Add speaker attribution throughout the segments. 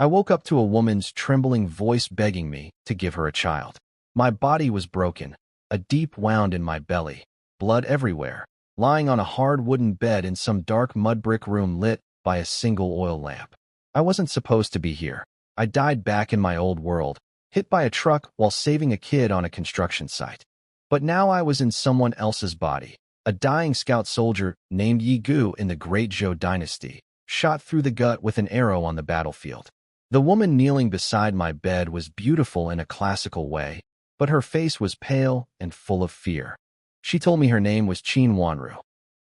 Speaker 1: I woke up to a woman's trembling voice begging me to give her a child. My body was broken, a deep wound in my belly, blood everywhere, lying on a hard wooden bed in some dark mud brick room lit by a single oil lamp. I wasn't supposed to be here. I died back in my old world, hit by a truck while saving a kid on a construction site. But now I was in someone else's body, a dying scout soldier named Yi Gu in the Great Zhou dynasty, shot through the gut with an arrow on the battlefield. The woman kneeling beside my bed was beautiful in a classical way, but her face was pale and full of fear. She told me her name was Qin Wanru.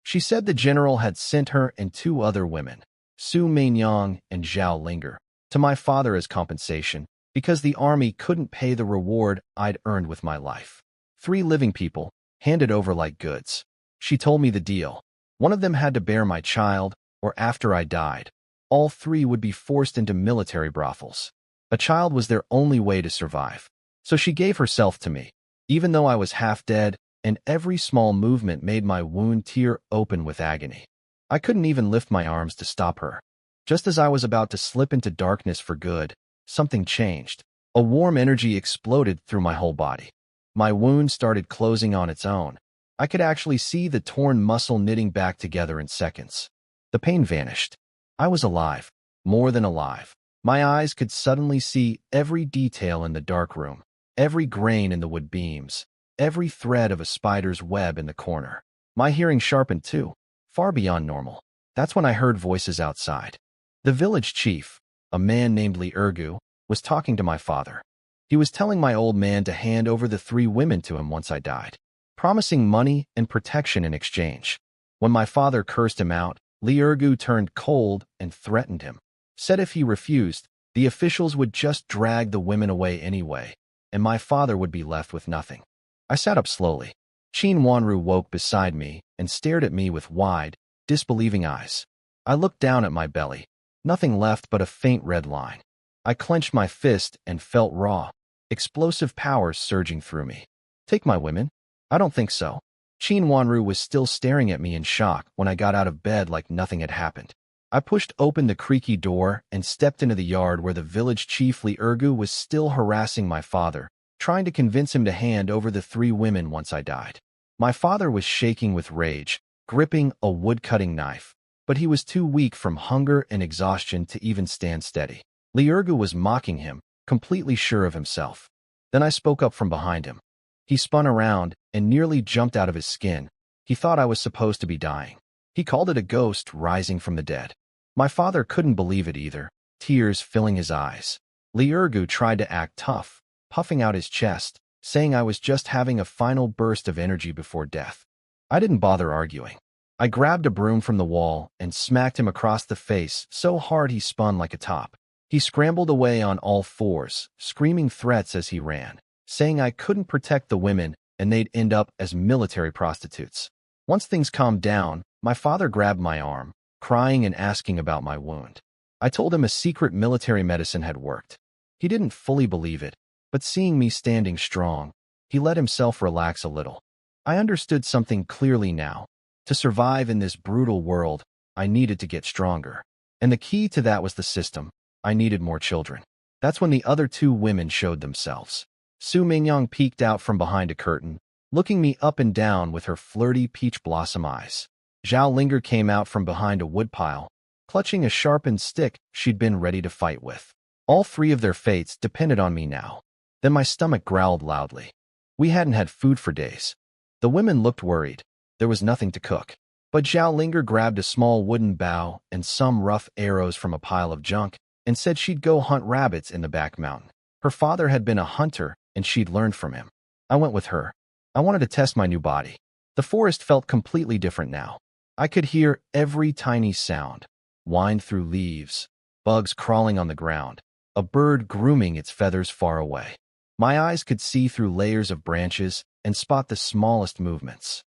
Speaker 1: She said the general had sent her and two other women, Su Meinyang and Zhao Linger, to my father as compensation because the army couldn't pay the reward I'd earned with my life. 3 living people, handed over like goods. She told me the deal. One of them had to bear my child, or after I died, all 3 would be forced into military brothels. A child was their only way to survive. So she gave herself to me, even though I was half dead, and every small movement made my wound tear open with agony. I couldn't even lift my arms to stop her. Just as I was about to slip into darkness for good, something changed. A warm energy exploded through my whole body. My wound started closing on its own. I could actually see the torn muscle knitting back together in seconds. The pain vanished. I was alive, more than alive. My eyes could suddenly see every detail in the dark room, every grain in the wood beams, every thread of a spider's web in the corner. My hearing sharpened too, far beyond normal. That's when I heard voices outside. The village chief, a man named Li Ergu, was talking to my father. He was telling my old man to hand over the 3 women to him once I died, promising money and protection in exchange. When my father cursed him out, Li Ergu turned cold and threatened him. Said if he refused, the officials would just drag the women away anyway, and my father would be left with nothing. I sat up slowly. Qin Wanru woke beside me and stared at me with wide, disbelieving eyes. I looked down at my belly. Nothing left but a faint red line. I clenched my fist and felt raw, explosive power surging through me. Take my women? I don't think so. Qin Wanru was still staring at me in shock when I got out of bed like nothing had happened. I pushed open the creaky door and stepped into the yard where the village chief Li Ergu was still harassing my father, trying to convince him to hand over the 3 women once I died. My father was shaking with rage, gripping a wood-cutting knife, but he was too weak from hunger and exhaustion to even stand steady. Li Ergu was mocking him, completely sure of himself. Then I spoke up from behind him. He spun around and nearly jumped out of his skin. He thought I was supposed to be dying. He called it a ghost rising from the dead. My father couldn't believe it either, tears filling his eyes. Li Ergu tried to act tough, puffing out his chest, saying I was just having a final burst of energy before death. I didn't bother arguing. I grabbed a broom from the wall and smacked him across the face so hard he spun like a top. He scrambled away on all 4s, screaming threats as he ran, saying I couldn't protect the women and they'd end up as military prostitutes. Once things calmed down, my father grabbed my arm, crying and asking about my wound. I told him a secret military medicine had worked. He didn't fully believe it, but seeing me standing strong, he let himself relax a little. I understood something clearly now. To survive in this brutal world, I needed to get stronger. And the key to that was the system. I needed more children. That's when the other 2 women showed themselves. Su Mingyang peeked out from behind a curtain, looking me up and down with her flirty peach blossom eyes. Zhao Linger came out from behind a woodpile, clutching a sharpened stick she'd been ready to fight with. All 3 of their fates depended on me now. Then my stomach growled loudly. We hadn't had food for days. The women looked worried. There was nothing to cook. But Zhao Linger grabbed a small wooden bow and some rough arrows from a pile of junk and said she'd go hunt rabbits in the back mountain. Her father had been a hunter and she'd learned from him. I went with her. I wanted to test my new body. The forest felt completely different now. I could hear every tiny sound. Wind through leaves, bugs crawling on the ground, a bird grooming its feathers far away. My eyes could see through layers of branches and spot the smallest movements.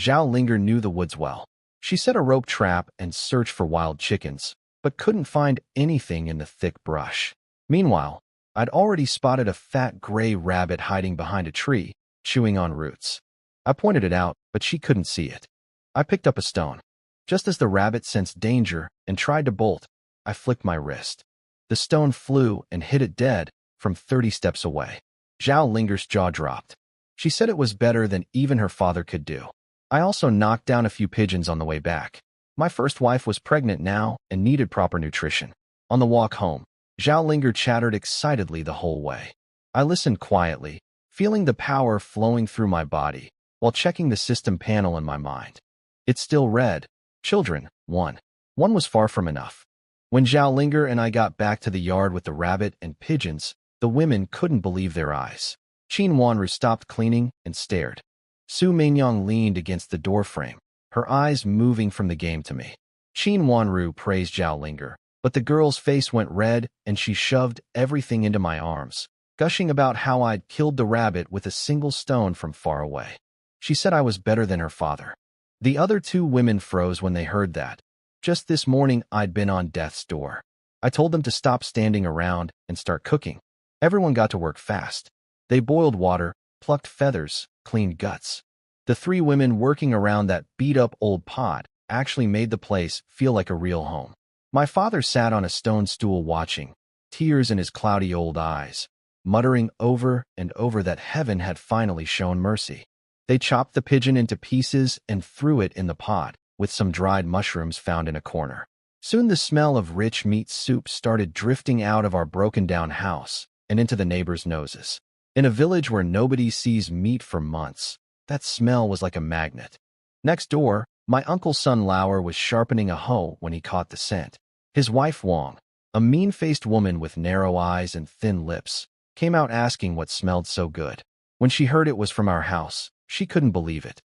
Speaker 1: Zhao Linger knew the woods well. She set a rope trap and searched for wild chickens, but couldn't find anything in the thick brush. Meanwhile, I'd already spotted a fat gray rabbit hiding behind a tree, chewing on roots. I pointed it out, but she couldn't see it. I picked up a stone. Just as the rabbit sensed danger and tried to bolt, I flicked my wrist. The stone flew and hit it dead from 30 steps away. Zhao Linger's jaw dropped. She said it was better than even her father could do. I also knocked down a few pigeons on the way back. My first wife was pregnant now and needed proper nutrition. On the walk home, Zhao Linger chattered excitedly the whole way. I listened quietly, feeling the power flowing through my body, while checking the system panel in my mind. It still read, "Children, 1." 1 was far from enough. When Zhao Linger and I got back to the yard with the rabbit and pigeons, the women couldn't believe their eyes. Qin Wanru stopped cleaning and stared. Su Mingyang leaned against the doorframe, her eyes moving from the game to me. Qin Wanru praised Zhao Linger, but the girl's face went red and she shoved everything into my arms, gushing about how I'd killed the rabbit with a single stone from far away. She said I was better than her father. The other 2 women froze when they heard that. Just this morning, I'd been on death's door. I told them to stop standing around and start cooking. Everyone got to work fast. They boiled water, plucked feathers, cleaned guts. The 3 women working around that beat-up old pot actually made the place feel like a real home. My father sat on a stone stool watching, tears in his cloudy old eyes, muttering over and over that heaven had finally shown mercy. They chopped the pigeon into pieces and threw it in the pot, with some dried mushrooms found in a corner. Soon the smell of rich meat soup started drifting out of our broken-down house and into the neighbors' noses. In a village where nobody sees meat for months, that smell was like a magnet. Next door, my uncle's son Lauer was sharpening a hoe when he caught the scent. His wife Wang, a mean-faced woman with narrow eyes and thin lips, came out asking what smelled so good. When she heard it was from our house, she couldn't believe it.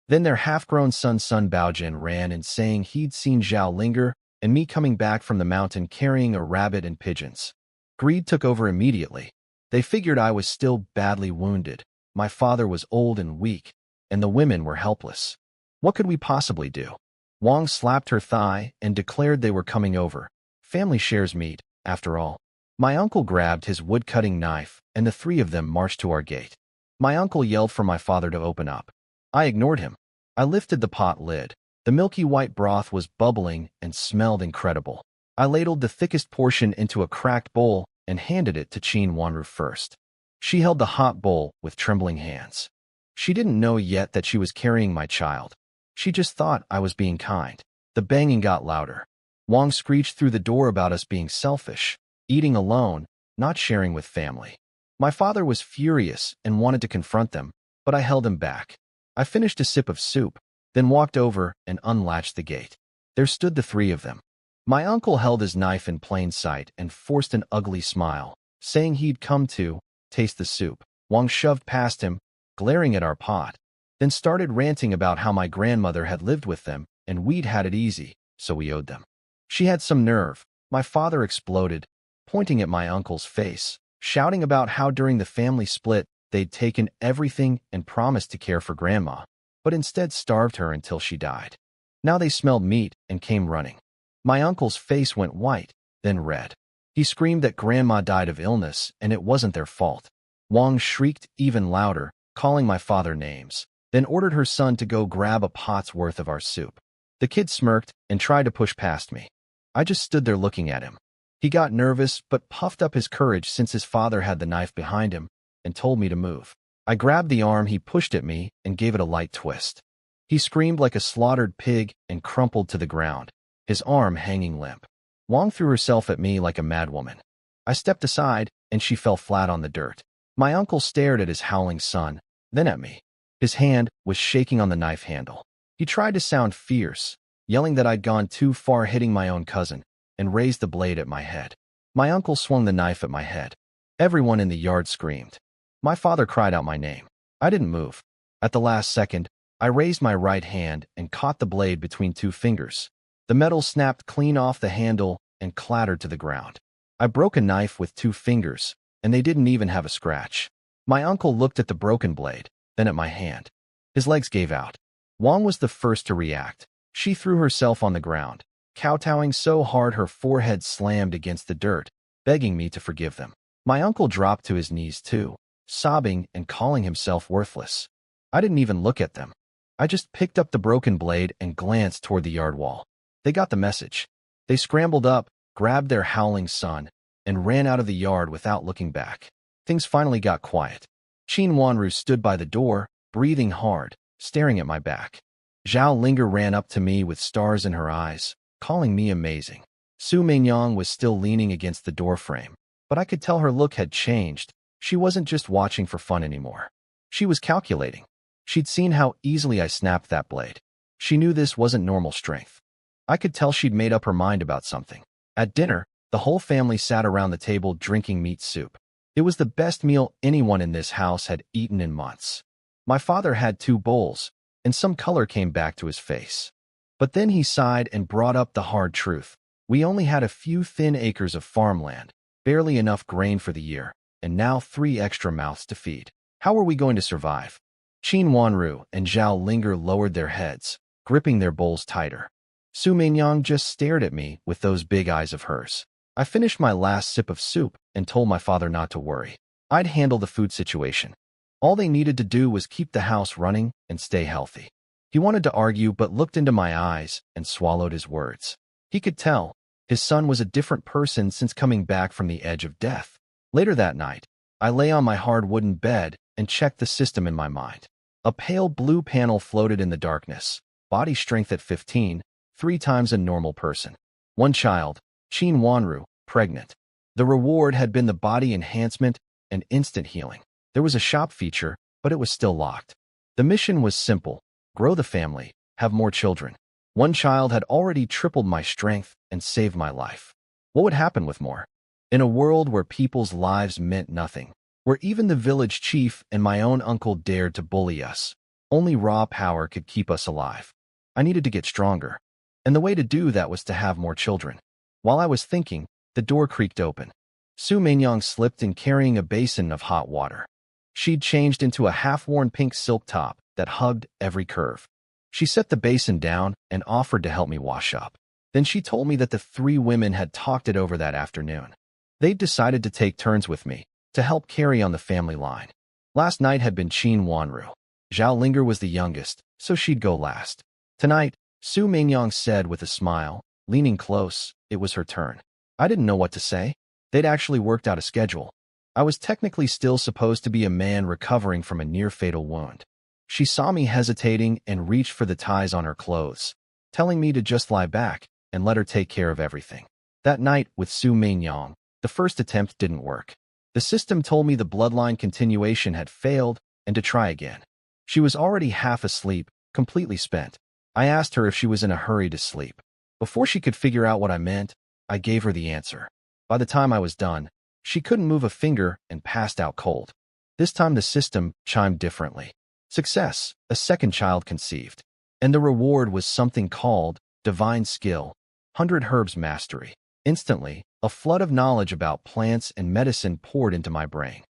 Speaker 1: Then their half-grown son Sun Baojin ran in saying he'd seen Zhao Linger and me coming back from the mountain carrying a rabbit and pigeons. Greed took over immediately. They figured I was still badly wounded, my father was old and weak, and the women were helpless. What could we possibly do? Wang slapped her thigh and declared they were coming over. Family shares meat, after all. My uncle grabbed his wood-cutting knife, and the 3 of them marched to our gate. My uncle yelled for my father to open up. I ignored him. I lifted the pot lid. The milky white broth was bubbling and smelled incredible. I ladled the thickest portion into a cracked bowl and handed it to Qin Wanru first. She held the hot bowl with trembling hands. She didn't know yet that she was carrying my child. She just thought I was being kind. The banging got louder. Wang screeched through the door about us being selfish, eating alone, not sharing with family. My father was furious and wanted to confront them, but I held him back. I finished a sip of soup, then walked over and unlatched the gate. There stood the 3 of them. My uncle held his knife in plain sight and forced an ugly smile, saying he'd come to taste the soup. Wang shoved past him, glaring at our pot, then started ranting about how my grandmother had lived with them and we'd had it easy, so we owed them. She had some nerve. My father exploded, pointing at my uncle's face, shouting about how during the family split they'd taken everything and promised to care for Grandma, but instead starved her until she died. Now they smelled meat and came running. My uncle's face went white, then red. He screamed that Grandma died of illness and it wasn't their fault. Wang shrieked even louder, calling my father names, then ordered her son to go grab a pot's worth of our soup. The kid smirked and tried to push past me. I just stood there looking at him. He got nervous but puffed up his courage since his father had the knife behind him and told me to move. I grabbed the arm he pushed at me and gave it a light twist. He screamed like a slaughtered pig and crumpled to the ground, his arm hanging limp. Wang threw herself at me like a madwoman. I stepped aside and she fell flat on the dirt. My uncle stared at his howling son, then at me. His hand was shaking on the knife handle. He tried to sound fierce, yelling that I'd gone too far hitting my own cousin, and raised the blade at my head. My uncle swung the knife at my head. Everyone in the yard screamed. My father cried out my name. I didn't move. At the last second, I raised my right hand and caught the blade between 2 fingers. The metal snapped clean off the handle and clattered to the ground. I broke a knife with 2 fingers, and they didn't even have a scratch. My uncle looked at the broken blade, then at my hand. His legs gave out. Wang was the first to react. She threw herself on the ground, kowtowing so hard her forehead slammed against the dirt, begging me to forgive them. My uncle dropped to his knees too, sobbing and calling himself worthless. I didn't even look at them. I just picked up the broken blade and glanced toward the yard wall. They got the message. They scrambled up, grabbed their howling son, and ran out of the yard without looking back. Things finally got quiet. Qin Wanru stood by the door, breathing hard, staring at my back. Zhao Linger ran up to me with stars in her eyes, calling me amazing. Su Meinyang was still leaning against the doorframe, but I could tell her look had changed. She wasn't just watching for fun anymore. She was calculating. She'd seen how easily I snapped that blade. She knew this wasn't normal strength. I could tell she'd made up her mind about something. At dinner, the whole family sat around the table drinking meat soup. It was the best meal anyone in this house had eaten in months. My father had 2 bowls, and some color came back to his face. But then he sighed and brought up the hard truth. We only had a few thin acres of farmland, barely enough grain for the year, and now 3 extra mouths to feed. How were we going to survive? Qin Wanru and Zhao Linger lowered their heads, gripping their bowls tighter. Su Meinyang just stared at me with those big eyes of hers. I finished my last sip of soup and told my father not to worry. I'd handle the food situation. All they needed to do was keep the house running and stay healthy. He wanted to argue but looked into my eyes and swallowed his words. He could tell his son was a different person since coming back from the edge of death. Later that night, I lay on my hard wooden bed and checked the system in my mind. A pale blue panel floated in the darkness. Body strength at 15, 3 times a normal person. 1 child, Qin Wanru, pregnant. The reward had been the body enhancement and instant healing. There was a shop feature, but it was still locked. The mission was simple: grow the family, have more children. 1 child had already tripled my strength and saved my life. What would happen with more? In a world where people's lives meant nothing, where even the village chief and my own uncle dared to bully us, only raw power could keep us alive. I needed to get stronger, and the way to do that was to have more children. While I was thinking, the door creaked open. Su Meinyang slipped in carrying a basin of hot water. She'd changed into a half-worn pink silk top that hugged every curve. She set the basin down and offered to help me wash up. Then she told me that the 3 women had talked it over that afternoon. They'd decided to take turns with me to help carry on the family line. Last night had been Qin Wanru. Zhao Linger was the youngest, so she'd go last. Tonight, Su Meinyang said with a smile, leaning close, it was her turn. I didn't know what to say. They'd actually worked out a schedule. I was technically still supposed to be a man recovering from a near-fatal wound. She saw me hesitating and reached for the ties on her clothes, telling me to just lie back and let her take care of everything. That night with Su Meinyang, the first attempt didn't work. The system told me the bloodline continuation had failed and to try again. She was already half asleep, completely spent. I asked her if she was in a hurry to sleep. Before she could figure out what I meant, I gave her the answer. By the time I was done, she couldn't move a finger and passed out cold. This time the system chimed differently. Success, a 2nd child conceived. And the reward was something called divine skill, 100 herbs mastery. Instantly, a flood of knowledge about plants and medicine poured into my brain.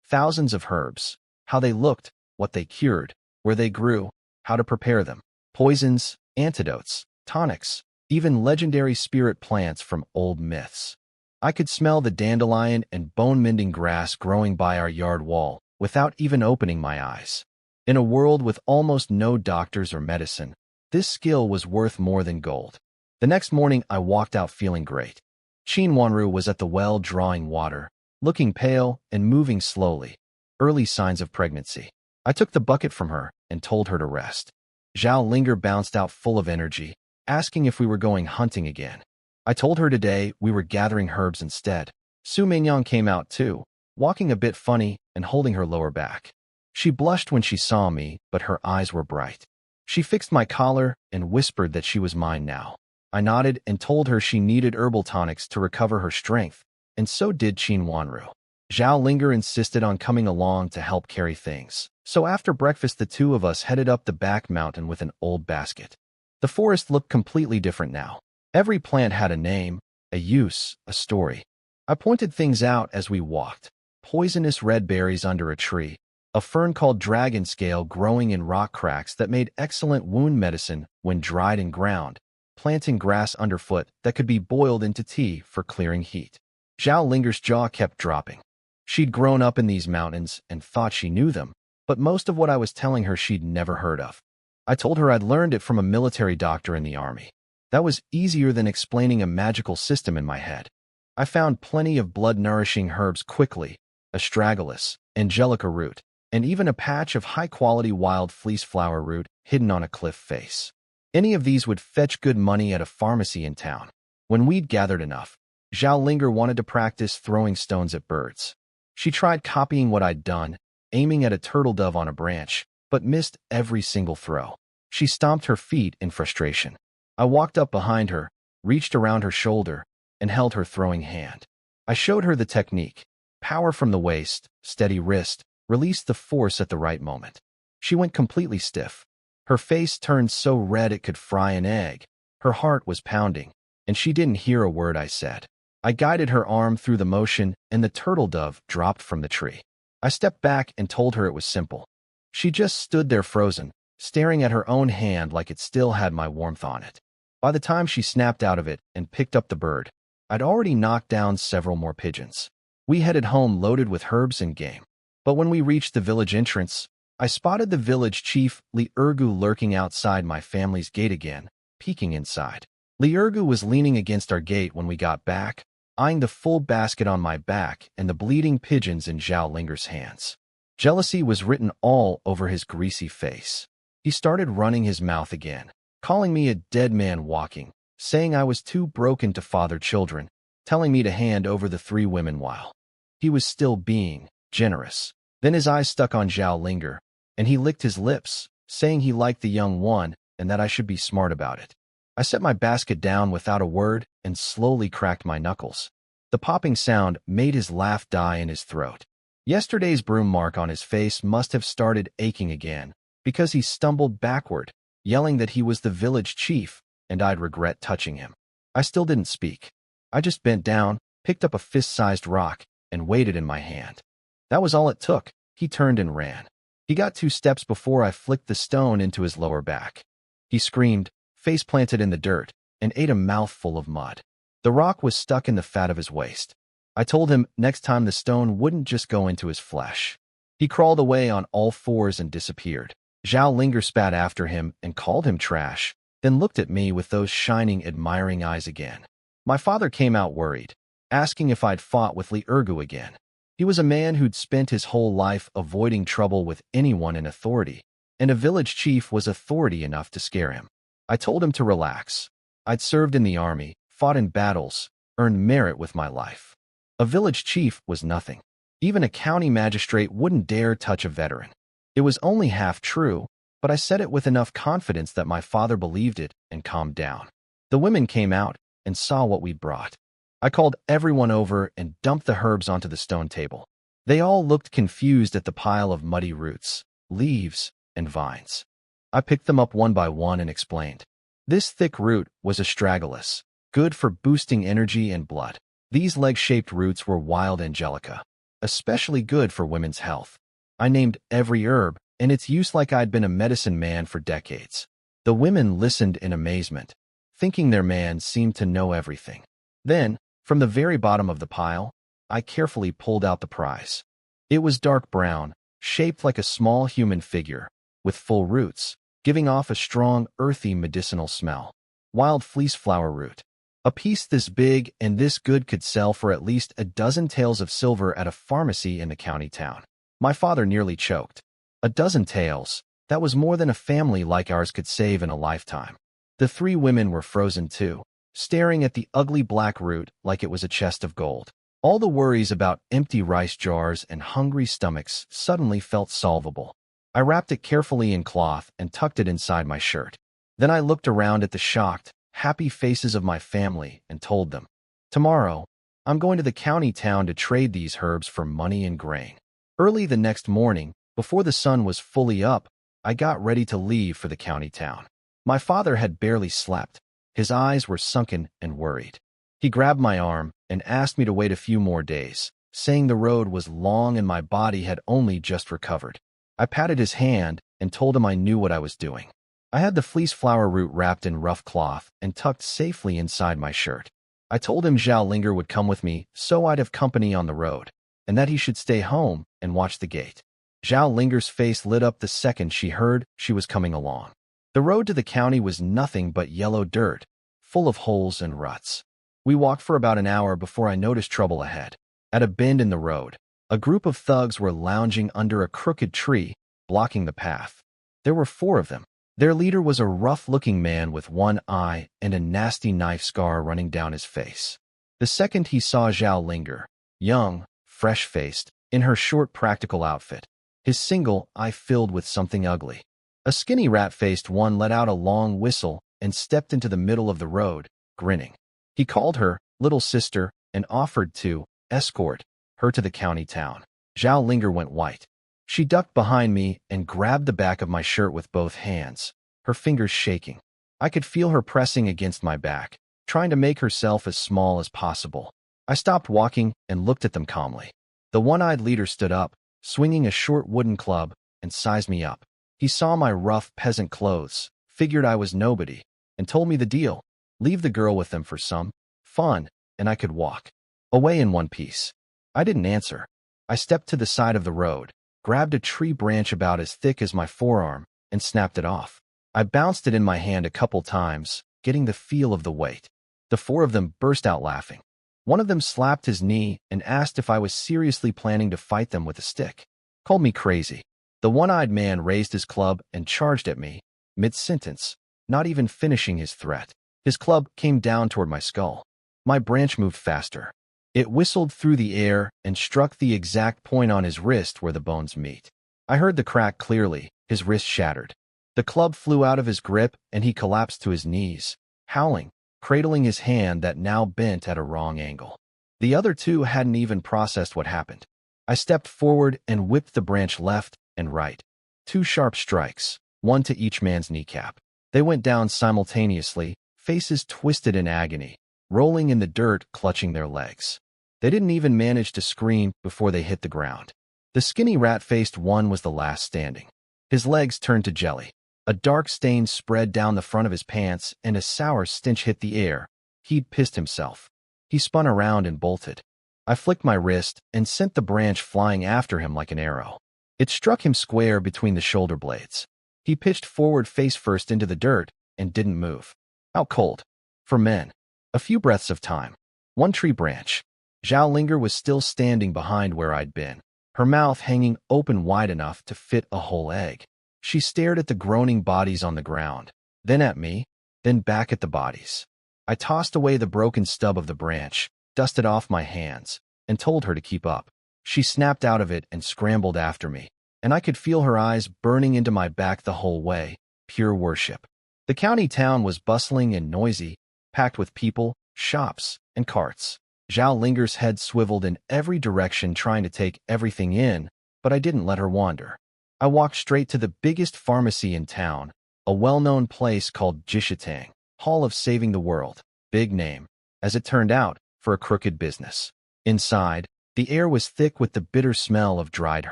Speaker 1: Thousands of herbs, how they looked, what they cured, where they grew, how to prepare them. Poisons, antidotes, tonics, even legendary spirit plants from old myths. I could smell the dandelion and bone-mending grass growing by our yard wall without even opening my eyes. In a world with almost no doctors or medicine, this skill was worth more than gold. The next morning, I walked out feeling great. Qin Wanru was at the well drawing water, looking pale and moving slowly. Early signs of pregnancy. I took the bucket from her and told her to rest. Zhao Linger bounced out full of energy, asking if we were going hunting again. I told her today we were gathering herbs instead. Su Meinyang came out too, walking a bit funny and holding her lower back. She blushed when she saw me, but her eyes were bright. She fixed my collar and whispered that she was mine now. I nodded and told her she needed herbal tonics to recover her strength, and so did Qin Wanru. Zhao Linger insisted on coming along to help carry things. So after breakfast, the 2 of us headed up the back mountain with an old basket. The forest looked completely different now. Every plant had a name, a use, a story. I pointed things out as we walked. Poisonous red berries under a tree, a fern called dragon scale growing in rock cracks that made excellent wound medicine when dried and ground, planting grass underfoot that could be boiled into tea for clearing heat. Zhao Linger's jaw kept dropping. She'd grown up in these mountains and thought she knew them, but most of what I was telling her she'd never heard of. I told her I'd learned it from a military doctor in the army. That was easier than explaining a magical system in my head. I found plenty of blood-nourishing herbs quickly, astragalus, angelica root, and even a patch of high-quality wild fleece flower root hidden on a cliff face. Any of these would fetch good money at a pharmacy in town. When we'd gathered enough, Zhao Linger wanted to practice throwing stones at birds. She tried copying what I'd done, aiming at a turtle dove on a branch, but missed every single throw. She stomped her feet in frustration. I walked up behind her, reached around her shoulder, and held her throwing hand. I showed her the technique. Power from the waist, steady wrist, release the force at the right moment. She went completely stiff. Her face turned so red it could fry an egg. Her heart was pounding, and she didn't hear a word I said. I guided her arm through the motion, and the turtle dove dropped from the tree. I stepped back and told her it was simple. She just stood there frozen, staring at her own hand like it still had my warmth on it. By the time she snapped out of it and picked up the bird, I'd already knocked down several more pigeons. We headed home loaded with herbs and game. But when we reached the village entrance, I spotted the village chief, Liurgu, lurking outside my family's gate again, peeking inside. Liurgu was leaning against our gate when we got back, eyeing the full basket on my back and the bleeding pigeons in Zhao Linger's hands. Jealousy was written all over his greasy face. He started running his mouth again, calling me a dead man walking, saying I was too broken to father children, telling me to hand over the 3 women while he was still being generous. Then his eyes stuck on Zhao Linger, and he licked his lips, saying he liked the young one and that I should be smart about it. I set my basket down without a word and slowly cracked my knuckles. The popping sound made his laugh die in his throat. Yesterday's broom mark on his face must have started aching again, because he stumbled backward, yelling that he was the village chief, and I'd regret touching him. I still didn't speak. I just bent down, picked up a fist-sized rock, and weighed it in my hand. That was all it took. He turned and ran. He got 2 steps before I flicked the stone into his lower back. He screamed, face planted in the dirt, and ate a mouthful of mud. The rock was stuck in the fat of his waist. I told him next time the stone wouldn't just go into his flesh. He crawled away on all 4s and disappeared. Zhao Linger spat after him and called him trash, then looked at me with those shining, admiring eyes again. My father came out worried, asking if I'd fought with Liurgu again. He was a man who'd spent his whole life avoiding trouble with anyone in authority, and a village chief was authority enough to scare him. I told him to relax. I'd served in the army, fought in battles, earned merit with my life. A village chief was nothing. Even a county magistrate wouldn't dare touch a veteran. It was only half true, but I said it with enough confidence that my father believed it and calmed down. The women came out and saw what we'd brought. I called everyone over and dumped the herbs onto the stone table. They all looked confused at the pile of muddy roots, leaves, and vines. I picked them up one by one and explained. This thick root was astragalus, good for boosting energy and blood. These leg-shaped roots were wild angelica, especially good for women's health. I named every herb and its use like I'd been a medicine man for decades. The women listened in amazement, thinking their man seemed to know everything. Then, from the very bottom of the pile, I carefully pulled out the prize. It was dark brown, shaped like a small human figure, with full roots, giving off a strong, earthy medicinal smell. Wild fleece flower root. A piece this big and this good could sell for at least a dozen taels of silver at a pharmacy in the county town. My father nearly choked. A dozen taels, that was more than a family like ours could save in a lifetime. The 3 women were frozen too, staring at the ugly black root like it was a chest of gold. All the worries about empty rice jars and hungry stomachs suddenly felt solvable. I wrapped it carefully in cloth and tucked it inside my shirt. Then I looked around at the shocked, happy faces of my family and told them, "Tomorrow, I'm going to the county town to trade these herbs for money and grain." Early the next morning, before the sun was fully up, I got ready to leave for the county town. My father had barely slept. His eyes were sunken and worried. He grabbed my arm and asked me to wait a few more days, saying the road was long and my body had only just recovered. I patted his hand and told him I knew what I was doing. I had the fleece flower root wrapped in rough cloth and tucked safely inside my shirt. I told him Zhao Linger would come with me so I'd have company on the road, and that he should stay home and watch the gate. Zhao Linger's face lit up the second she heard she was coming along. The road to the county was nothing but yellow dirt, full of holes and ruts. We walked for about an hour before I noticed trouble ahead. At a bend in the road, a group of thugs were lounging under a crooked tree, blocking the path. There were 4 of them. Their leader was a rough-looking man with one eye and a nasty knife scar running down his face. The second he saw Zhao Linger, young, fresh-faced, in her short practical outfit, his single eye filled with something ugly. A skinny rat-faced one let out a long whistle and stepped into the middle of the road, grinning. He called her little sister and offered to escort her to the county town. Zhao Linger went white. She ducked behind me and grabbed the back of my shirt with both hands, her fingers shaking. I could feel her pressing against my back, trying to make herself as small as possible. I stopped walking and looked at them calmly. The one-eyed leader stood up, swinging a short wooden club, and sized me up. He saw my rough peasant clothes, figured I was nobody, and told me the deal. Leave the girl with them for some fun, and I could walk away in one piece. I didn't answer. I stepped to the side of the road, grabbed a tree branch about as thick as my forearm, and snapped it off. I bounced it in my hand a couple times, getting the feel of the weight. The 4 of them burst out laughing. One of them slapped his knee and asked if I was seriously planning to fight them with a stick. Called me crazy. The one-eyed man raised his club and charged at me, mid-sentence, not even finishing his threat. His club came down toward my skull. My branch moved faster. It whistled through the air and struck the exact point on his wrist where the bones meet. I heard the crack clearly, his wrist shattered. The club flew out of his grip and he collapsed to his knees, howling, cradling his hand that now bent at a wrong angle. The other 2 hadn't even processed what happened. I stepped forward and whipped the branch left and right. 2 sharp strikes, one to each man's kneecap. They went down simultaneously, faces twisted in agony, rolling in the dirt, clutching their legs. They didn't even manage to scream before they hit the ground. The skinny rat-faced one was the last standing. His legs turned to jelly. A dark stain spread down the front of his pants and a sour stench hit the air. He'd pissed himself. He spun around and bolted. I flicked my wrist and sent the branch flying after him like an arrow. It struck him square between the shoulder blades. He pitched forward face first into the dirt and didn't move. Out cold. For men. A few breaths of time. One tree branch. Zhao Linger was still standing behind where I'd been, her mouth hanging open wide enough to fit a whole egg. She stared at the groaning bodies on the ground, then at me, then back at the bodies. I tossed away the broken stub of the branch, dusted off my hands, and told her to keep up. She snapped out of it and scrambled after me, and I could feel her eyes burning into my back the whole way, pure worship. The county town was bustling and noisy, packed with people, shops, and carts. Zhao Linger's head swiveled in every direction trying to take everything in, but I didn't let her wander. I walked straight to the biggest pharmacy in town, a well-known place called Jishitang, Hall of Saving the World. Big name, as it turned out, for a crooked business. Inside, the air was thick with the bitter smell of dried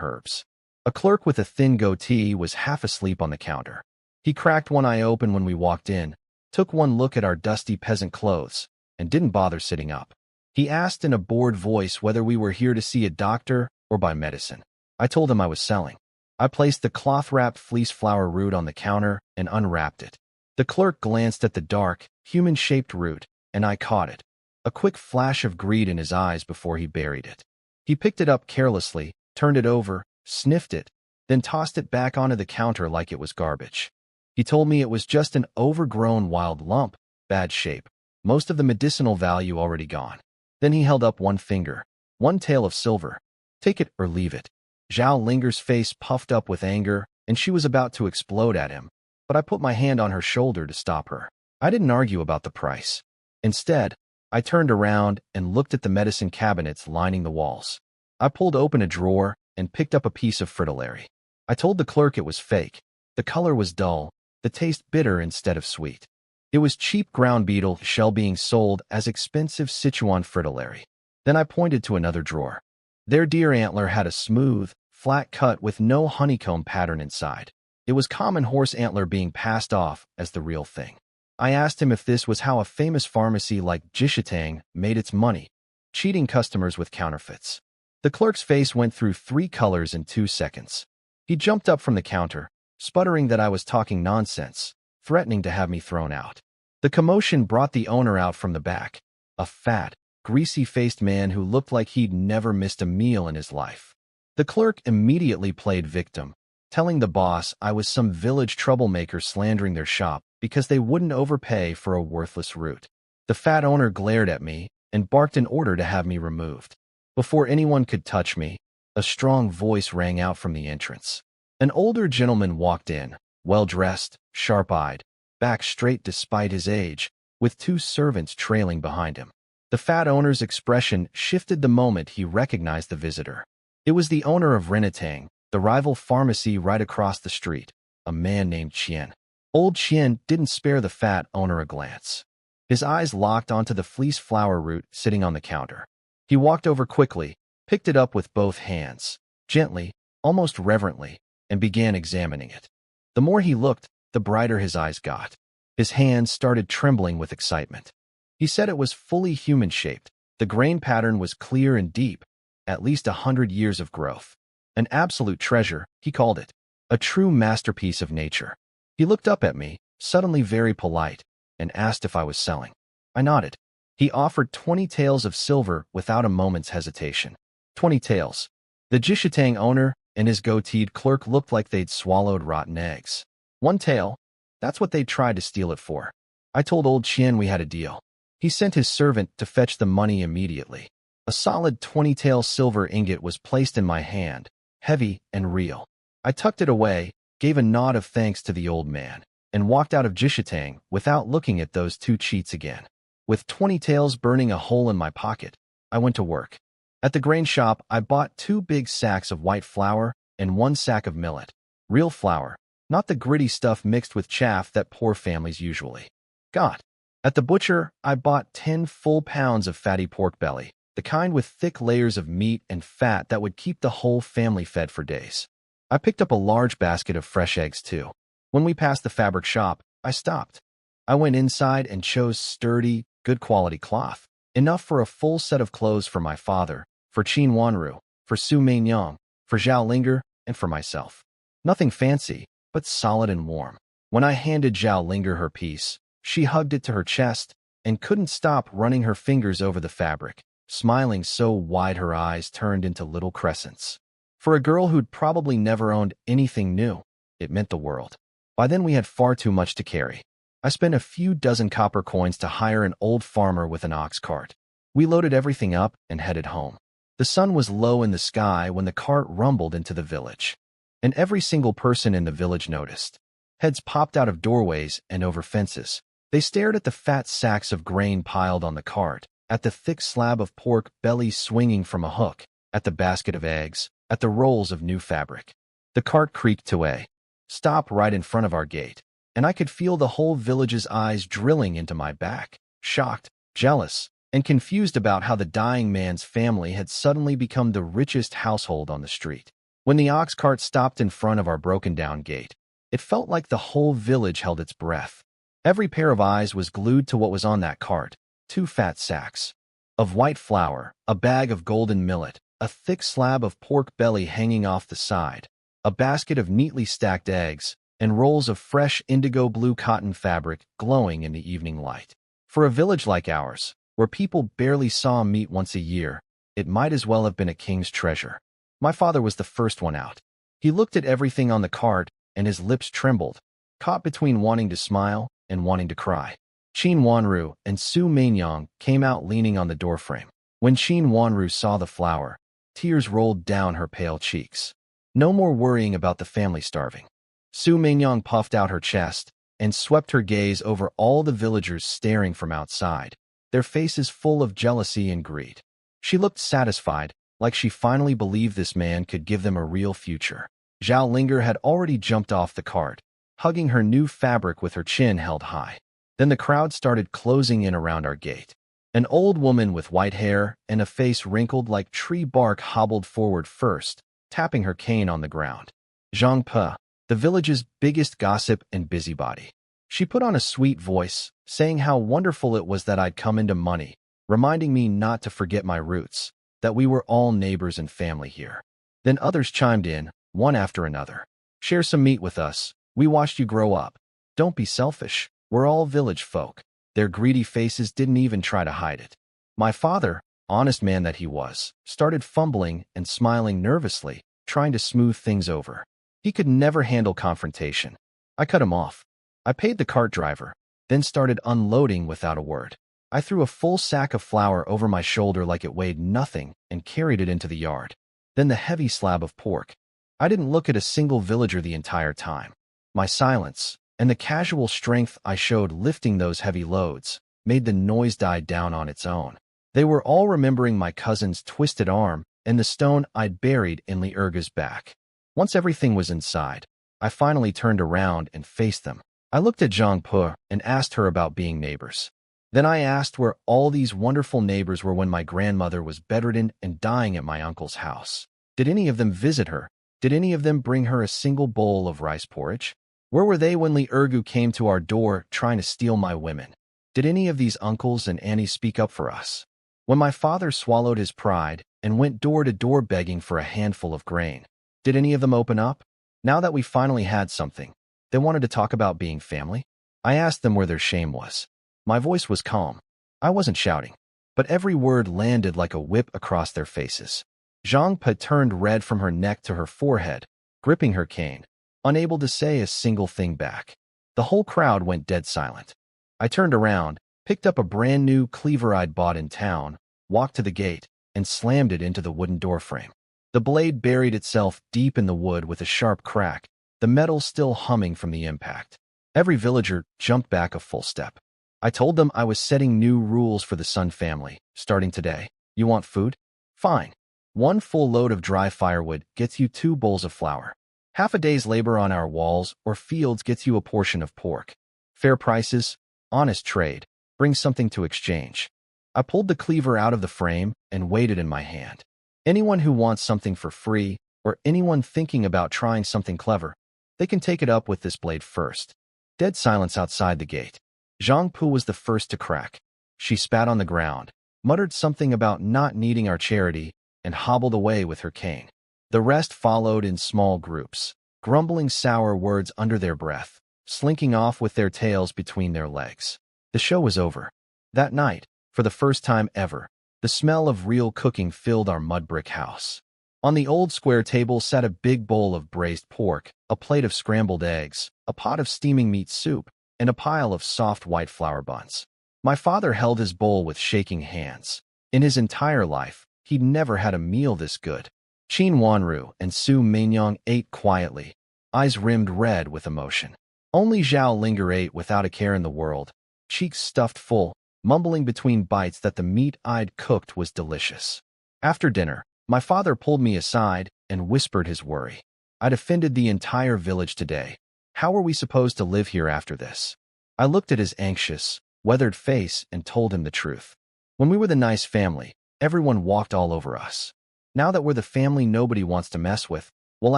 Speaker 1: herbs. A clerk with a thin goatee was half asleep on the counter. He cracked one eye open when we walked in, took one look at our dusty peasant clothes, and didn't bother sitting up. He asked in a bored voice whether we were here to see a doctor or buy medicine. I told him I was selling. I placed the cloth-wrapped fleece flower root on the counter and unwrapped it. The clerk glanced at the dark, human-shaped root, and I caught it. A quick flash of greed in his eyes before he buried it. He picked it up carelessly, turned it over, sniffed it, then tossed it back onto the counter like it was garbage. He told me it was just an overgrown wild lump, bad shape, most of the medicinal value already gone. Then he held up one finger, one tail of silver. Take it or leave it. Zhao Linger's face puffed up with anger, and she was about to explode at him, but I put my hand on her shoulder to stop her. I didn't argue about the price. Instead, I turned around and looked at the medicine cabinets lining the walls. I pulled open a drawer and picked up a piece of fritillary. I told the clerk it was fake. The color was dull, the taste bitter instead of sweet. It was cheap ground beetle shell being sold as expensive Sichuan fritillary. Then I pointed to another drawer. Their deer antler had a smooth, flat cut with no honeycomb pattern inside. It was common horse antler being passed off as the real thing. I asked him if this was how a famous pharmacy like Jishitang made its money, cheating customers with counterfeits. The clerk's face went through 3 colors in 2 seconds. He jumped up from the counter, sputtering that I was talking nonsense, threatening to have me thrown out. The commotion brought the owner out from the back. a fat, greasy-faced man who looked like he'd never missed a meal in his life. The clerk immediately played victim, telling the boss I was some village troublemaker slandering their shop because they wouldn't overpay for a worthless root. The fat owner glared at me and barked an order to have me removed. Before anyone could touch me, a strong voice rang out from the entrance. An older gentleman walked in, well-dressed, sharp-eyed, back straight despite his age, with two servants trailing behind him. The fat owner's expression shifted the moment he recognized the visitor. It was the owner of Renatang, the rival pharmacy right across the street, a man named Qian. Old Qian didn't spare the fat owner a glance. His eyes locked onto the fleece flower root sitting on the counter. He walked over quickly, picked it up with both hands, gently, almost reverently, and began examining it. The more he looked, the brighter his eyes got. His hands started trembling with excitement. He said it was fully human-shaped. The grain pattern was clear and deep, at least 100 years of growth. An absolute treasure, he called it. A true masterpiece of nature. He looked up at me, suddenly very polite, and asked if I was selling. I nodded. He offered 20 taels of silver without a moment's hesitation. 20 taels. The Jishitang owner and his goateed clerk looked like they'd swallowed rotten eggs. 1 tael? That's what they'd tried to steal it for. I told old Qian we had a deal. He sent his servant to fetch the money immediately. A solid 20-tael silver ingot was placed in my hand, heavy and real. I tucked it away, gave a nod of thanks to the old man, and walked out of Jishitang without looking at those two cheats again. With 20 taels burning a hole in my pocket, I went to work. At the grain shop, I bought 2 big sacks of white flour and 1 sack of millet. Real flour, not the gritty stuff mixed with chaff that poor families usually got. At the butcher, I bought 10 full pounds of fatty pork belly, the kind with thick layers of meat and fat that would keep the whole family fed for days. I picked up a large basket of fresh eggs too. When we passed the fabric shop, I stopped. I went inside and chose sturdy, good quality cloth, enough for a full set of clothes for my father, for Qin Wanru, for Su Mainyang, for Zhao Linger, and for myself. Nothing fancy, but solid and warm. When I handed Zhao Linger her piece, she hugged it to her chest and couldn't stop running her fingers over the fabric, smiling so wide her eyes turned into little crescents. For a girl who'd probably never owned anything new, it meant the world. By then we had far too much to carry. I spent a few dozen copper coins to hire an old farmer with an ox cart. We loaded everything up and headed home. The sun was low in the sky when the cart rumbled into the village. And every single person in the village noticed. Heads popped out of doorways and over fences. They stared at the fat sacks of grain piled on the cart, at the thick slab of pork belly swinging from a hook, at the basket of eggs, at the rolls of new fabric. The cart creaked to a stop right in front of our gate, and I could feel the whole village's eyes drilling into my back, shocked, jealous, and confused about how the dying man's family had suddenly become the richest household on the street. When the ox cart stopped in front of our broken-down gate, it felt like the whole village held its breath. Every pair of eyes was glued to what was on that cart: 2 fat sacks of white flour, a bag of golden millet, a thick slab of pork belly hanging off the side, a basket of neatly stacked eggs, and rolls of fresh indigo blue cotton fabric glowing in the evening light. For a village like ours, where people barely saw meat once a year, it might as well have been a king's treasure. My father was the first one out. He looked at everything on the cart, and his lips trembled, caught between wanting to smile and wanting to cry. Qin Wanru and Su Mainyang came out leaning on the doorframe. When Qin Wanru saw the flour, tears rolled down her pale cheeks. No more worrying about the family starving. Su Mainyang puffed out her chest and swept her gaze over all the villagers staring from outside, their faces full of jealousy and greed. She looked satisfied, like she finally believed this man could give them a real future. Zhao Linger had already jumped off the cart, hugging her new fabric with her chin held high. Then the crowd started closing in around our gate. An old woman with white hair and a face wrinkled like tree bark hobbled forward first, tapping her cane on the ground. Zhang Pe, the village's biggest gossip and busybody. She put on a sweet voice, saying how wonderful it was that I'd come into money, reminding me not to forget my roots, that we were all neighbors and family here. Then others chimed in, one after another. Share some meat with us. We watched you grow up. Don't be selfish. We're all village folk. Their greedy faces didn't even try to hide it. My father, honest man that he was, started fumbling and smiling nervously, trying to smooth things over. He could never handle confrontation. I cut him off. I paid the cart driver, then started unloading without a word. I threw a full sack of flour over my shoulder like it weighed nothing and carried it into the yard. Then the heavy slab of pork. I didn't look at a single villager the entire time. My silence, and the casual strength I showed lifting those heavy loads, made the noise die down on its own. They were all remembering my cousin's twisted arm and the stone I'd buried in Liurga's back. Once everything was inside, I finally turned around and faced them. I looked at Zhang Pu and asked her about being neighbors. Then I asked where all these wonderful neighbors were when my grandmother was bedridden and dying at my uncle's house. Did any of them visit her? Did any of them bring her a single bowl of rice porridge? Where were they when Liurgu came to our door trying to steal my women? Did any of these uncles and aunties speak up for us? When my father swallowed his pride and went door to door begging for a handful of grain, did any of them open up? Now that we finally had something, they wanted to talk about being family. I asked them where their shame was. My voice was calm. I wasn't shouting, but every word landed like a whip across their faces. Zhang Pu turned red from her neck to her forehead, gripping her cane, unable to say a single thing back. The whole crowd went dead silent. I turned around, picked up a brand new cleaver I'd bought in town, walked to the gate, and slammed it into the wooden doorframe. The blade buried itself deep in the wood with a sharp crack, the metal still humming from the impact. Every villager jumped back a full step. I told them I was setting new rules for the Sun family, starting today. You want food? Fine. 1 full load of dry firewood gets you 2 bowls of flour. Half a day's labor on our walls or fields gets you a portion of pork. Fair prices, honest trade, bring something to exchange. I pulled the cleaver out of the frame and weighed it in my hand. Anyone who wants something for free, or anyone thinking about trying something clever, they can take it up with this blade first. Dead silence outside the gate. Zhang Pu was the first to crack. She spat on the ground, muttered something about not needing our charity, and hobbled away with her cane. The rest followed in small groups, grumbling sour words under their breath, slinking off with their tails between their legs. The show was over. That night, for the first time ever, the smell of real cooking filled our mud brick house. On the old square table sat a big bowl of braised pork, a plate of scrambled eggs, a pot of steaming meat soup, and a pile of soft white flour buns. My father held his bowl with shaking hands. In his entire life, he'd never had a meal this good. Qin Wanru and Su Meinyang ate quietly, eyes rimmed red with emotion. Only Zhao Linger ate without a care in the world, cheeks stuffed full, mumbling between bites that the meat I'd cooked was delicious. After dinner, my father pulled me aside and whispered his worry. I'd offended the entire village today. How were we supposed to live here after this? I looked at his anxious, weathered face and told him the truth. When we were the nice family, everyone walked all over us. Now that we're the family nobody wants to mess with, we'll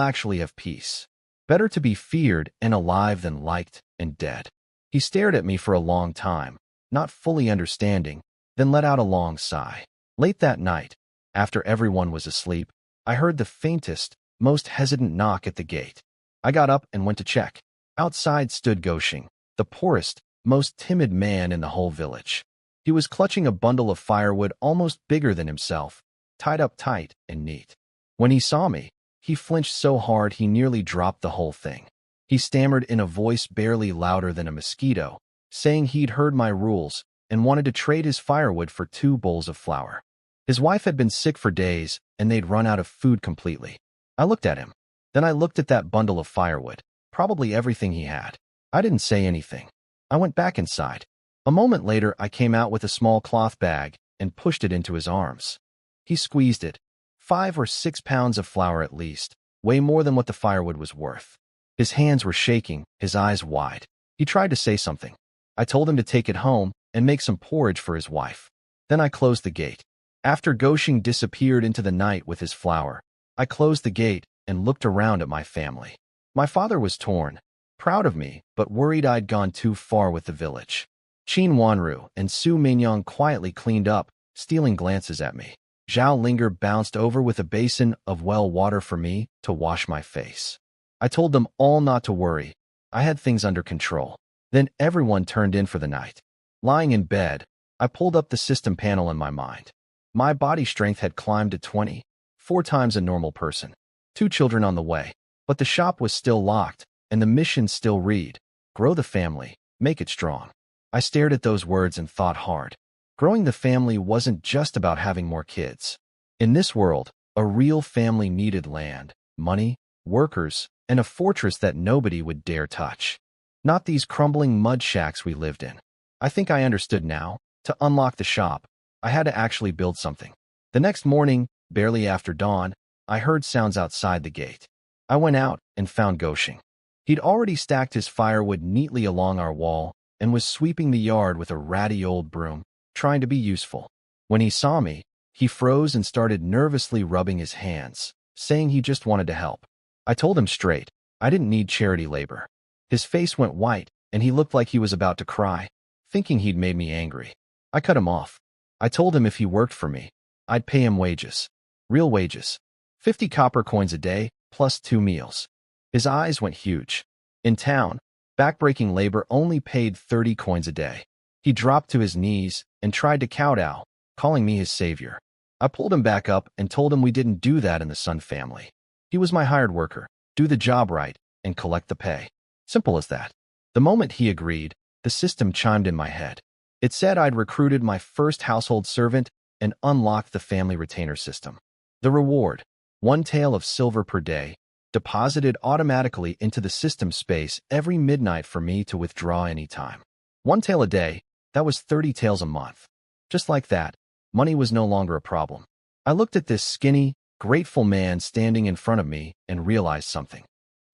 Speaker 1: actually have peace. Better to be feared and alive than liked and dead. He stared at me for a long time, not fully understanding, then let out a long sigh. Late that night, after everyone was asleep, I heard the faintest, most hesitant knock at the gate. I got up and went to check. Outside stood Goshing, the poorest, most timid man in the whole village. He was clutching a bundle of firewood almost bigger than himself, tied up tight and neat. When he saw me, he flinched so hard he nearly dropped the whole thing. He stammered in a voice barely louder than a mosquito, saying he'd heard my rules and wanted to trade his firewood for 2 bowls of flour. His wife had been sick for days, and they'd run out of food completely. I looked at him. Then I looked at that bundle of firewood, probably everything he had. I didn't say anything. I went back inside. A moment later, I came out with a small cloth bag and pushed it into his arms. He squeezed it. 5 or 6 pounds of flour at least, way more than what the firewood was worth. His hands were shaking, his eyes wide. He tried to say something. I told him to take it home and make some porridge for his wife. Then I closed the gate. After Goshing disappeared into the night with his flour, I closed the gate and looked around at my family. My father was torn, proud of me, but worried I'd gone too far with the village. Qin Wanru and Su Meinyang quietly cleaned up, stealing glances at me. Zhao Linger bounced over with a basin of well water for me to wash my face. I told them all not to worry. I had things under control. Then everyone turned in for the night. Lying in bed, I pulled up the system panel in my mind. My body strength had climbed to 20, 4 times a normal person. 2 children on the way. But the shop was still locked, and the mission still read, grow the family, make it strong. I stared at those words and thought hard. Growing the family wasn't just about having more kids. In this world, a real family needed land, money, workers, and a fortress that nobody would dare touch. Not these crumbling mud shacks we lived in. I think I understood now. To unlock the shop, I had to actually build something. The next morning, barely after dawn, I heard sounds outside the gate. I went out and found Goshing. He'd already stacked his firewood neatly along our wall and was sweeping the yard with a ratty old broom, trying to be useful. When he saw me, he froze and started nervously rubbing his hands, saying he just wanted to help. I told him straight, I didn't need charity labor. His face went white, and he looked like he was about to cry, thinking he'd made me angry. I cut him off. I told him if he worked for me, I'd pay him wages. Real wages. 50 copper coins a day, plus 2 meals. His eyes went huge. In town, backbreaking labor only paid 30 coins a day. He dropped to his knees and tried to kowtow, calling me his savior. I pulled him back up and told him we didn't do that in the Sun family. He was my hired worker, do the job right, and collect the pay. Simple as that. The moment he agreed, the system chimed in my head. It said I'd recruited my first household servant and unlocked the family retainer system. The reward, 1 tael of silver per day, deposited automatically into the system space every midnight for me to withdraw anytime. 1 tael a day, that was 30 taels a month. Just like that, money was no longer a problem. I looked at this skinny, grateful man standing in front of me and realized something.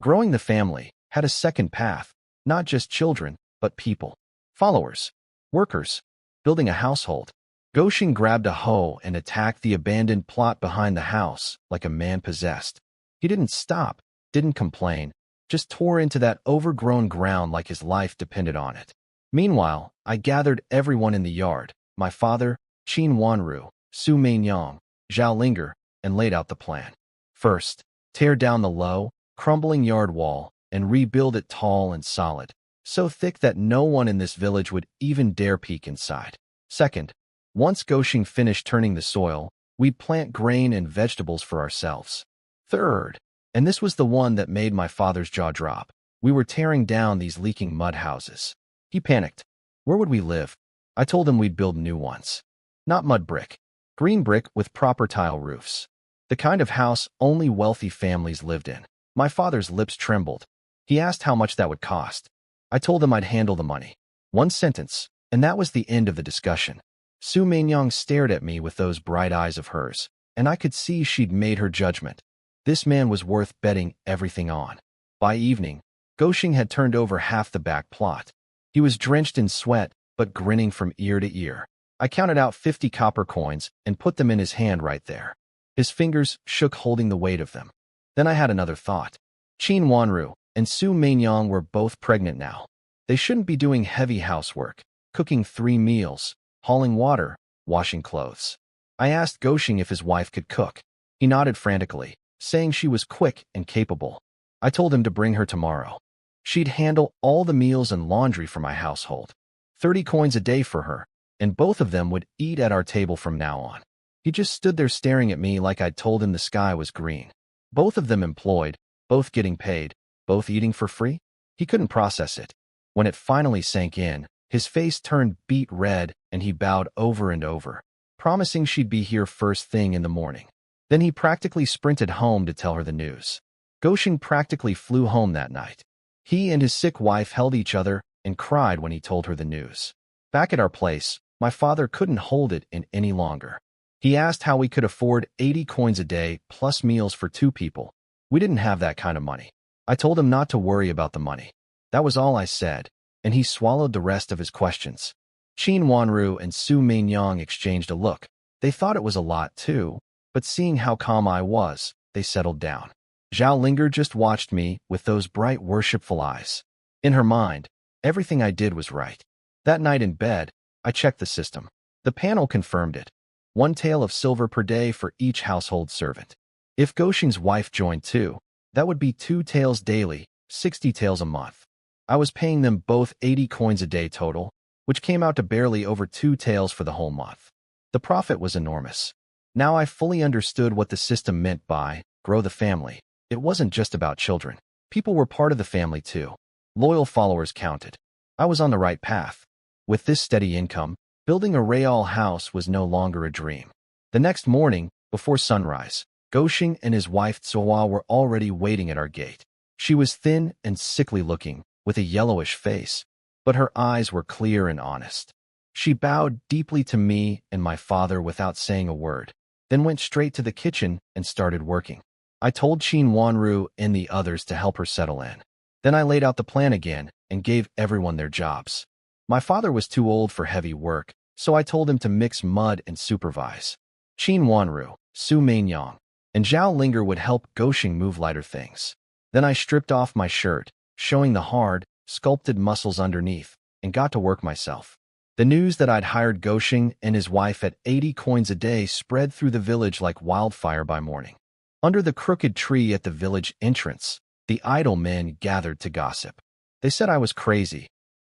Speaker 1: Growing the family had a second path, not just children, but people. Followers. Workers. Building a household. Goshing grabbed a hoe and attacked the abandoned plot behind the house like a man possessed. He didn't stop, didn't complain, just tore into that overgrown ground like his life depended on it. Meanwhile, I gathered everyone in the yard, my father, Qin Wanru, Su Mainyang, Zhao Linger, and laid out the plan. First, tear down the low, crumbling yard wall and rebuild it tall and solid, so thick that no one in this village would even dare peek inside. Second, once Goshing finished turning the soil, we'd plant grain and vegetables for ourselves. Third, and this was the one that made my father's jaw drop, we were tearing down these leaking mud houses. He panicked. Where would we live? I told him we'd build new ones. Not mud brick. Green brick with proper tile roofs. The kind of house only wealthy families lived in. My father's lips trembled. He asked how much that would cost. I told him I'd handle the money. 1 sentence, and that was the end of the discussion. Su Mainyang stared at me with those bright eyes of hers, and I could see she'd made her judgment. This man was worth betting everything on. By evening, Goshing had turned over half the back plot. He was drenched in sweat, but grinning from ear to ear. I counted out 50 copper coins and put them in his hand right there. His fingers shook holding the weight of them. Then I had another thought. Qin Wanru and Su Mainyang were both pregnant now. They shouldn't be doing heavy housework, cooking 3 meals, hauling water, washing clothes. I asked Goshing if his wife could cook. He nodded frantically, saying she was quick and capable. I told him to bring her tomorrow. She'd handle all the meals and laundry for my household. 30 coins a day for her, and both of them would eat at our table from now on. He just stood there staring at me like I'd told him the sky was green. Both of them employed, both getting paid, both eating for free? He couldn't process it. When it finally sank in, his face turned beet red and he bowed over and over, promising she'd be here first thing in the morning. Then he practically sprinted home to tell her the news. Goshing practically flew home that night. He and his sick wife held each other and cried when he told her the news. Back at our place, my father couldn't hold it in any longer. He asked how we could afford 80 coins a day plus meals for 2 people. We didn't have that kind of money. I told him not to worry about the money. That was all I said, and he swallowed the rest of his questions. Qin Wanru and Su Mainyang exchanged a look. They thought it was a lot too, but seeing how calm I was, they settled down. Zhao Linger just watched me with those bright worshipful eyes. In her mind, everything I did was right. That night in bed, I checked the system. The panel confirmed it. 1 tael of silver per day for each household servant. If Goshing's wife joined too, that would be 2 taels daily, 60 taels a month. I was paying them both 80 coins a day total, which came out to barely over 2 taels for the whole month. The profit was enormous. Now I fully understood what the system meant by grow the family. It wasn't just about children. People were part of the family too. Loyal followers counted. I was on the right path. With this steady income, building a real house was no longer a dream. The next morning, before sunrise, Goshing and his wife Tsuwa were already waiting at our gate. She was thin and sickly looking, with a yellowish face, but her eyes were clear and honest. She bowed deeply to me and my father without saying a word, then went straight to the kitchen and started working. I told Shin Wanru and the others to help her settle in. Then I laid out the plan again and gave everyone their jobs. My father was too old for heavy work, so I told him to mix mud and supervise. Shin Wanru, Su Mainyang, and Zhao Linger would help Goshing move lighter things. Then I stripped off my shirt, showing the hard, sculpted muscles underneath, and got to work myself. The news that I'd hired Goshing and his wife at 80 coins a day spread through the village like wildfire by morning. Under the crooked tree at the village entrance, the idle men gathered to gossip. They said I was crazy.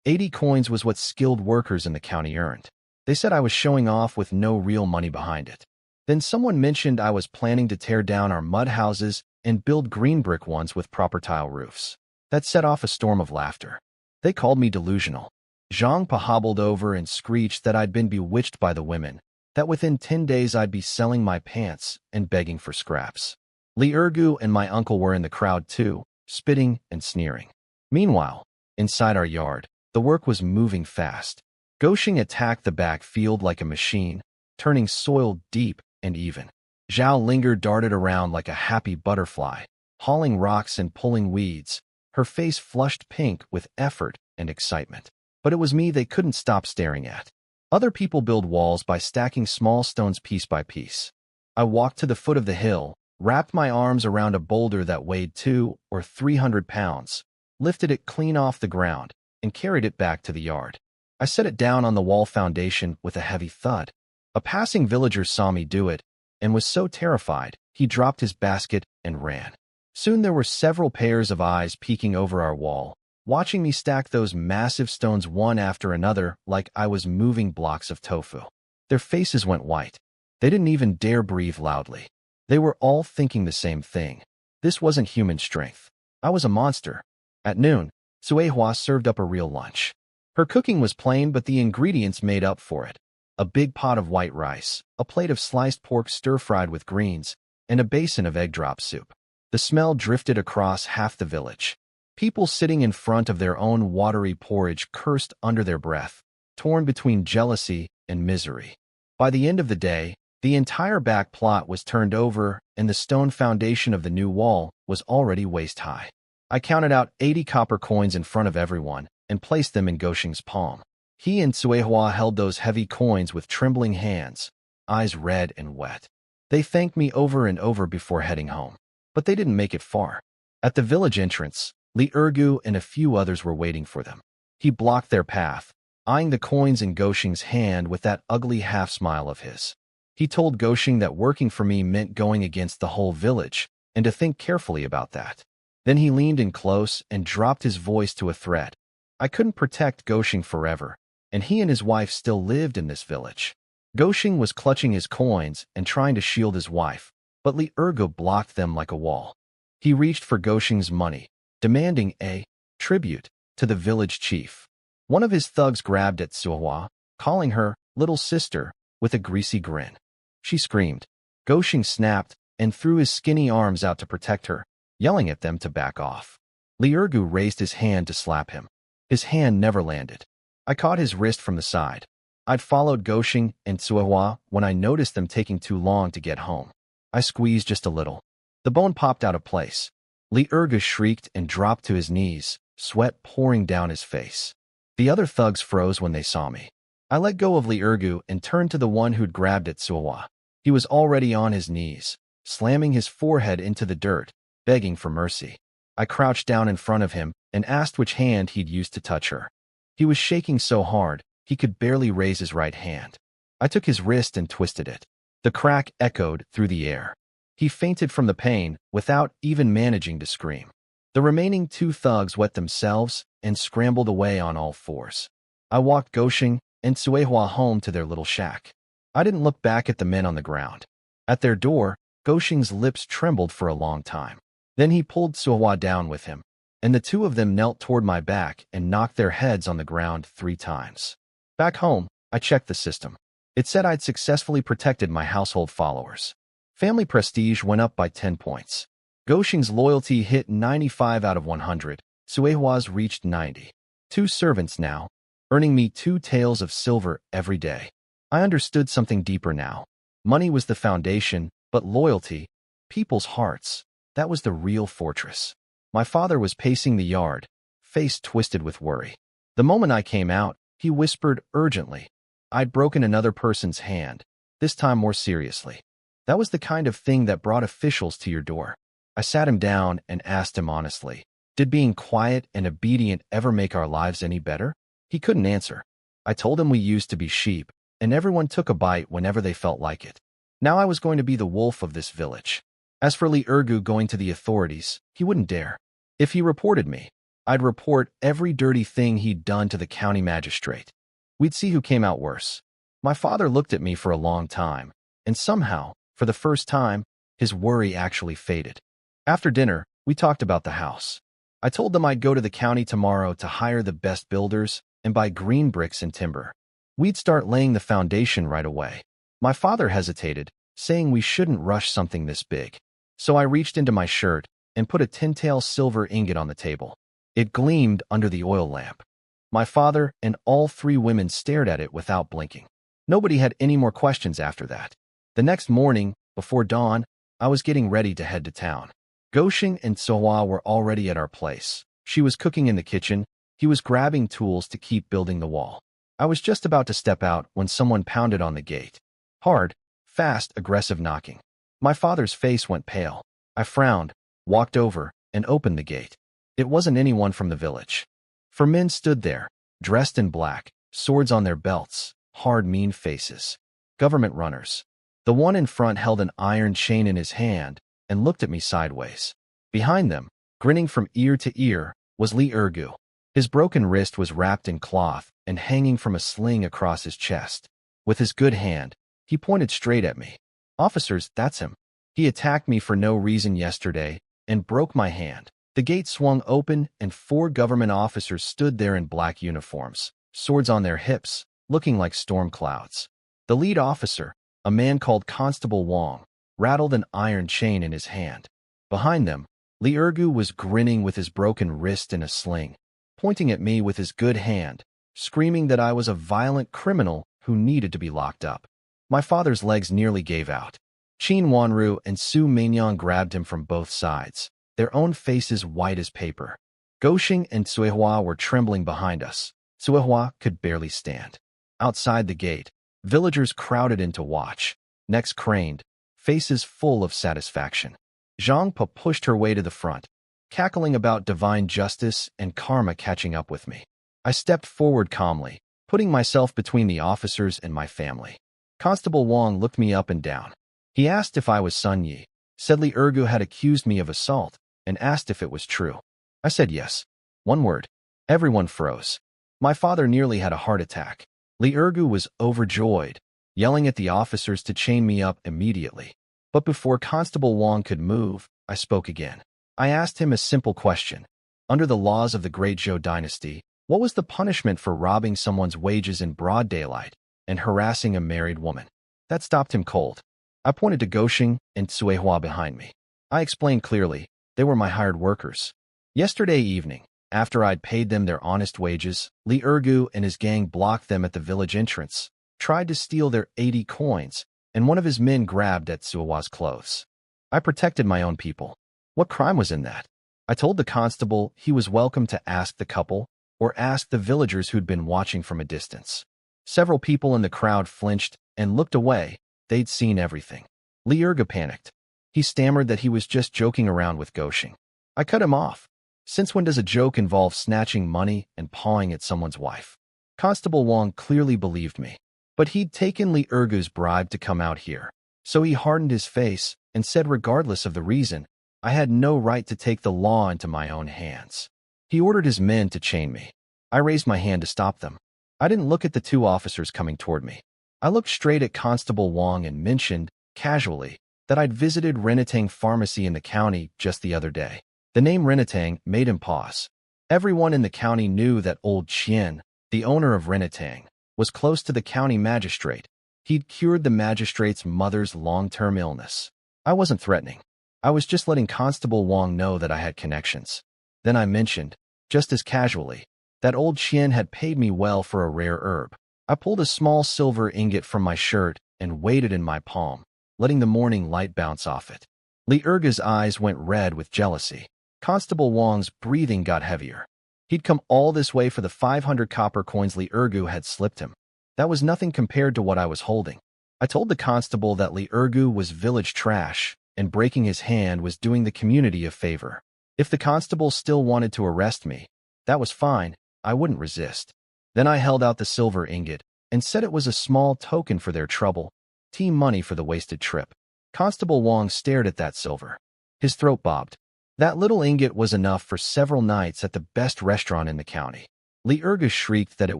Speaker 1: 80 coins was what skilled workers in the county earned. They said I was showing off with no real money behind it. Then someone mentioned I was planning to tear down our mud houses and build green brick ones with proper tile roofs. That set off a storm of laughter. They called me delusional. Zhang Pa hobbled over and screeched that I'd been bewitched by the women, that within 10 days I'd be selling my pants and begging for scraps. Li Ergu and my uncle were in the crowd too, spitting and sneering. Meanwhile, inside our yard, the work was moving fast. Goshing attacked the back field like a machine, turning soil deep and even. Zhao Linger darted around like a happy butterfly, hauling rocks and pulling weeds, her face flushed pink with effort and excitement. But it was me they couldn't stop staring at. Other people build walls by stacking small stones piece by piece. I walked to the foot of the hill, wrapped my arms around a boulder that weighed 200 or 300 pounds, lifted it clean off the ground, and carried it back to the yard. I set it down on the wall foundation with a heavy thud. A passing villager saw me do it, and was so terrified, he dropped his basket and ran. Soon there were several pairs of eyes peeking over our wall, watching me stack those massive stones one after another like I was moving blocks of tofu. Their faces went white. They didn't even dare breathe loudly. They were all thinking the same thing. This wasn't human strength. I was a monster. At noon, Suehua served up a real lunch. Her cooking was plain, but the ingredients made up for it. A big pot of white rice, a plate of sliced pork stir-fried with greens, and a basin of egg drop soup. The smell drifted across half the village. People sitting in front of their own watery porridge cursed under their breath, torn between jealousy and misery. By the end of the day, the entire back plot was turned over and the stone foundation of the new wall was already waist-high. I counted out 80 copper coins in front of everyone and placed them in Goshing's palm. He and Suehua held those heavy coins with trembling hands, eyes red and wet. They thanked me over and over before heading home. But they didn't make it far. At the village entrance, Li Ergu and a few others were waiting for them. He blocked their path, eyeing the coins in Goshing's hand with that ugly half-smile of his. He told Goshing that working for me meant going against the whole village, and to think carefully about that. Then he leaned in close and dropped his voice to a threat. I couldn't protect Goshing forever, and he and his wife still lived in this village. Goshing was clutching his coins and trying to shield his wife, but Li Ergu blocked them like a wall. He reached for Goshing's money, demanding a tribute to the village chief. One of his thugs grabbed at Suehua, calling her little sister with a greasy grin. She screamed. Goshing snapped and threw his skinny arms out to protect her, yelling at them to back off. Li Ergu raised his hand to slap him. His hand never landed. I caught his wrist from the side. I'd followed Goshing and Suehua when I noticed them taking too long to get home. I squeezed just a little. The bone popped out of place. Li Ergu shrieked and dropped to his knees, sweat pouring down his face. The other thugs froze when they saw me. I let go of Li Ergu and turned to the one who'd grabbed at Suehua. He was already on his knees, slamming his forehead into the dirt, begging for mercy. I crouched down in front of him and asked which hand he'd used to touch her. He was shaking so hard, he could barely raise his right hand. I took his wrist and twisted it. The crack echoed through the air. He fainted from the pain without even managing to scream. The remaining 2 thugs wet themselves and scrambled away on all fours. I walked Goshing and Suehua home to their little shack. I didn't look back at the men on the ground. At their door, Goshing's lips trembled for a long time. Then he pulled Suehua down with him, and the two of them knelt toward my back and knocked their heads on the ground 3 times. Back home, I checked the system. It said I'd successfully protected my household followers. Family prestige went up by 10 points. Goshing's loyalty hit 95 out of 100. Suehua's reached 90. 2 servants now, earning me 2 taels of silver every day. I understood something deeper now. Money was the foundation, but loyalty, people's hearts, that was the real fortress. My father was pacing the yard, face twisted with worry. The moment I came out, he whispered urgently, "I'd broken another person's hand, this time more seriously." That was the kind of thing that brought officials to your door. I sat him down and asked him honestly, "Did being quiet and obedient ever make our lives any better?" He couldn't answer. I told him we used to be sheep, and everyone took a bite whenever they felt like it. Now I was going to be the wolf of this village. As for Li Ergu going to the authorities, he wouldn't dare. If he reported me, I'd report every dirty thing he'd done to the county magistrate. We'd see who came out worse. My father looked at me for a long time, and somehow, for the first time, his worry actually faded. After dinner, we talked about the house. I told them I'd go to the county tomorrow to hire the best builders and buy green bricks and timber. We'd start laying the foundation right away. My father hesitated, saying we shouldn't rush something this big. So I reached into my shirt and put a 10-tael silver ingot on the table. It gleamed under the oil lamp. My father and all 3 women stared at it without blinking. Nobody had any more questions after that. The next morning, before dawn, I was getting ready to head to town. Goshing and Suehua were already at our place. She was cooking in the kitchen. He was grabbing tools to keep building the wall. I was just about to step out when someone pounded on the gate. Hard, fast, aggressive knocking. My father's face went pale. I frowned, walked over, and opened the gate. It wasn't anyone from the village. 4 men stood there, dressed in black, swords on their belts, hard, mean faces. Government runners. The one in front held an iron chain in his hand and looked at me sideways. Behind them, grinning from ear to ear, was Li Ergu. His broken wrist was wrapped in cloth and hanging from a sling across his chest. With his good hand, he pointed straight at me. "Officers, that's him. He attacked me for no reason yesterday and broke my hand." The gate swung open and 4 government officers stood there in black uniforms, swords on their hips, looking like storm clouds. The lead officer, a man called Constable Wong, rattled an iron chain in his hand. Behind them, Li Ergu was grinning with his broken wrist in a sling, pointing at me with his good hand, screaming that I was a violent criminal who needed to be locked up. My father's legs nearly gave out. Chin Wanru and Su Meinyan grabbed him from both sides, their own faces white as paper. Goshing and Suehua were trembling behind us. Suehua could barely stand. Outside the gate, villagers crowded in to watch, necks craned, faces full of satisfaction. Zhang Pa pushed her way to the front, cackling about divine justice and karma catching up with me. I stepped forward calmly, putting myself between the officers and my family. Constable Wong looked me up and down. He asked if I was Sun Yi, said Li Ergu had accused me of assault, and asked if it was true. I said yes. One word. Everyone froze. My father nearly had a heart attack. Li Ergu was overjoyed, yelling at the officers to chain me up immediately. But before Constable Wong could move, I spoke again. I asked him a simple question. Under the laws of the Great Zhou dynasty, what was the punishment for robbing someone's wages in broad daylight and harassing a married woman? That stopped him cold. I pointed to Goshing and Suehua behind me. I explained clearly, they were my hired workers. Yesterday evening, after I'd paid them their honest wages, Li Ergu and his gang blocked them at the village entrance, tried to steal their 80 coins, and one of his men grabbed at Suehua's clothes. I protected my own people. What crime was in that? I told the constable he was welcome to ask the couple or ask the villagers who'd been watching from a distance. Several people in the crowd flinched and looked away. They'd seen everything. Li Ergu panicked. He stammered that he was just joking around with Goshing. I cut him off. Since when does a joke involve snatching money and pawing at someone's wife? Constable Wong clearly believed me, but he'd taken Li Ergu's bribe to come out here. So he hardened his face and said regardless of the reason, I had no right to take the law into my own hands. He ordered his men to chain me. I raised my hand to stop them. I didn't look at the two officers coming toward me. I looked straight at Constable Wong and mentioned, casually, that I'd visited Renatang Pharmacy in the county just the other day. The name Renatang made him pause. Everyone in the county knew that old Chien, the owner of Renatang, was close to the county magistrate. He'd cured the magistrate's mother's long-term illness. I wasn't threatening. I was just letting Constable Wong know that I had connections. Then I mentioned, just as casually, that old Chien had paid me well for a rare herb. I pulled a small silver ingot from my shirt and weighed it in my palm, letting the morning light bounce off it. Li Erga's eyes went red with jealousy. Constable Wong's breathing got heavier. He'd come all this way for the 500 copper coins Li Ergu had slipped him. That was nothing compared to what I was holding. I told the constable that Li Ergu was village trash, and breaking his hand was doing the community a favor. If the constable still wanted to arrest me, that was fine. I wouldn't resist. Then I held out the silver ingot and said it was a small token for their trouble, team money for the wasted trip. Constable Wong stared at that silver. His throat bobbed. That little ingot was enough for several nights at the best restaurant in the county. Li Erga shrieked that it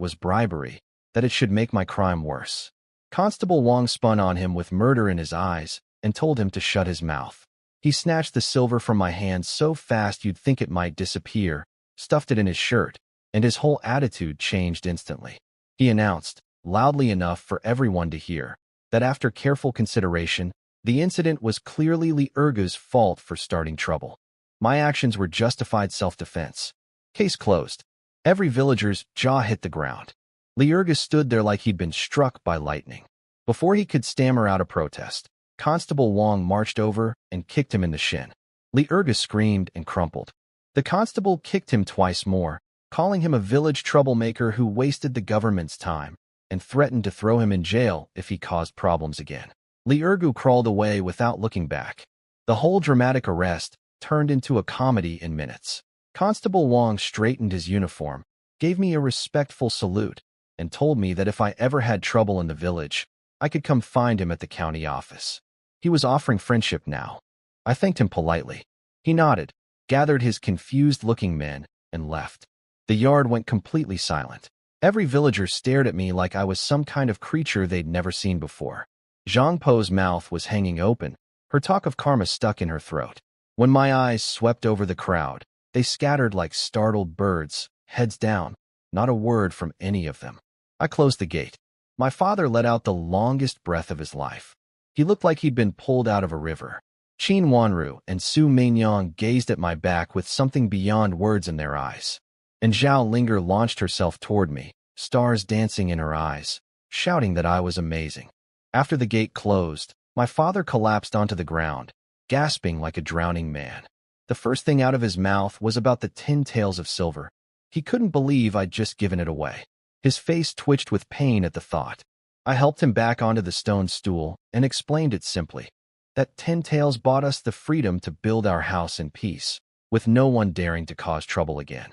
Speaker 1: was bribery, that it should make my crime worse. Constable Wong spun on him with murder in his eyes and told him to shut his mouth. He snatched the silver from my hand so fast you'd think it might disappear, stuffed it in his shirt, and his whole attitude changed instantly. He announced, loudly enough for everyone to hear, that after careful consideration, the incident was clearly Li Erga's fault for starting trouble. My actions were justified self-defense. Case closed. Every villager's jaw hit the ground. Li Erga stood there like he'd been struck by lightning. Before he could stammer out a protest, Constable Wong marched over and kicked him in the shin. Li Erga screamed and crumpled. The constable kicked him twice more, calling him a village troublemaker who wasted the government's time, and threatened to throw him in jail if he caused problems again. Li Ergu crawled away without looking back. The whole dramatic arrest turned into a comedy in minutes. Constable Wong straightened his uniform, gave me a respectful salute, and told me that if I ever had trouble in the village, I could come find him at the county office. He was offering friendship now. I thanked him politely. He nodded, gathered his confused-looking men, and left. The yard went completely silent. Every villager stared at me like I was some kind of creature they'd never seen before. Zhang Po's mouth was hanging open, her talk of karma stuck in her throat. When my eyes swept over the crowd, they scattered like startled birds, heads down, not a word from any of them. I closed the gate. My father let out the longest breath of his life. He looked like he'd been pulled out of a river. Qin Wanru and Su Meinyang gazed at my back with something beyond words in their eyes. And Zhao Linger launched herself toward me, stars dancing in her eyes, shouting that I was amazing. After the gate closed, my father collapsed onto the ground, gasping like a drowning man. The first thing out of his mouth was about the 10 taels of silver. He couldn't believe I'd just given it away. His face twitched with pain at the thought. I helped him back onto the stone stool and explained it simply. That 10 taels bought us the freedom to build our house in peace, with no one daring to cause trouble again.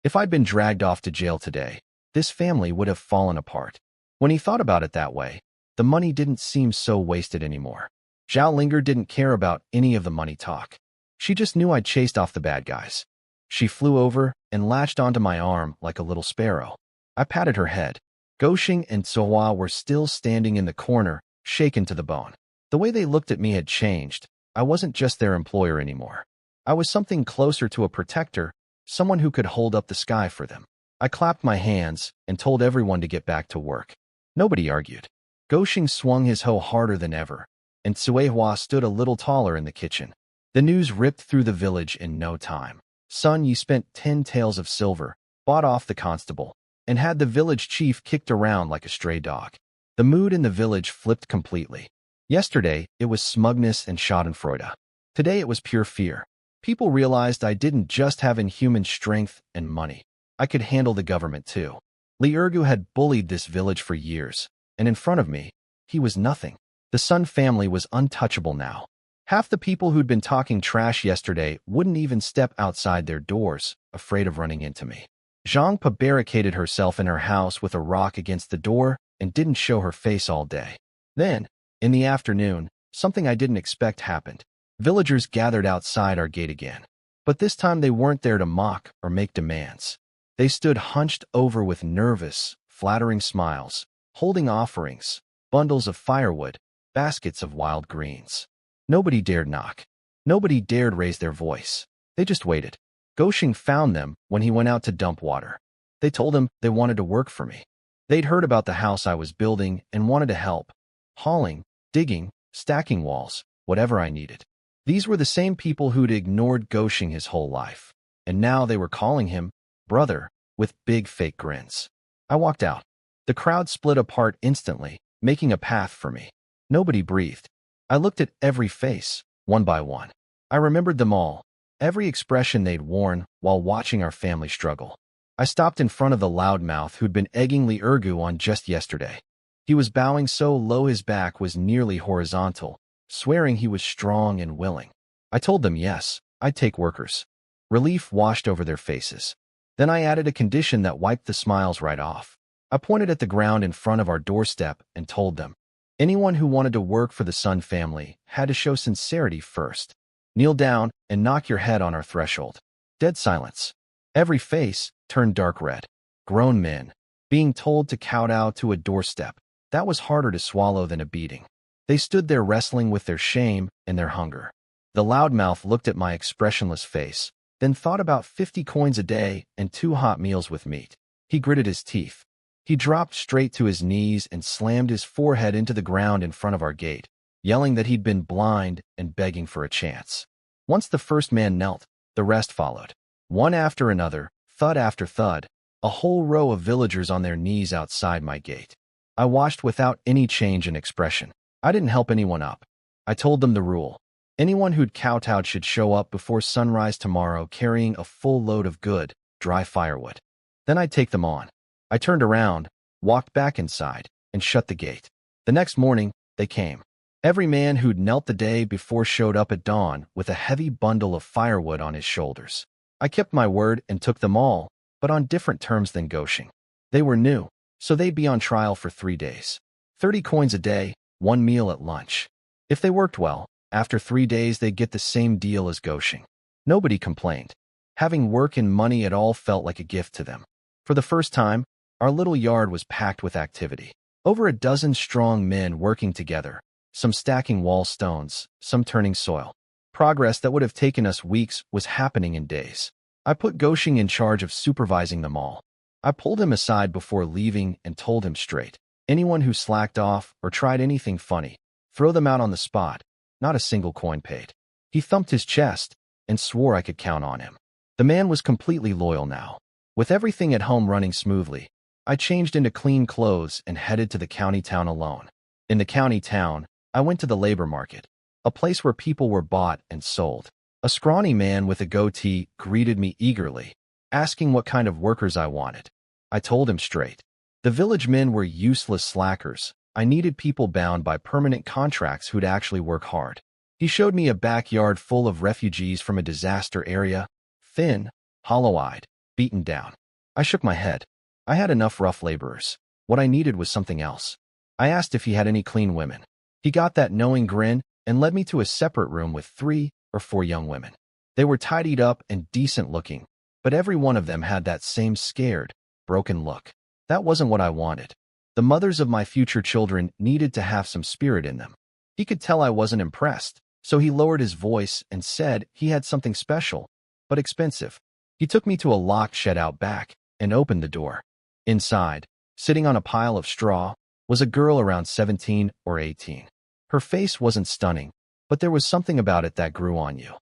Speaker 1: If I'd been dragged off to jail today, this family would have fallen apart. When he thought about it that way, the money didn't seem so wasted anymore. Zhao Linger didn't care about any of the money talk. She just knew I'd chased off the bad guys. She flew over and latched onto my arm like a little sparrow. I patted her head. Goshing and Sohua were still standing in the corner, shaken to the bone. The way they looked at me had changed. I wasn't just their employer anymore. I was something closer to a protector, someone who could hold up the sky for them. I clapped my hands and told everyone to get back to work. Nobody argued. Goshing swung his hoe harder than ever, and Suehua stood a little taller in the kitchen. The news ripped through the village in no time. Son, you spent 10 taels of silver, bought off the constable, and had the village chief kicked around like a stray dog. The mood in the village flipped completely. Yesterday, it was smugness and schadenfreude. Today it was pure fear. People realized I didn't just have inhuman strength and money. I could handle the government too. Li Ergu had bullied this village for years, and in front of me, he was nothing. The Sun family was untouchable now. Half the people who'd been talking trash yesterday wouldn't even step outside their doors, afraid of running into me. Zhang Pa barricaded herself in her house with a rock against the door and didn't show her face all day. Then, in the afternoon, something I didn't expect happened. Villagers gathered outside our gate again. But this time they weren't there to mock or make demands. They stood hunched over with nervous, flattering smiles, holding offerings, bundles of firewood, baskets of wild greens. Nobody dared knock. Nobody dared raise their voice. They just waited. Goshing found them when he went out to dump water. They told him they wanted to work for me. They'd heard about the house I was building and wanted to help. Hauling, digging, stacking walls, whatever I needed. These were the same people who'd ignored Goshing his whole life. And now they were calling him brother with big fake grins. I walked out. The crowd split apart instantly, making a path for me. Nobody breathed. I looked at every face, one by one. I remembered them all, every expression they'd worn while watching our family struggle. I stopped in front of the loudmouth who'd been egging Lee Urgu on just yesterday. He was bowing so low his back was nearly horizontal, swearing he was strong and willing. I told them yes, I'd take workers. Relief washed over their faces. Then I added a condition that wiped the smiles right off. I pointed at the ground in front of our doorstep and told them, anyone who wanted to work for the Sun family had to show sincerity first. Kneel down and knock your head on our threshold. Dead silence. Every face turned dark red. Grown men, being told to kowtow to a doorstep. That was harder to swallow than a beating. They stood there wrestling with their shame and their hunger. The loudmouth looked at my expressionless face, then thought about 50 coins a day and 2 hot meals with meat. He gritted his teeth. He dropped straight to his knees and slammed his forehead into the ground in front of our gate, yelling that he'd been blind and begging for a chance. Once the first man knelt, the rest followed. One after another, thud after thud, a whole row of villagers on their knees outside my gate. I watched without any change in expression. I didn't help anyone up. I told them the rule. Anyone who'd kowtowed should show up before sunrise tomorrow carrying a full load of good, dry firewood. Then I'd take them on. I turned around, walked back inside, and shut the gate. The next morning, they came. Every man who'd knelt the day before showed up at dawn with a heavy bundle of firewood on his shoulders. I kept my word and took them all, but on different terms than Goshing. They were new, so they'd be on trial for 3 days. 30 coins a day, 1 meal at lunch. If they worked well, after 3 days they'd get the same deal as Goshing. Nobody complained. Having work and money at all felt like a gift to them. For the first time, our little yard was packed with activity. Over a dozen strong men working together, some stacking wall stones, some turning soil. Progress that would have taken us weeks was happening in days. I put Goshing in charge of supervising them all. I pulled him aside before leaving and told him straight. Anyone who slacked off or tried anything funny, throw them out on the spot. Not a single coin paid. He thumped his chest and swore I could count on him. The man was completely loyal now. With everything at home running smoothly, I changed into clean clothes and headed to the county town alone. In the county town, I went to the labor market, a place where people were bought and sold. A scrawny man with a goatee greeted me eagerly, asking what kind of workers I wanted. I told him straight. The village men were useless slackers. I needed people bound by permanent contracts who'd actually work hard. He showed me a backyard full of refugees from a disaster area, thin, hollow-eyed, beaten down. I shook my head. I had enough rough laborers. What I needed was something else. I asked if he had any clean women. He got that knowing grin and led me to a separate room with 3 or 4 young women. They were tidied up and decent looking, but every one of them had that same scared, broken look. That wasn't what I wanted. The mothers of my future children needed to have some spirit in them. He could tell I wasn't impressed, so he lowered his voice and said he had something special, but expensive. He took me to a locked shed out back and opened the door. Inside, sitting on a pile of straw, was a girl around 17 or 18. Her face wasn't stunning, but there was something about it that grew on you.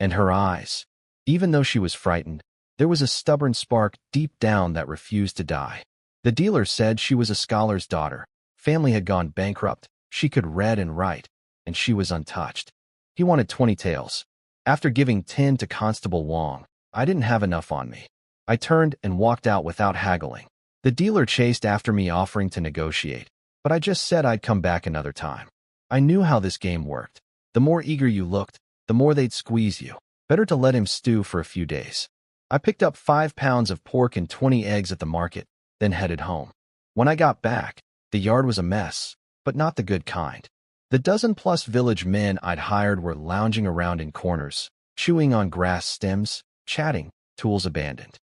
Speaker 1: And her eyes. Even though she was frightened, there was a stubborn spark deep down that refused to die. The dealer said she was a scholar's daughter. Family had gone bankrupt, she could read and write, and she was untouched. He wanted 20 taels. After giving 10 to Constable Wong, I didn't have enough on me. I turned and walked out without haggling. The dealer chased after me offering to negotiate, but I just said I'd come back another time. I knew how this game worked. The more eager you looked, the more they'd squeeze you. Better to let him stew for a few days. I picked up 5 pounds of pork and 20 eggs at the market, then headed home. When I got back, the yard was a mess, but not the good kind. The dozen-plus village men I'd hired were lounging around in corners, chewing on grass stems, chatting, tools abandoned.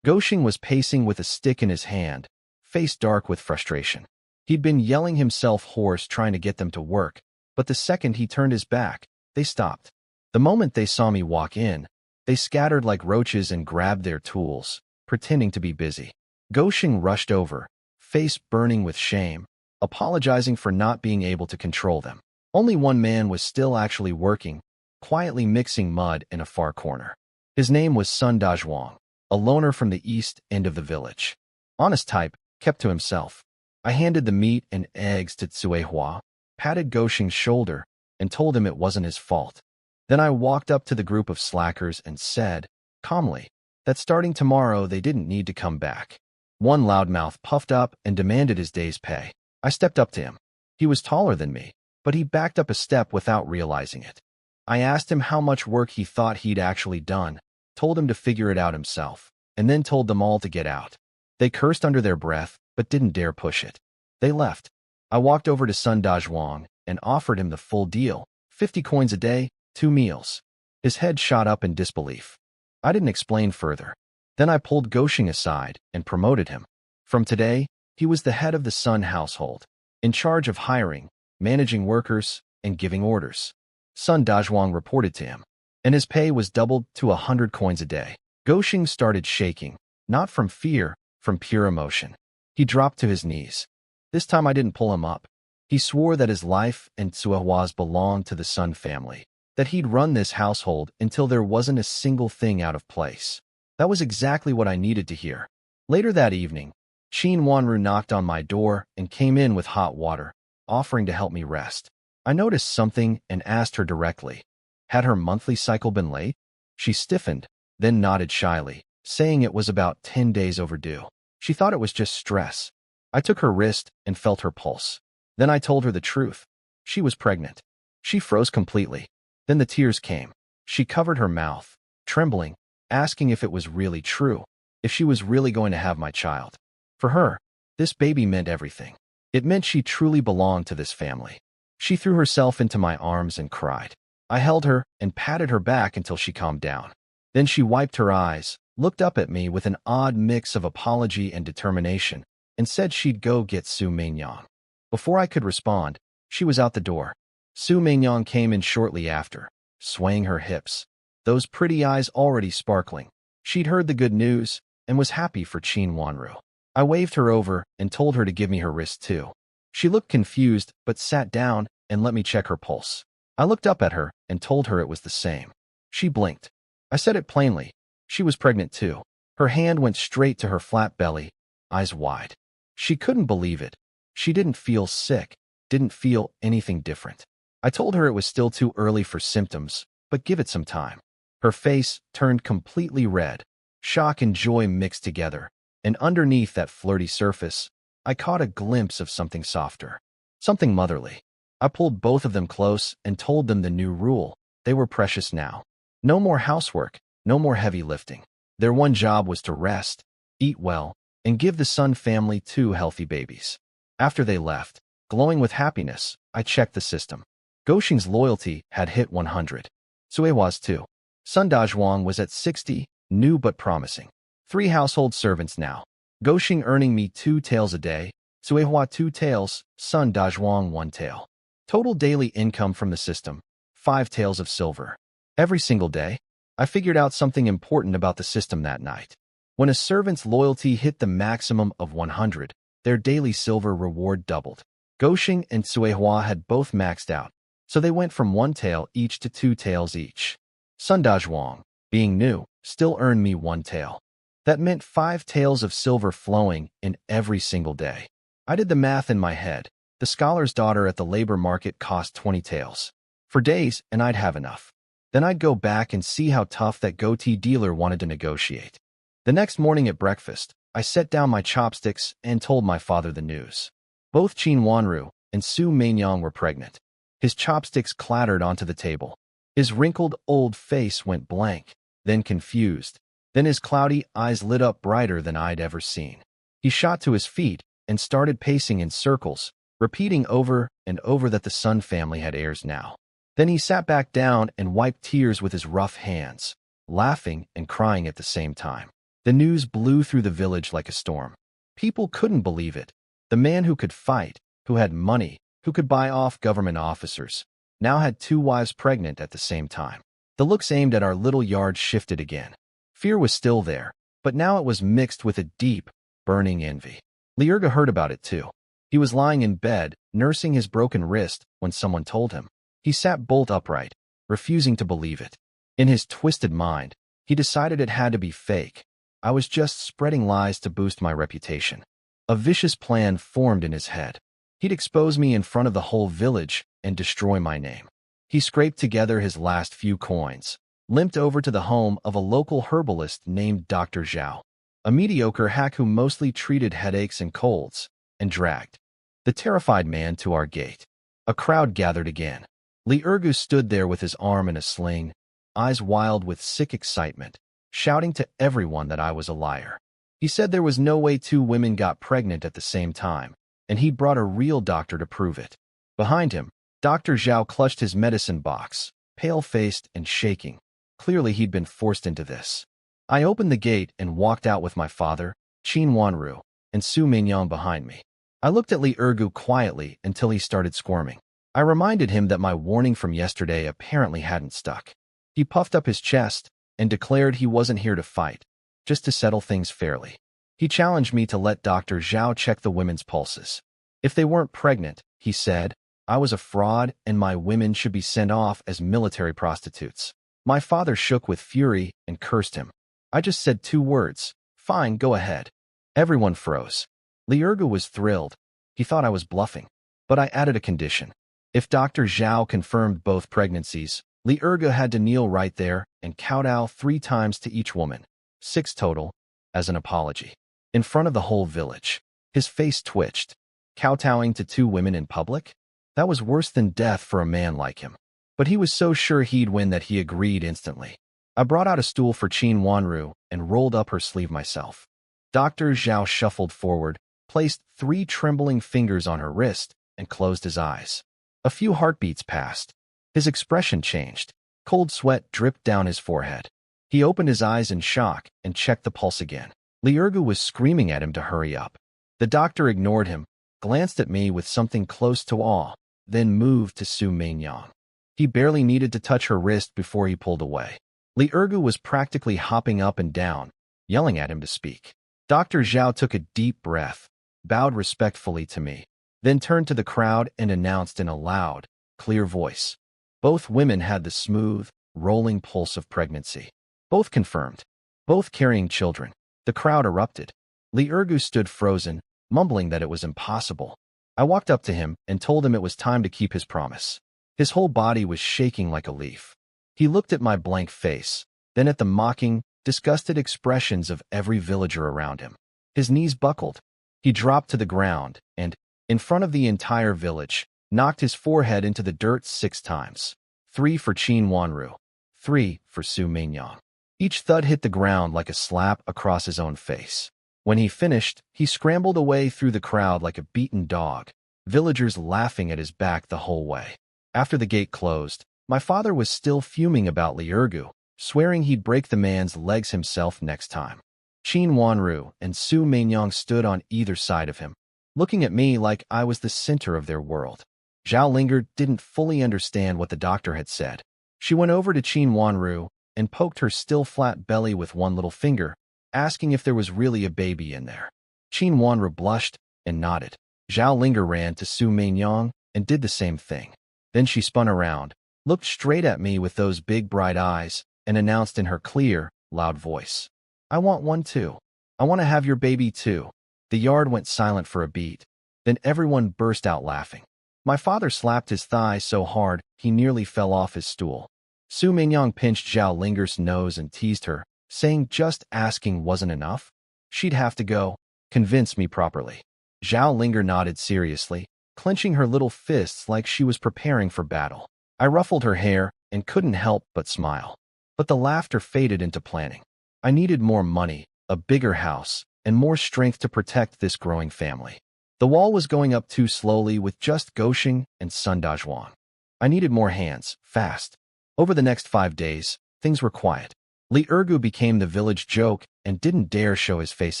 Speaker 1: Goshing was pacing with a stick in his hand, face dark with frustration. He'd been yelling himself hoarse trying to get them to work, but the second he turned his back, they stopped. The moment they saw me walk in, they scattered like roaches and grabbed their tools, pretending to be busy. Goshing rushed over, face burning with shame, apologizing for not being able to control them. Only one man was still actually working, quietly mixing mud in a far corner. His name was Sun Dazhuang, a loner from the east end of the village. Honest type, kept to himself. I handed the meat and eggs to Tsuehua, patted Goshing's shoulder, and told him it wasn't his fault. Then I walked up to the group of slackers and said, calmly, that starting tomorrow they didn't need to come back. One loudmouth puffed up and demanded his day's pay. I stepped up to him. He was taller than me, but he backed up a step without realizing it. I asked him how much work he thought he'd actually done, told him to figure it out himself, and then told them all to get out. They cursed under their breath, but didn't dare push it. They left. I walked over to Sun Dazhuang and offered him the full deal, 50 coins a day, 2 meals. His head shot up in disbelief. I didn't explain further. Then I pulled Goshing aside and promoted him. From today, he was the head of the Sun household, in charge of hiring, managing workers, and giving orders. Sun Dazhuang reported to him, and his pay was doubled to 100 coins a day. Goshing started shaking, not from fear, from pure emotion. He dropped to his knees. This time I didn't pull him up. He swore that his life and Tsuehua's belonged to the Sun family, that he'd run this household until there wasn't a single thing out of place. That was exactly what I needed to hear. Later that evening, Qin Wanru knocked on my door and came in with hot water, offering to help me rest. I noticed something and asked her directly. Had her monthly cycle been late? She stiffened, then nodded shyly, saying it was about 10 days overdue. She thought it was just stress. I took her wrist and felt her pulse. Then I told her the truth. She was pregnant. She froze completely. Then the tears came. She covered her mouth, trembling, asking if it was really true, if she was really going to have my child. For her, this baby meant everything. It meant she truly belonged to this family. She threw herself into my arms and cried. I held her and patted her back until she calmed down. Then she wiped her eyes, looked up at me with an odd mix of apology and determination, and said she'd go get Su Meinyang. Before I could respond, she was out the door. Su Meinyang came in shortly after, swaying her hips, those pretty eyes already sparkling. She'd heard the good news and was happy for Qin Wanru. I waved her over and told her to give me her wrist too. She looked confused but sat down and let me check her pulse. I looked up at her and told her it was the same. She blinked. I said it plainly. She was pregnant too. Her hand went straight to her flat belly, eyes wide. She couldn't believe it. She didn't feel sick, didn't feel anything different. I told her it was still too early for symptoms, but give it some time. Her face turned completely red. Shock and joy mixed together, and underneath that flirty surface, I caught a glimpse of something softer, something motherly. I pulled both of them close and told them the new rule. They were precious now. No more housework, no more heavy lifting. Their one job was to rest, eat well, and give the Sun family 2 healthy babies. After they left, glowing with happiness, I checked the system. Goshing's loyalty had hit 100. Tsuehua's too. Sun Dazhuang was at 60, new but promising. 3 household servants now. Goshing earning me 2 taels a day, Tsuehua 2 taels, Sun Dazhuang 1 tael. Total daily income from the system, 5 taels of silver. Every single day, I figured out something important about the system that night. When a servant's loyalty hit the maximum of 100, their daily silver reward doubled. Goshing and Tsuehua had both maxed out, so they went from 1 tael each to 2 taels each. Sun Dazhuang, being new, still earned me 1 tael. That meant 5 taels of silver flowing in every single day. I did the math in my head. The scholar's daughter at the labor market cost 20 taels. For days, and I'd have enough. Then I'd go back and see how tough that goatee dealer wanted to negotiate. The next morning at breakfast, I set down my chopsticks and told my father the news. Both Qin Wanru and Su Meinyang were pregnant. His chopsticks clattered onto the table. His wrinkled old face went blank, then confused. Then his cloudy eyes lit up brighter than I'd ever seen. He shot to his feet and started pacing in circles, repeating over and over that the Sun family had heirs now. Then he sat back down and wiped tears with his rough hands, laughing and crying at the same time. The news blew through the village like a storm. People couldn't believe it. The man who could fight, who had money, who could buy off government officers, now had 2 wives pregnant at the same time. The looks aimed at our little yard shifted again. Fear was still there, but now it was mixed with a deep, burning envy. Liurga heard about it too. He was lying in bed, nursing his broken wrist, when someone told him. He sat bolt upright, refusing to believe it. In his twisted mind, he decided it had to be fake. I was just spreading lies to boost my reputation. A vicious plan formed in his head. He'd expose me in front of the whole village and destroy my name. He scraped together his last few coins, limped over to the home of a local herbalist named Dr. Zhao, a mediocre hack who mostly treated headaches and colds, and dragged the terrified man to our gate. A crowd gathered again. Liurgu stood there with his arm in a sling, eyes wild with sick excitement, shouting to everyone that I was a liar. He said there was no way 2 women got pregnant at the same time, and he'd brought a real doctor to prove it. Behind him, Dr. Zhao clutched his medicine box, pale-faced and shaking. Clearly he'd been forced into this. I opened the gate and walked out with my father, Qin Wanru, and Su Mingyang behind me. I looked at Li Ergu quietly until he started squirming. I reminded him that my warning from yesterday apparently hadn't stuck. He puffed up his chest and declared he wasn't here to fight, just to settle things fairly. He challenged me to let Dr. Zhao check the women's pulses. If they weren't pregnant, he said, I was a fraud and my women should be sent off as military prostitutes. My father shook with fury and cursed him. I just said 2 words, fine, go ahead. Everyone froze. Liurgu was thrilled. He thought I was bluffing. But I added a condition. If Dr. Zhao confirmed both pregnancies, Liurgu had to kneel right there and kowtow 3 times to each woman, 6 total, as an apology. In front of the whole village. His face twitched. Kowtowing to 2 women in public? That was worse than death for a man like him. But he was so sure he'd win that he agreed instantly. I brought out a stool for Qin Wanru and rolled up her sleeve myself. Dr. Zhao shuffled forward, placed 3 trembling fingers on her wrist, and closed his eyes. A few heartbeats passed. His expression changed. Cold sweat dripped down his forehead. He opened his eyes in shock and checked the pulse again. Liurgu was screaming at him to hurry up. The doctor ignored him, glanced at me with something close to awe, then moved to Su Mingyang. He barely needed to touch her wrist before he pulled away. Liurgu was practically hopping up and down, yelling at him to speak. Dr. Zhao took a deep breath, bowed respectfully to me, then turned to the crowd and announced in a loud, clear voice. Both women had the smooth, rolling pulse of pregnancy. Both confirmed. Both carrying children. The crowd erupted. Liurgu stood frozen, mumbling that it was impossible. I walked up to him and told him it was time to keep his promise. His whole body was shaking like a leaf. He looked at my blank face, then at the mocking, disgusted expressions of every villager around him. His knees buckled. He dropped to the ground and, in front of the entire village, knocked his forehead into the dirt 6 times. 3 for Qin Wanru. 3 for Su Mingyang. Each thud hit the ground like a slap across his own face. When he finished, he scrambled away through the crowd like a beaten dog, villagers laughing at his back the whole way. After the gate closed, my father was still fuming about Liurgu, swearing he'd break the man's legs himself next time. Qin Wanru and Su Mingyang stood on either side of him, looking at me like I was the center of their world. Zhao Linger didn't fully understand what the doctor had said. She went over to Qin Wanru and poked her still flat belly with one little finger, asking if there was really a baby in there. Qin Wanru blushed and nodded. Zhao Linger ran to Su Mingyang and did the same thing. Then she spun around, looked straight at me with those big bright eyes, and announced in her clear, loud voice, I want one too. I want to have your baby too. The yard went silent for a beat. Then everyone burst out laughing. My father slapped his thigh so hard he nearly fell off his stool. Su Mingyang pinched Zhao Linger's nose and teased her, saying just asking wasn't enough. She'd have to go, convince me properly. Zhao Linger nodded seriously, clenching her little fists like she was preparing for battle. I ruffled her hair and couldn't help but smile. But the laughter faded into planning. I needed more money, a bigger house, and more strength to protect this growing family. The wall was going up too slowly with just Gosheng and Sun Dazhuang. I needed more hands, fast. Over the next 5 days, things were quiet. Li Ergu became the village joke and didn't dare show his face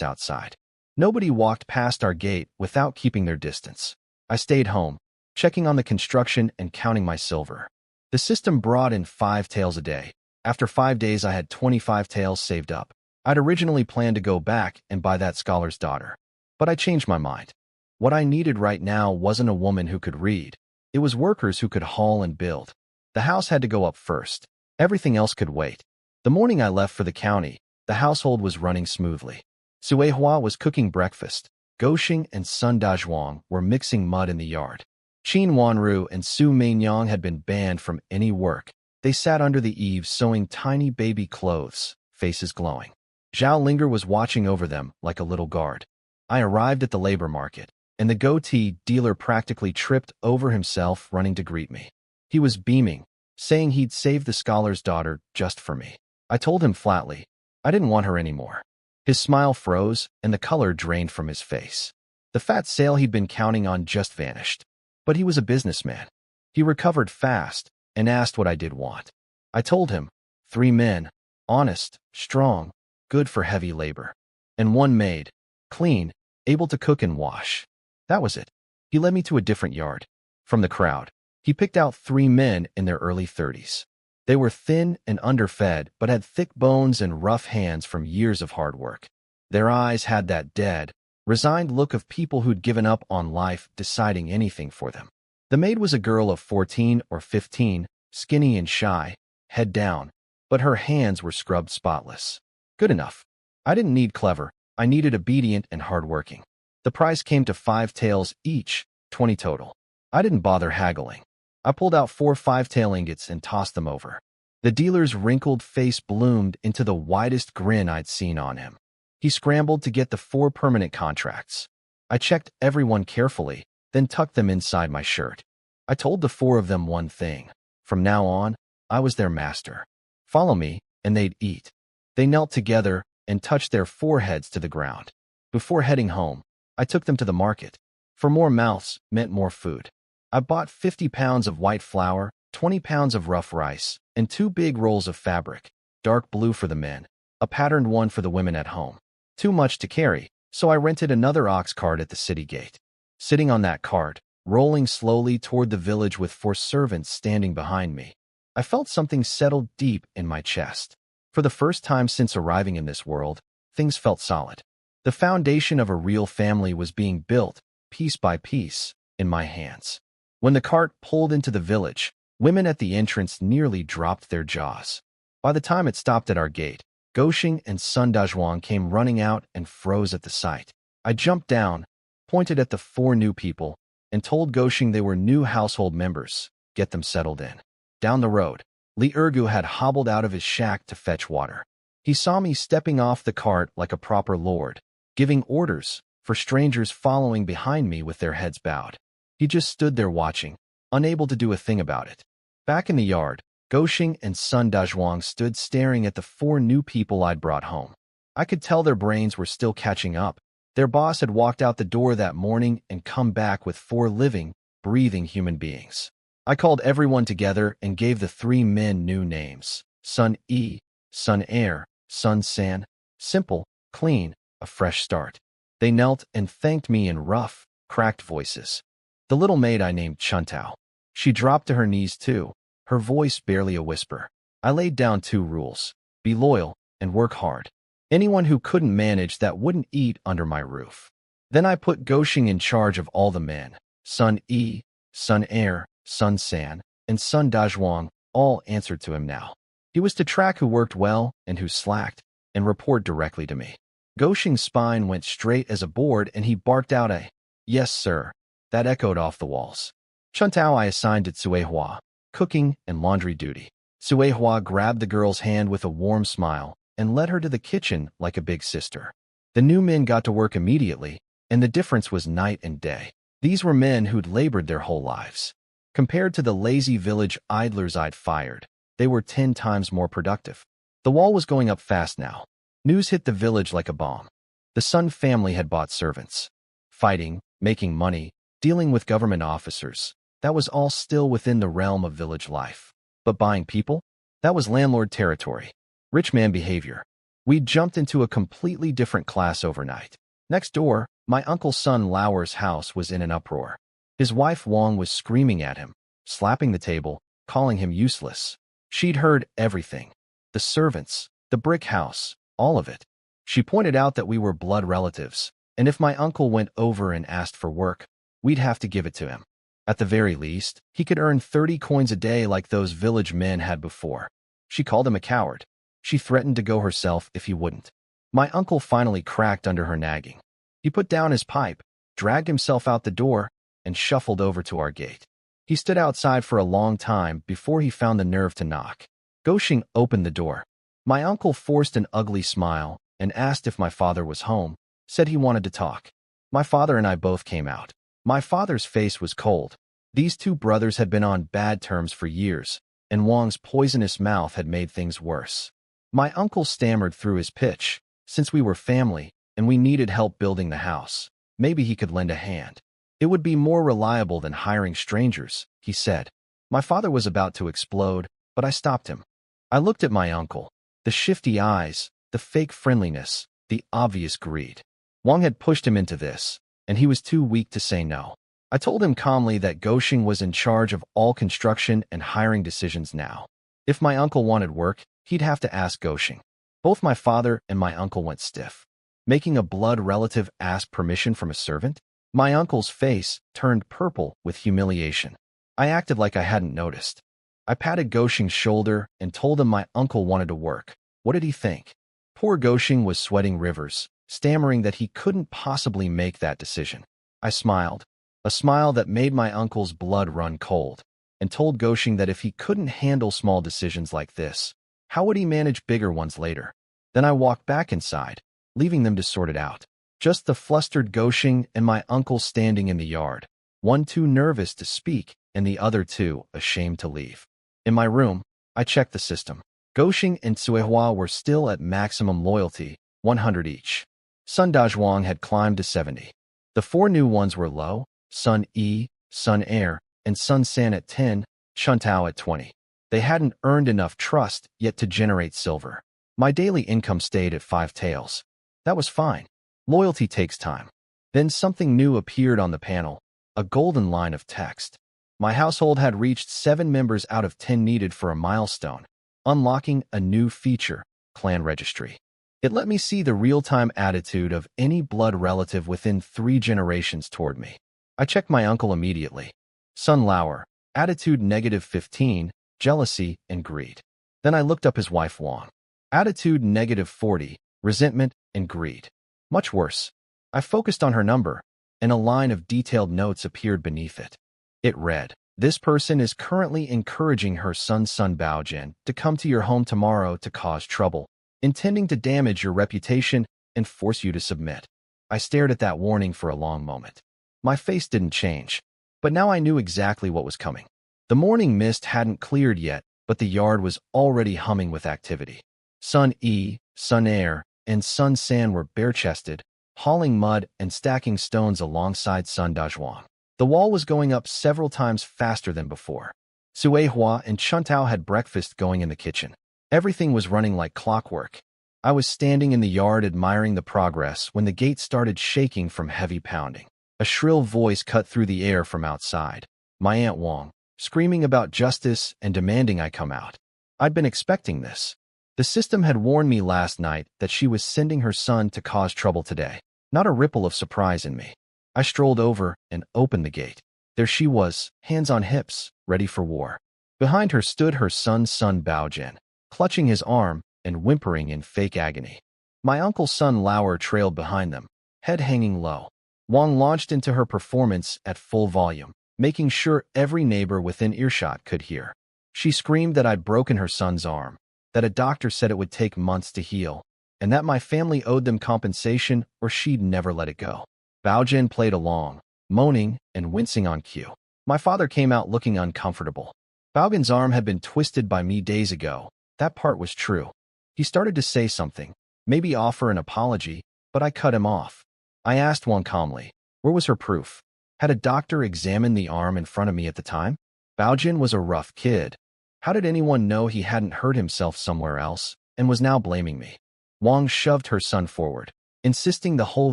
Speaker 1: outside. Nobody walked past our gate without keeping their distance. I stayed home, checking on the construction and counting my silver. The system brought in 5 taels a day. After 5 days, I had 25 taels saved up. I'd originally planned to go back and buy that scholar's daughter, but I changed my mind. What I needed right now wasn't a woman who could read. It was workers who could haul and build. The house had to go up first. Everything else could wait. The morning I left for the county, the household was running smoothly. Suehua was cooking breakfast. Goxing and Sun Dazhuang were mixing mud in the yard. Qin Wanru and Su Mainyang had been banned from any work. They sat under the eaves sewing tiny baby clothes, faces glowing. Zhao Linger was watching over them like a little guard. I arrived at the labor market, and the goatee dealer practically tripped over himself running to greet me. He was beaming, saying he'd saved the scholar's daughter just for me. I told him flatly, I didn't want her anymore. His smile froze, and the color drained from his face. The fat sale he'd been counting on just vanished. But he was a businessman. He recovered fast and asked what I did want. I told him, 3 men, honest, strong, good for heavy labor, and 1 maid, clean, able to cook and wash. That was it. He led me to a different yard. From the crowd, he picked out 3 men in their early 30s. They were thin and underfed, but had thick bones and rough hands from years of hard work. Their eyes had that dead, resigned look of people who'd given up on life deciding anything for them. The maid was a girl of 14 or 15, skinny and shy, head down, but her hands were scrubbed spotless. Good enough. I didn't need clever, I needed obedient and hardworking. The price came to 5 taels each, 20 total. I didn't bother haggling. I pulled out 4 5-tael ingots and tossed them over. The dealer's wrinkled face bloomed into the widest grin I'd seen on him. He scrambled to get the 4 permanent contracts. I checked everyone carefully, then tucked them inside my shirt. I told the 4 of them one thing. From now on, I was their master. Follow me, and they'd eat. They knelt together and touched their foreheads to the ground. Before heading home, I took them to the market. For more mouths meant more food. I bought 50 pounds of white flour, 20 pounds of rough rice, and 2 big rolls of fabric, dark blue for the men, a patterned one for the women at home. Too much to carry, so I rented another ox cart at the city gate. Sitting on that cart, rolling slowly toward the village with 4 servants standing behind me, I felt something settle deep in my chest. For the first time since arriving in this world, things felt solid. The foundation of a real family was being built, piece by piece, in my hands. When the cart pulled into the village, women at the entrance nearly dropped their jaws. By the time it stopped at our gate, Goxing and Sun Dazhuang came running out and froze at the sight. I jumped down, pointed at the 4 new people, and told Goxing they were new household members. Get them settled in. Down the road, Li Ergu had hobbled out of his shack to fetch water. He saw me stepping off the cart like a proper lord, giving orders for strangers following behind me with their heads bowed. He just stood there watching, unable to do a thing about it. Back in the yard, Goxing and Sun Dazhuang stood staring at the 4 new people I'd brought home. I could tell their brains were still catching up. Their boss had walked out the door that morning and come back with 4 living, breathing human beings. I called everyone together and gave the 3 men new names. Sun E, Sun Air, Sun San. Simple, clean, a fresh start. They knelt and thanked me in rough, cracked voices. The little maid I named Chuntao. She dropped to her knees too, her voice barely a whisper. I laid down 2 rules. Be loyal and work hard. Anyone who couldn't manage that wouldn't eat under my roof. Then I put Goxing in charge of all the men. Sun E, Sun Air, Sun San, and Sun Dazhuang all answered to him now. He was to track who worked well and who slacked, and report directly to me. Goxing's spine went straight as a board and he barked out a, "Yes, sir." That echoed off the walls. Chuntao I assigned to Suehua, cooking and laundry duty. Suehua grabbed the girl's hand with a warm smile and led her to the kitchen like a big sister. The new men got to work immediately, and the difference was night and day. These were men who'd labored their whole lives. Compared to the lazy village idlers I'd fired, they were 10 times more productive. The wall was going up fast now. News hit the village like a bomb. The Sun family had bought servants. Fighting, making money, dealing with government officers, that was all still within the realm of village life. But buying people? That was landlord territory. Rich man behavior. We'd jumped into a completely different class overnight. Next door, my Uncle Sun Lauer's house was in an uproar. His wife Wang was screaming at him, slapping the table, calling him useless. She'd heard everything. The servants, the brick house, all of it. She pointed out that we were blood relatives, and if my uncle went over and asked for work, we'd have to give it to him. At the very least, he could earn 30 coins a day like those village men had before. She called him a coward. She threatened to go herself if he wouldn't. My uncle finally cracked under her nagging. He put down his pipe, dragged himself out the door, and shuffled over to our gate. He stood outside for a long time before he found the nerve to knock. Goshing opened the door. My uncle forced an ugly smile and asked if my father was home, said he wanted to talk. My father and I both came out. My father's face was cold. These two brothers had been on bad terms for years, and Wang's poisonous mouth had made things worse. My uncle stammered through his pitch. Since we were family, and we needed help building the house, maybe he could lend a hand. It would be more reliable than hiring strangers, he said. My father was about to explode, but I stopped him. I looked at my uncle. The shifty eyes, the fake friendliness, the obvious greed. Wang had pushed him into this, and he was too weak to say no. I told him calmly that Goshing was in charge of all construction and hiring decisions now. If my uncle wanted work, he'd have to ask Goshing. Both my father and my uncle went stiff. Making a blood relative ask permission from a servant? My uncle's face turned purple with humiliation. I acted like I hadn't noticed. I patted Goshing's shoulder and told him my uncle wanted to work. What did he think? Poor Goshing was sweating rivers, stammering that he couldn't possibly make that decision. I smiled, a smile that made my uncle's blood run cold, and told Goshing that if he couldn't handle small decisions like this, how would he manage bigger ones later? Then I walked back inside, leaving them to sort it out. Just the flustered Goshing and my uncle standing in the yard, one too nervous to speak and the other two ashamed to leave. In my room, I checked the system. Goshing and Suehua were still at maximum loyalty, 100 each. Sun Dazhuang had climbed to 70. The four new ones were low, Sun E, Sun Air, and Sun San at 10, Chuntao at 20. They hadn't earned enough trust yet to generate silver. My daily income stayed at 5 taels. That was fine. Loyalty takes time. Then something new appeared on the panel, a golden line of text. My household had reached 7 members out of 10 needed for a milestone, unlocking a new feature, clan registry. It let me see the real-time attitude of any blood relative within 3 generations toward me. I checked my uncle immediately. Sun Lauer, attitude -15, jealousy and greed. Then I looked up his wife Wang. Attitude -40, resentment and greed. Much worse. I focused on her number, and a line of detailed notes appeared beneath it. It read, "This person is currently encouraging her son Sun Baojin to come to your home tomorrow to cause trouble, intending to damage your reputation and force you to submit." I stared at that warning for a long moment. My face didn't change, but now I knew exactly what was coming. The morning mist hadn't cleared yet, but the yard was already humming with activity. Sun E, Sun Air, and Sun San were bare-chested, hauling mud and stacking stones alongside Sun Dazhuang. The wall was going up several times faster than before. Suehua and Chuntao had breakfast going in the kitchen. Everything was running like clockwork. I was standing in the yard admiring the progress when the gate started shaking from heavy pounding. A shrill voice cut through the air from outside. My Aunt Wang, screaming about justice and demanding I come out. I'd been expecting this. The system had warned me last night that she was sending her son to cause trouble today. Not a ripple of surprise in me. I strolled over and opened the gate. There she was, hands on hips, ready for war. Behind her stood her son Sun Baojin, clutching his arm and whimpering in fake agony. My uncle Sun Lauer trailed behind them, head hanging low. Wang launched into her performance at full volume, making sure every neighbor within earshot could hear. She screamed that I'd broken her son's arm, that a doctor said it would take months to heal, and that my family owed them compensation or she'd never let it go. Baojin played along, moaning and wincing on cue. My father came out looking uncomfortable. Baogen's arm had been twisted by me days ago. That part was true. He started to say something, maybe offer an apology, but I cut him off. I asked Wang calmly, where was her proof? Had a doctor examined the arm in front of me at the time? Baojin was a rough kid. How did anyone know he hadn't hurt himself somewhere else and was now blaming me? Wang shoved her son forward. insisting the whole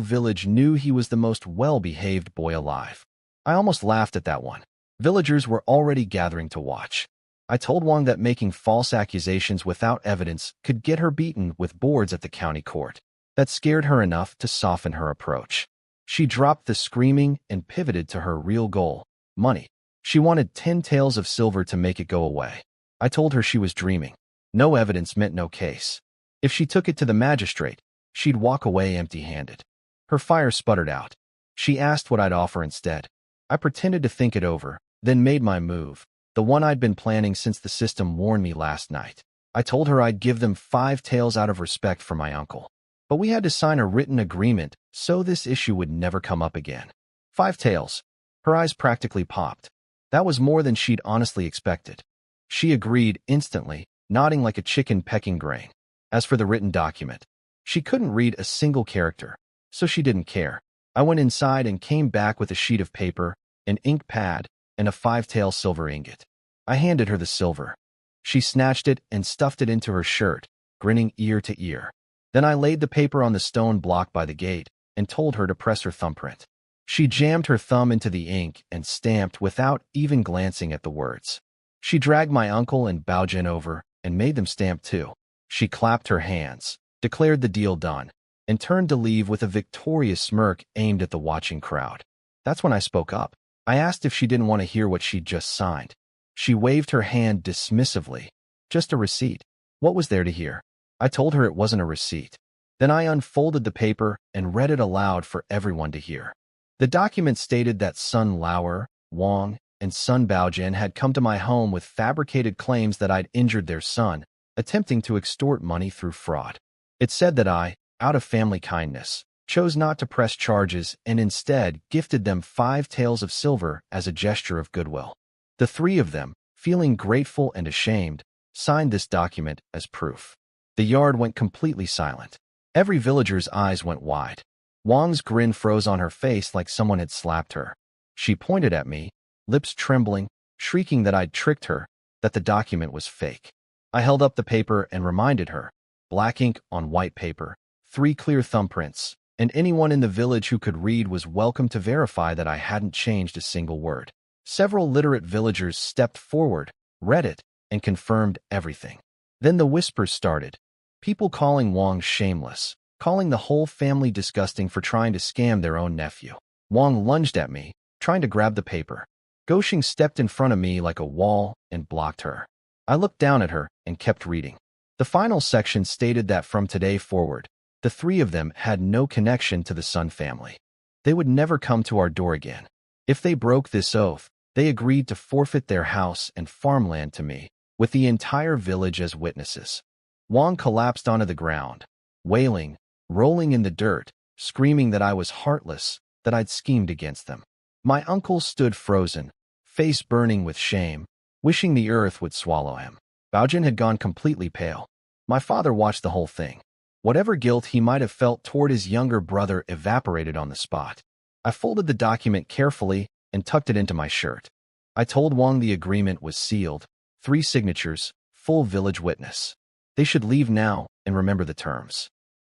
Speaker 1: village knew he was the most well-behaved boy alive. I almost laughed at that one. Villagers were already gathering to watch. I told Wang that making false accusations without evidence could get her beaten with boards at the county court. That scared her enough to soften her approach. She dropped the screaming and pivoted to her real goal, money. She wanted 10 taels of silver to make it go away. I told her she was dreaming. No evidence meant no case. If she took it to the magistrate, she'd walk away empty-handed. Her fire sputtered out. She asked what I'd offer instead. I pretended to think it over, then made my move, the one I'd been planning since the system warned me last night. I told her I'd give them 5 taels out of respect for my uncle. But we had to sign a written agreement so this issue would never come up again. 5 taels. Her eyes practically popped. That was more than she'd honestly expected. She agreed instantly, nodding like a chicken pecking grain. As for the written document, she couldn't read a single character, so she didn't care. I went inside and came back with a sheet of paper, an ink pad, and a 5-tael silver ingot. I handed her the silver. She snatched it and stuffed it into her shirt, grinning ear to ear. Then I laid the paper on the stone block by the gate and told her to press her thumbprint. She jammed her thumb into the ink and stamped without even glancing at the words. She dragged my uncle and Baojin over and made them stamp too. She clapped her hands, declared the deal done, and turned to leave with a victorious smirk aimed at the watching crowd. That's when I spoke up. I asked if she didn't want to hear what she'd just signed. She waved her hand dismissively. Just a receipt. What was there to hear? I told her it wasn't a receipt. Then I unfolded the paper and read it aloud for everyone to hear. The document stated that Sun Lauer, Wang, and Sun Baojin had come to my home with fabricated claims that I'd injured their son, attempting to extort money through fraud. It said that I, out of family kindness, chose not to press charges and instead gifted them 5 taels of silver as a gesture of goodwill. The 3 of them, feeling grateful and ashamed, signed this document as proof. The yard went completely silent. Every villager's eyes went wide. Wang's grin froze on her face like someone had slapped her. She pointed at me, lips trembling, shrieking that I'd tricked her, that the document was fake. I held up the paper and reminded her, black ink on white paper, 3 clear thumbprints, and anyone in the village who could read was welcome to verify that I hadn't changed a single word. Several literate villagers stepped forward, read it, and confirmed everything. Then the whispers started. People calling Wang shameless, calling the whole family disgusting for trying to scam their own nephew. Wang lunged at me, trying to grab the paper. Goshing stepped in front of me like a wall and blocked her. I looked down at her and kept reading. The final section stated that from today forward, the 3 of them had no connection to the Sun family. They would never come to our door again. If they broke this oath, they agreed to forfeit their house and farmland to me, with the entire village as witnesses. Wang collapsed onto the ground, wailing, rolling in the dirt, screaming that I was heartless, that I'd schemed against them. My uncle stood frozen, face burning with shame, wishing the earth would swallow him. Baojin had gone completely pale. My father watched the whole thing. Whatever guilt he might have felt toward his younger brother evaporated on the spot. I folded the document carefully and tucked it into my shirt. I told Wang the agreement was sealed, 3 signatures, full village witness. They should leave now and remember the terms.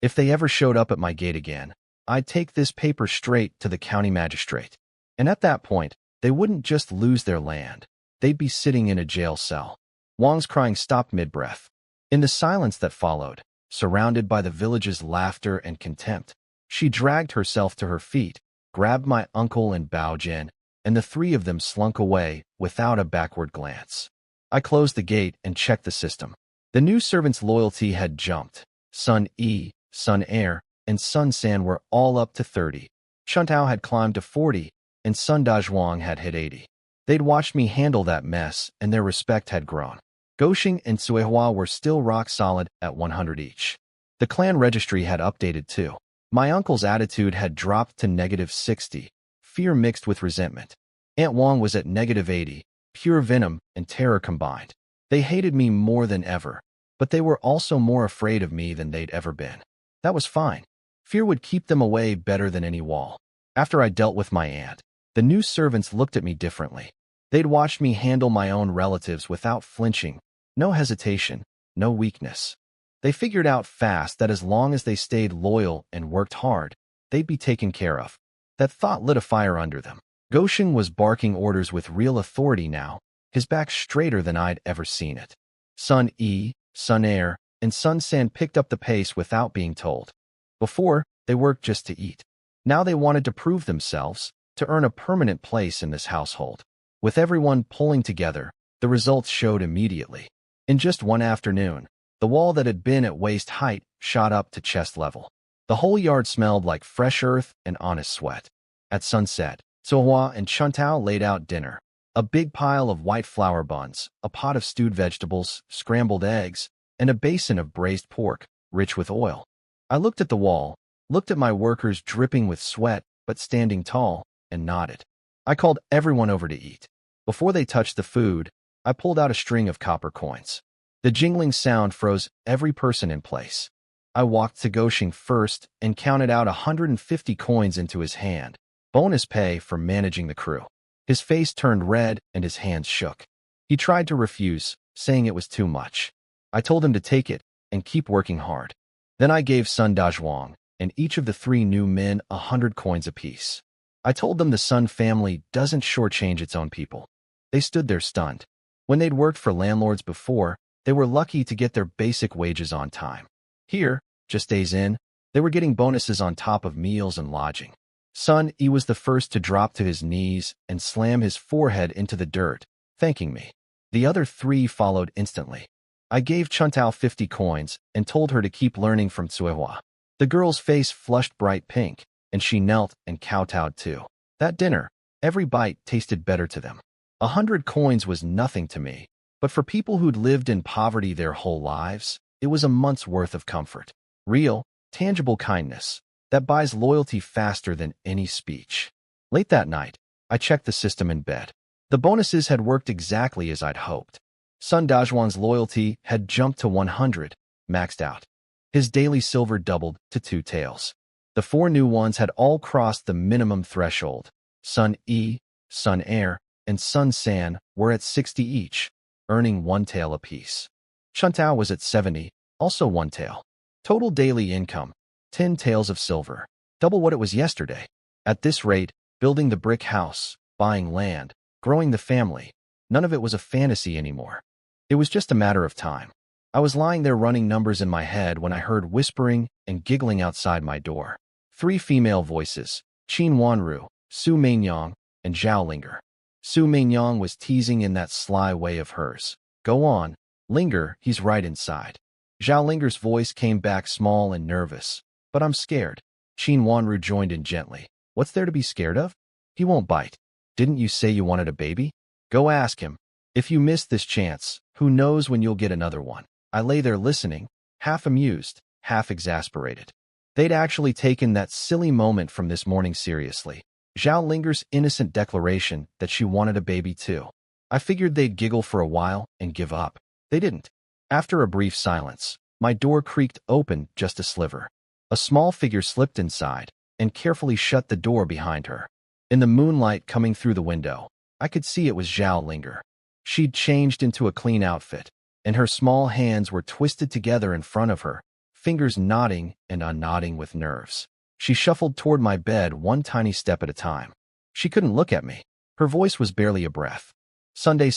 Speaker 1: If they ever showed up at my gate again, I'd take this paper straight to the county magistrate. And at that point, they wouldn't just lose their land. They'd be sitting in a jail cell. Wang's crying stopped mid-breath. In the silence that followed, surrounded by the village's laughter and contempt, she dragged herself to her feet, grabbed my uncle and Baojin, and the 3 of them slunk away without a backward glance. I closed the gate and checked the system. The new servant's loyalty had jumped. Sun E, Sun Air, and Sun San were all up to 30. Chuntao had climbed to 40, and Sun Dazhuang had hit 80. They'd watched me handle that mess, and their respect had grown. Goshing and Suihua were still rock solid at 100 each. The clan registry had updated too. My uncle's attitude had dropped to -60, fear mixed with resentment. Aunt Wang was at -80, pure venom and terror combined. They hated me more than ever, but they were also more afraid of me than they'd ever been. That was fine. Fear would keep them away better than any wall. After I dealt with my aunt, the new servants looked at me differently. They'd watched me handle my own relatives without flinching, no hesitation, no weakness. They figured out fast that as long as they stayed loyal and worked hard, they'd be taken care of. That thought lit a fire under them. Goshen was barking orders with real authority now, his back straighter than I'd ever seen it. Sun E, Sun Air, and Sun San picked up the pace without being told. Before, they worked just to eat. Now they wanted to prove themselves, to earn a permanent place in this household. With everyone pulling together, the results showed immediately. In just one afternoon, the wall that had been at waist height shot up to chest level. The whole yard smelled like fresh earth and honest sweat. At sunset, Sohwa and Chuntao laid out dinner. A big pile of white flour buns, a pot of stewed vegetables, scrambled eggs, and a basin of braised pork, rich with oil. I looked at the wall, looked at my workers dripping with sweat but standing tall, and nodded. I called everyone over to eat. Before they touched the food, I pulled out a string of copper coins. The jingling sound froze every person in place. I walked to Goshen first and counted out 150 coins into his hand, bonus pay for managing the crew. His face turned red and his hands shook. He tried to refuse, saying it was too much. I told him to take it and keep working hard. Then I gave Sun Dazhuang and each of the 3 new men 100 coins apiece. I told them the Sun family doesn't shortchange its own people. They stood there stunned. When they'd worked for landlords before, they were lucky to get their basic wages on time. Here, just days in, they were getting bonuses on top of meals and lodging. Sun E was the first to drop to his knees and slam his forehead into the dirt, thanking me. The other 3 followed instantly. I gave Chuntao 50 coins and told her to keep learning from Tsuehua. The girl's face flushed bright pink, and she knelt and kowtowed too. That dinner, every bite tasted better to them. 100 coins was nothing to me, but for people who'd lived in poverty their whole lives, it was a month's worth of comfort. Real, tangible kindness that buys loyalty faster than any speech. Late that night, I checked the system in bed. The bonuses had worked exactly as I'd hoped. Sun Dazhuang's loyalty had jumped to 100, maxed out. His daily silver doubled to 2 taels. The 4 new ones had all crossed the minimum threshold. Sun E, Sun Air, and Sun San were at 60 each, earning 1 tael apiece. Chuntao was at 70, also 1 tael. Total daily income, 10 taels of silver, double what it was yesterday. At this rate, building the brick house, buying land, growing the family, none of it was a fantasy anymore. It was just a matter of time. I was lying there running numbers in my head when I heard whispering and giggling outside my door. 3 female voices, Qin Wanru, Su Mainyang, and Zhao Linger. Su Mainyang was teasing in that sly way of hers. Go on, Linger, he's right inside. Zhao Linger's voice came back small and nervous. But I'm scared. Qin Wanru joined in gently. What's there to be scared of? He won't bite. Didn't you say you wanted a baby? Go ask him. If you miss this chance, who knows when you'll get another one. I lay there listening, half amused, half exasperated. They'd actually taken that silly moment from this morning seriously. Zhao Linger's innocent declaration that she wanted a baby too. I figured they'd giggle for a while and give up. They didn't. After a brief silence, my door creaked open just a sliver. A small figure slipped inside and carefully shut the door behind her. In the moonlight coming through the window, I could see it was Zhao Linger. She'd changed into a clean outfit, and her small hands were twisted together in front of her, fingers knotting and unknotting with nerves. She shuffled toward my bed 1 tiny step at a time. She couldn't look at me. Her voice was barely a breath. Sunday.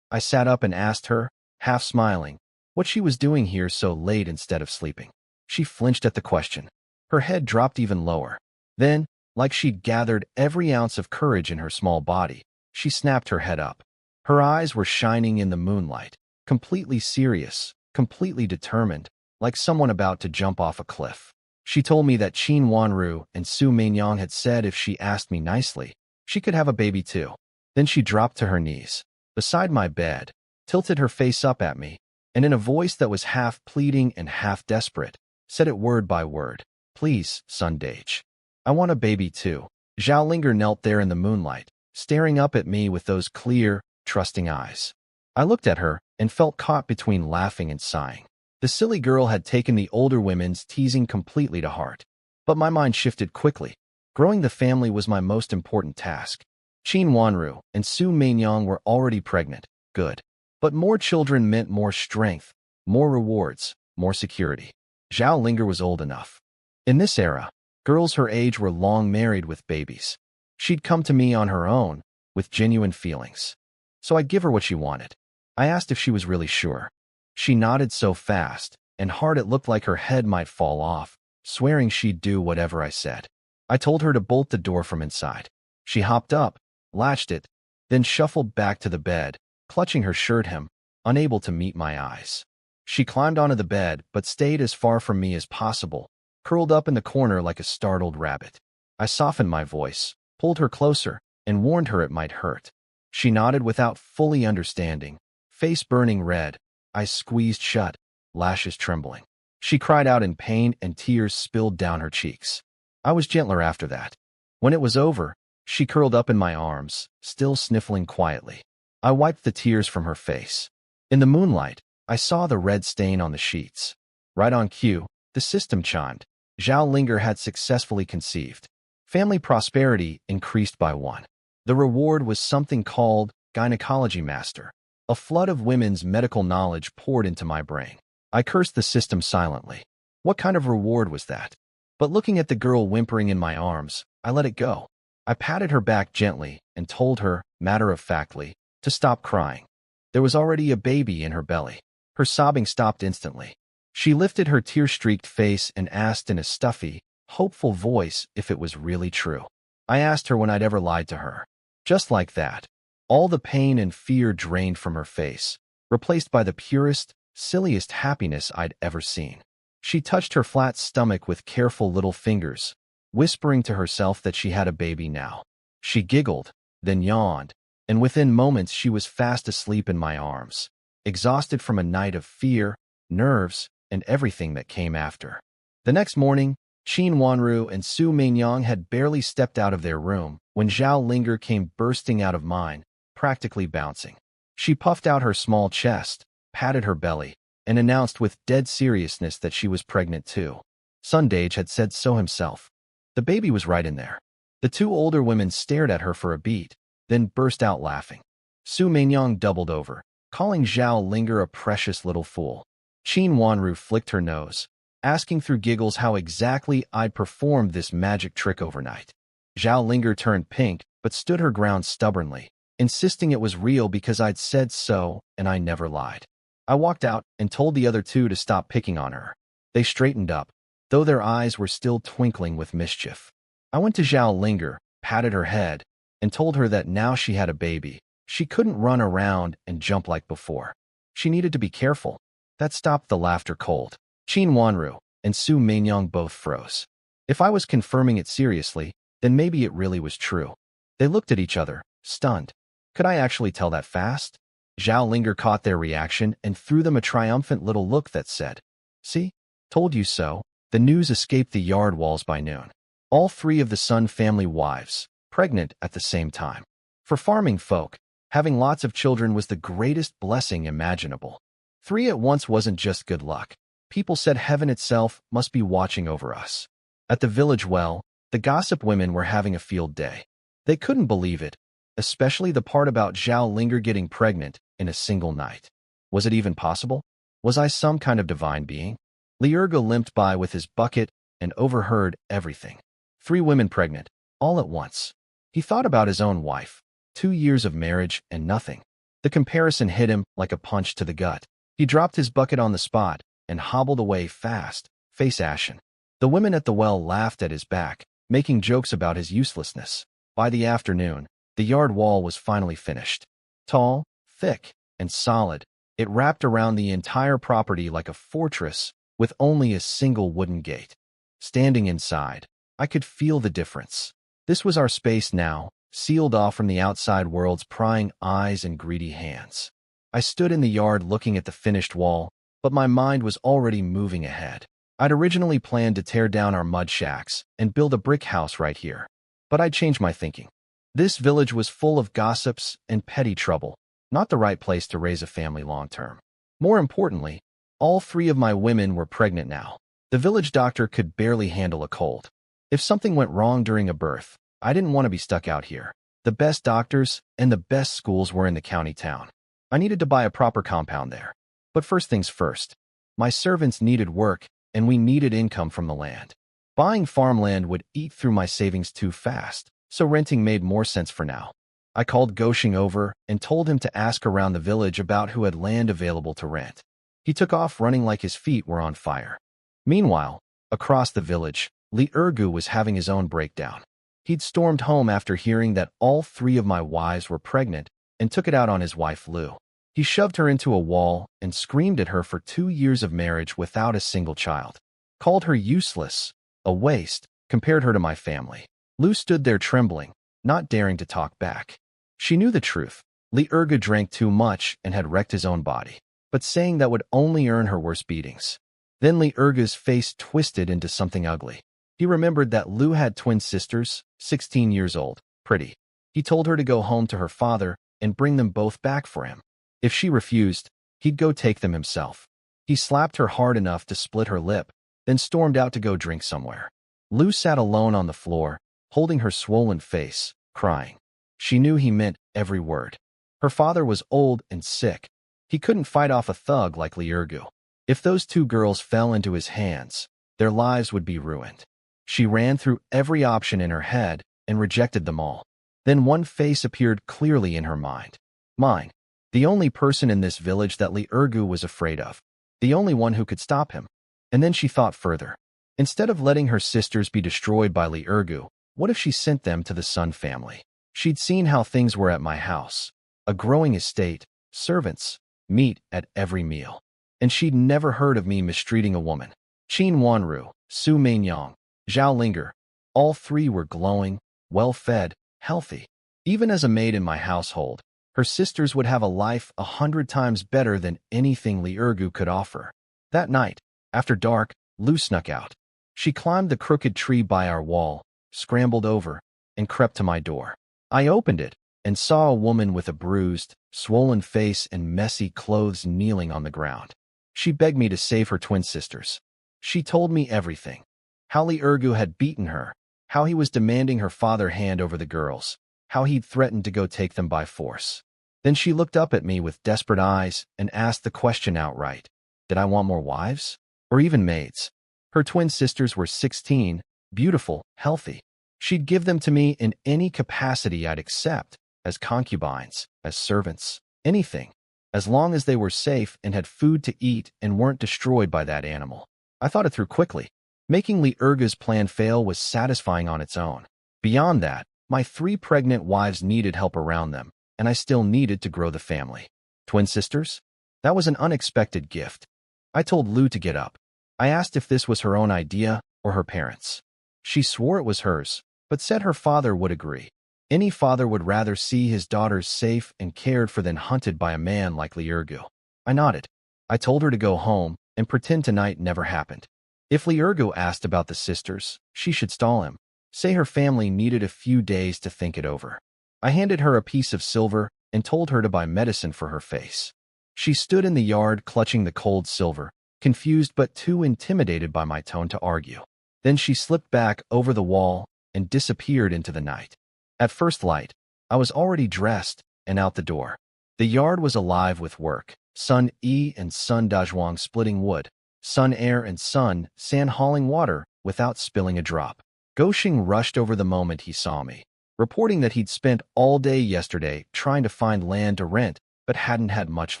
Speaker 1: I sat up and asked her, half smiling, what she was doing here so late instead of sleeping. She flinched at the question. Her head dropped even lower. Then, like she'd gathered every ounce of courage in her small body, she snapped her head up. Her eyes were shining in the moonlight, completely serious, completely determined, like someone about to jump off a cliff. She told me that Qin Wanru and Su Mainyang had said if she asked me nicely, she could have a baby too. Then she dropped to her knees, beside my bed, tilted her face up at me, and in a voice that was half pleading and half desperate, said it word by word. Please, Sun Dage. I want a baby too. Zhao Linger knelt there in the moonlight, staring up at me with those clear, trusting eyes. I looked at her and felt caught between laughing and sighing. The silly girl had taken the older women's teasing completely to heart. But my mind shifted quickly. Growing the family was my most important task. Qin Wanru and Su Mainyang were already pregnant. Good. But more children meant more strength, more rewards, more security. Zhao Linger was old enough. In this era, girls her age were long married with babies. She'd come to me on her own, with genuine feelings. So I'd give her what she wanted. I asked if she was really sure. She nodded so fast and hard it looked like her head might fall off, swearing she'd do whatever I said. I told her to bolt the door from inside. She hopped up, latched it, then shuffled back to the bed, clutching her shirt hem, unable to meet my eyes. She climbed onto the bed but stayed as far from me as possible, curled up in the corner like a startled rabbit. I softened my voice, pulled her closer, and warned her it might hurt. She nodded without fully understanding, face burning red, eyes squeezed shut, lashes trembling. She cried out in pain and tears spilled down her cheeks. I was gentler after that. When it was over, she curled up in my arms, still sniffling quietly. I wiped the tears from her face. In the moonlight, I saw the red stain on the sheets. Right on cue, the system chimed. Zhao Linger had successfully conceived. Family prosperity increased by 1. The reward was something called gynecology master. A flood of women's medical knowledge poured into my brain. I cursed the system silently. What kind of reward was that? But looking at the girl whimpering in my arms, I let it go. I patted her back gently and told her, matter-of-factly, to stop crying. There was already a baby in her belly. Her sobbing stopped instantly. She lifted her tear-streaked face and asked in a stuffy, hopeful voice if it was really true. I asked her when I'd ever lied to her. Just like that. All the pain and fear drained from her face, replaced by the purest, silliest happiness I'd ever seen. She touched her flat stomach with careful little fingers, whispering to herself that she had a baby now. She giggled, then yawned, and within moments she was fast asleep in my arms, exhausted from a night of fear, nerves, and everything that came after. The next morning, Qin Wanru and Su Meinyang had barely stepped out of their room when Zhao Linger came bursting out of mine, practically bouncing. She puffed out her small chest, patted her belly, and announced with dead seriousness that she was pregnant too. Sundage had said so himself. The baby was right in there. The two older women stared at her for a beat, then burst out laughing. Su Meinyang doubled over, calling Zhao Linger a precious little fool. Qin Wanru flicked her nose, asking through giggles how exactly I'd performed this magic trick overnight. Zhao Linger turned pink, but stood her ground stubbornly, insisting it was real because I'd said so and I never lied. I walked out and told the other two to stop picking on her. They straightened up, though their eyes were still twinkling with mischief. I went to Zhao Linger, patted her head, and told her that now she had a baby, she couldn't run around and jump like before. She needed to be careful. That stopped the laughter cold. Qin Wanru and Su Meinyang both froze. If I was confirming it seriously, then maybe it really was true. They looked at each other, stunned. Could I actually tell that fast? Zhao Linger caught their reaction and threw them a triumphant little look that said, "See? Told you so." The news escaped the yard walls by noon. All 3 of the Sun family wives, pregnant at the same time. For farming folk, having lots of children was the greatest blessing imaginable. 3 at once wasn't just good luck. People said heaven itself must be watching over us. At the village well, the gossip women were having a field day. They couldn't believe it, especially the part about Zhao Linger getting pregnant in a single night. Was it even possible? Was I some kind of divine being? Liurga limped by with his bucket and overheard everything. 3 women pregnant, all at once. He thought about his own wife. 2 years of marriage and nothing. The comparison hit him like a punch to the gut. He dropped his bucket on the spot and hobbled away fast, face ashen. The women at the well laughed at his back, making jokes about his uselessness. By the afternoon, the yard wall was finally finished. Tall, thick, and solid, it wrapped around the entire property like a fortress with only a single wooden gate. Standing inside, I could feel the difference. This was our space now, sealed off from the outside world's prying eyes and greedy hands. I stood in the yard looking at the finished wall, but my mind was already moving ahead. I'd originally planned to tear down our mud shacks and build a brick house right here. But I'd changed my thinking. This village was full of gossips and petty trouble, not the right place to raise a family long-term. More importantly, all 3 of my women were pregnant now. The village doctor could barely handle a cold. If something went wrong during a birth, I didn't want to be stuck out here. The best doctors and the best schools were in the county town. I needed to buy a proper compound there. But first things first. My servants needed work, and we needed income from the land. Buying farmland would eat through my savings too fast, so renting made more sense for now. I called Goshing over and told him to ask around the village about who had land available to rent. He took off running like his feet were on fire. Meanwhile, across the village, Li Ergu was having his own breakdown. He'd stormed home after hearing that all 3 of my wives were pregnant and took it out on his wife Lu. He shoved her into a wall and screamed at her for 2 years of marriage without a single child. Called her useless, a waste, compared her to my family. Lu stood there trembling, not daring to talk back. She knew the truth. Li Ergu drank too much and had wrecked his own body, but saying that would only earn her worse beatings. Then Li Ergu's face twisted into something ugly. He remembered that Lu had twin sisters, 16 years old, pretty. He told her to go home to her father and bring them both back for him. If she refused, he'd go take them himself. He slapped her hard enough to split her lip, then stormed out to go drink somewhere. Lu sat alone on the floor, holding her swollen face, crying. She knew he meant every word. Her father was old and sick. He couldn't fight off a thug like Li Ergu. If those 2 girls fell into his hands, their lives would be ruined. She ran through every option in her head and rejected them all. Then one face appeared clearly in her mind. Mine. The only person in this village that Li Ergu was afraid of. The only one who could stop him. And then she thought further. Instead of letting her sisters be destroyed by Li Ergu, what if she sent them to the Sun family? She'd seen how things were at my house. A growing estate, servants, meat at every meal. And she'd never heard of me mistreating a woman. Qin Wanru, Su Mainyang, Zhao Linger, all 3 were glowing, well-fed, healthy. Even as a maid in my household, her sisters would have a life 100 times better than anything Li Ergu could offer. That night, after dark, Lu snuck out. She climbed the crooked tree by our wall, scrambled over, and crept to my door. I opened it and saw a woman with a bruised, swollen face and messy clothes kneeling on the ground. She begged me to save her twin sisters. She told me everything. How Li Ergu had beaten her, how he was demanding her father hand over the girls, how he'd threatened to go take them by force. Then she looked up at me with desperate eyes and asked the question outright. Did I want more wives? Or even maids? Her twin sisters were 16, beautiful, healthy. She'd give them to me in any capacity I'd accept, as concubines, as servants, anything, as long as they were safe and had food to eat and weren't destroyed by that animal. I thought it through quickly. Making Li Ergu's plan fail was satisfying on its own. Beyond that, my 3 pregnant wives needed help around them, and I still needed to grow the family. Twin sisters? That was an unexpected gift. I told Lu to get up. I asked if this was her own idea or her parents'. She swore it was hers, but said her father would agree. Any father would rather see his daughters safe and cared for than hunted by a man like Li Ergu. I nodded. I told her to go home and pretend tonight never happened. If Li Ergu asked about the sisters, she should stall him. Say her family needed a few days to think it over. I handed her a piece of silver and told her to buy medicine for her face. She stood in the yard clutching the cold silver, confused but too intimidated by my tone to argue. Then she slipped back over the wall and disappeared into the night. At first light, I was already dressed and out the door. The yard was alive with work. Sun E and Sun Dazhuang splitting wood. Sun Air and Sun San hauling water without spilling a drop. Goshing rushed over the moment he saw me, reporting that he'd spent all day yesterday trying to find land to rent, but hadn't had much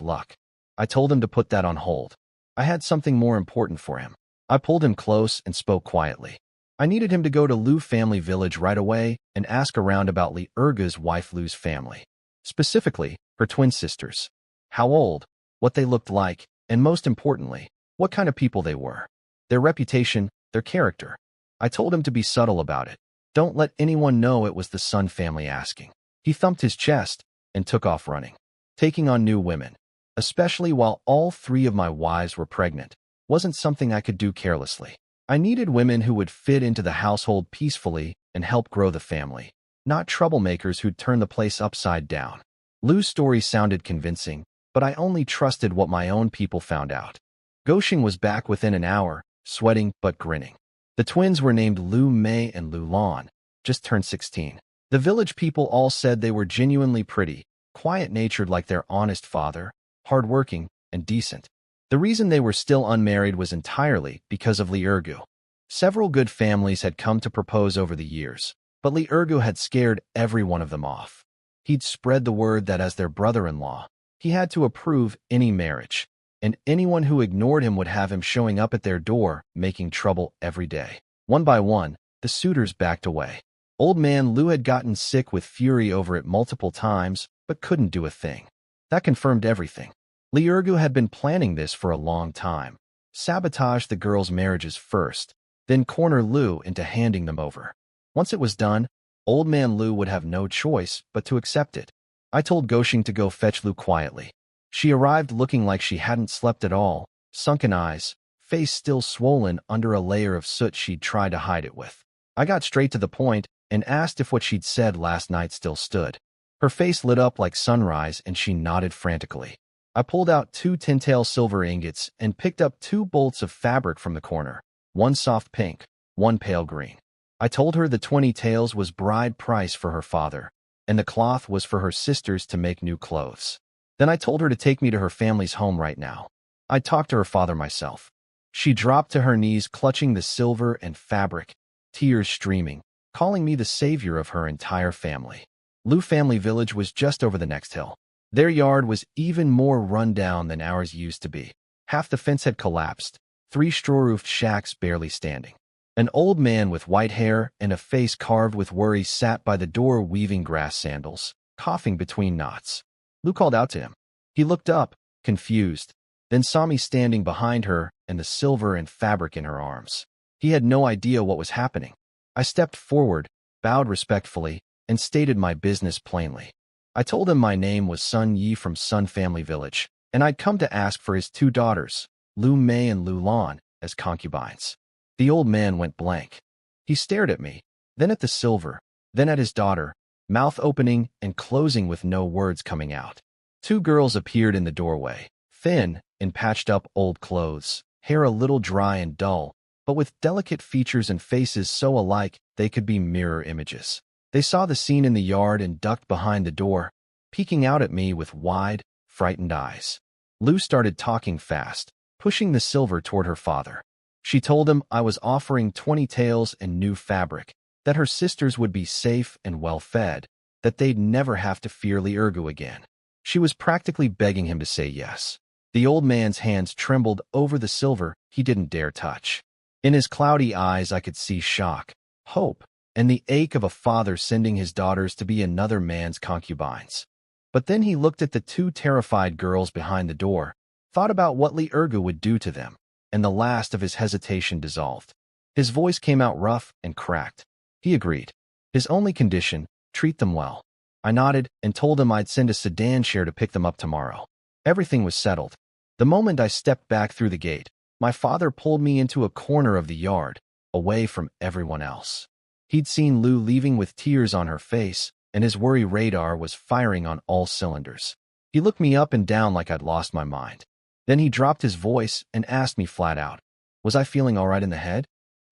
Speaker 1: luck. I told him to put that on hold. I had something more important for him. I pulled him close and spoke quietly. I needed him to go to Lu family village right away and ask around about Li Ergu's wife Lu's family. Specifically, her twin sisters. How old, what they looked like, and most importantly, what kind of people they were. Their reputation, their character. I told him to be subtle about it. Don't let anyone know it was the Sun family asking. He thumped his chest and took off running. Taking on new women, especially while all 3 of my wives were pregnant, wasn't something I could do carelessly. I needed women who would fit into the household peacefully and help grow the family, not troublemakers who'd turn the place upside down. Lu's story sounded convincing, but I only trusted what my own people found out. Goshing was back within an hour, sweating but grinning. The twins were named Lu Mei and Lu Lan, just turned 16. The village people all said they were genuinely pretty, quiet-natured like their honest father, hardworking, and decent. The reason they were still unmarried was entirely because of Li Ergu. Several good families had come to propose over the years, but Li Ergu had scared every one of them off. He'd spread the word that as their brother-in-law, he had to approve any marriage, and anyone who ignored him would have him showing up at their door, making trouble every day. One by one, the suitors backed away. Old man Lu had gotten sick with fury over it multiple times, but couldn't do a thing. That confirmed everything. Li Ergu had been planning this for a long time. Sabotage the girls' marriages first, then corner Lu into handing them over. Once it was done, old man Lu would have no choice but to accept it. I told Goshing to go fetch Lu quietly. She arrived looking like she hadn't slept at all, sunken eyes, face still swollen under a layer of soot she'd tried to hide it with. I got straight to the point and asked if what she'd said last night still stood. Her face lit up like sunrise and she nodded frantically. I pulled out 2 tin-tail silver ingots and picked up 2 bolts of fabric from the corner, one soft pink, one pale green. I told her the 20 taels was bride price for her father, and the cloth was for her sisters to make new clothes. Then I told her to take me to her family's home right now. I'd talk to her father myself. She dropped to her knees clutching the silver and fabric, tears streaming, calling me the savior of her entire family. Lu family village was just over the next hill. Their yard was even more run down than ours used to be. Half the fence had collapsed, 3 straw-roofed shacks barely standing. An old man with white hair and a face carved with worry sat by the door weaving grass sandals, coughing between knots. Lu called out to him. He looked up, confused, then saw me standing behind her and the silver and fabric in her arms. He had no idea what was happening. I stepped forward, bowed respectfully, and stated my business plainly. I told him my name was Sun Yi from Sun Family Village, and I'd come to ask for his 2 daughters, Lu Mei and Lu Lan, as concubines. The old man went blank. He stared at me, then at the silver, then at his daughter, mouth opening and closing with no words coming out. 2 girls appeared in the doorway, thin, in patched-up old clothes, hair a little dry and dull, but with delicate features and faces so alike they could be mirror images. They saw the scene in the yard and ducked behind the door, peeking out at me with wide, frightened eyes. Lu started talking fast, pushing the silver toward her father. She told him I was offering 20 taels and new fabric, that her sisters would be safe and well-fed, that they'd never have to fear Li Ergu again. She was practically begging him to say yes. The old man's hands trembled over the silver he didn't dare touch. In his cloudy eyes I could see shock, hope, and the ache of a father sending his daughters to be another man's concubines. But then he looked at the 2 terrified girls behind the door, thought about what Li Ergu would do to them, and the last of his hesitation dissolved. His voice came out rough and cracked. He agreed. His only condition, treat them well. I nodded and told him I'd send a sedan share to pick them up tomorrow. Everything was settled. The moment I stepped back through the gate, my father pulled me into a corner of the yard, away from everyone else. He'd seen Lu leaving with tears on her face, and his worry radar was firing on all cylinders. He looked me up and down like I'd lost my mind. Then he dropped his voice and asked me flat out, was I feeling all right in the head?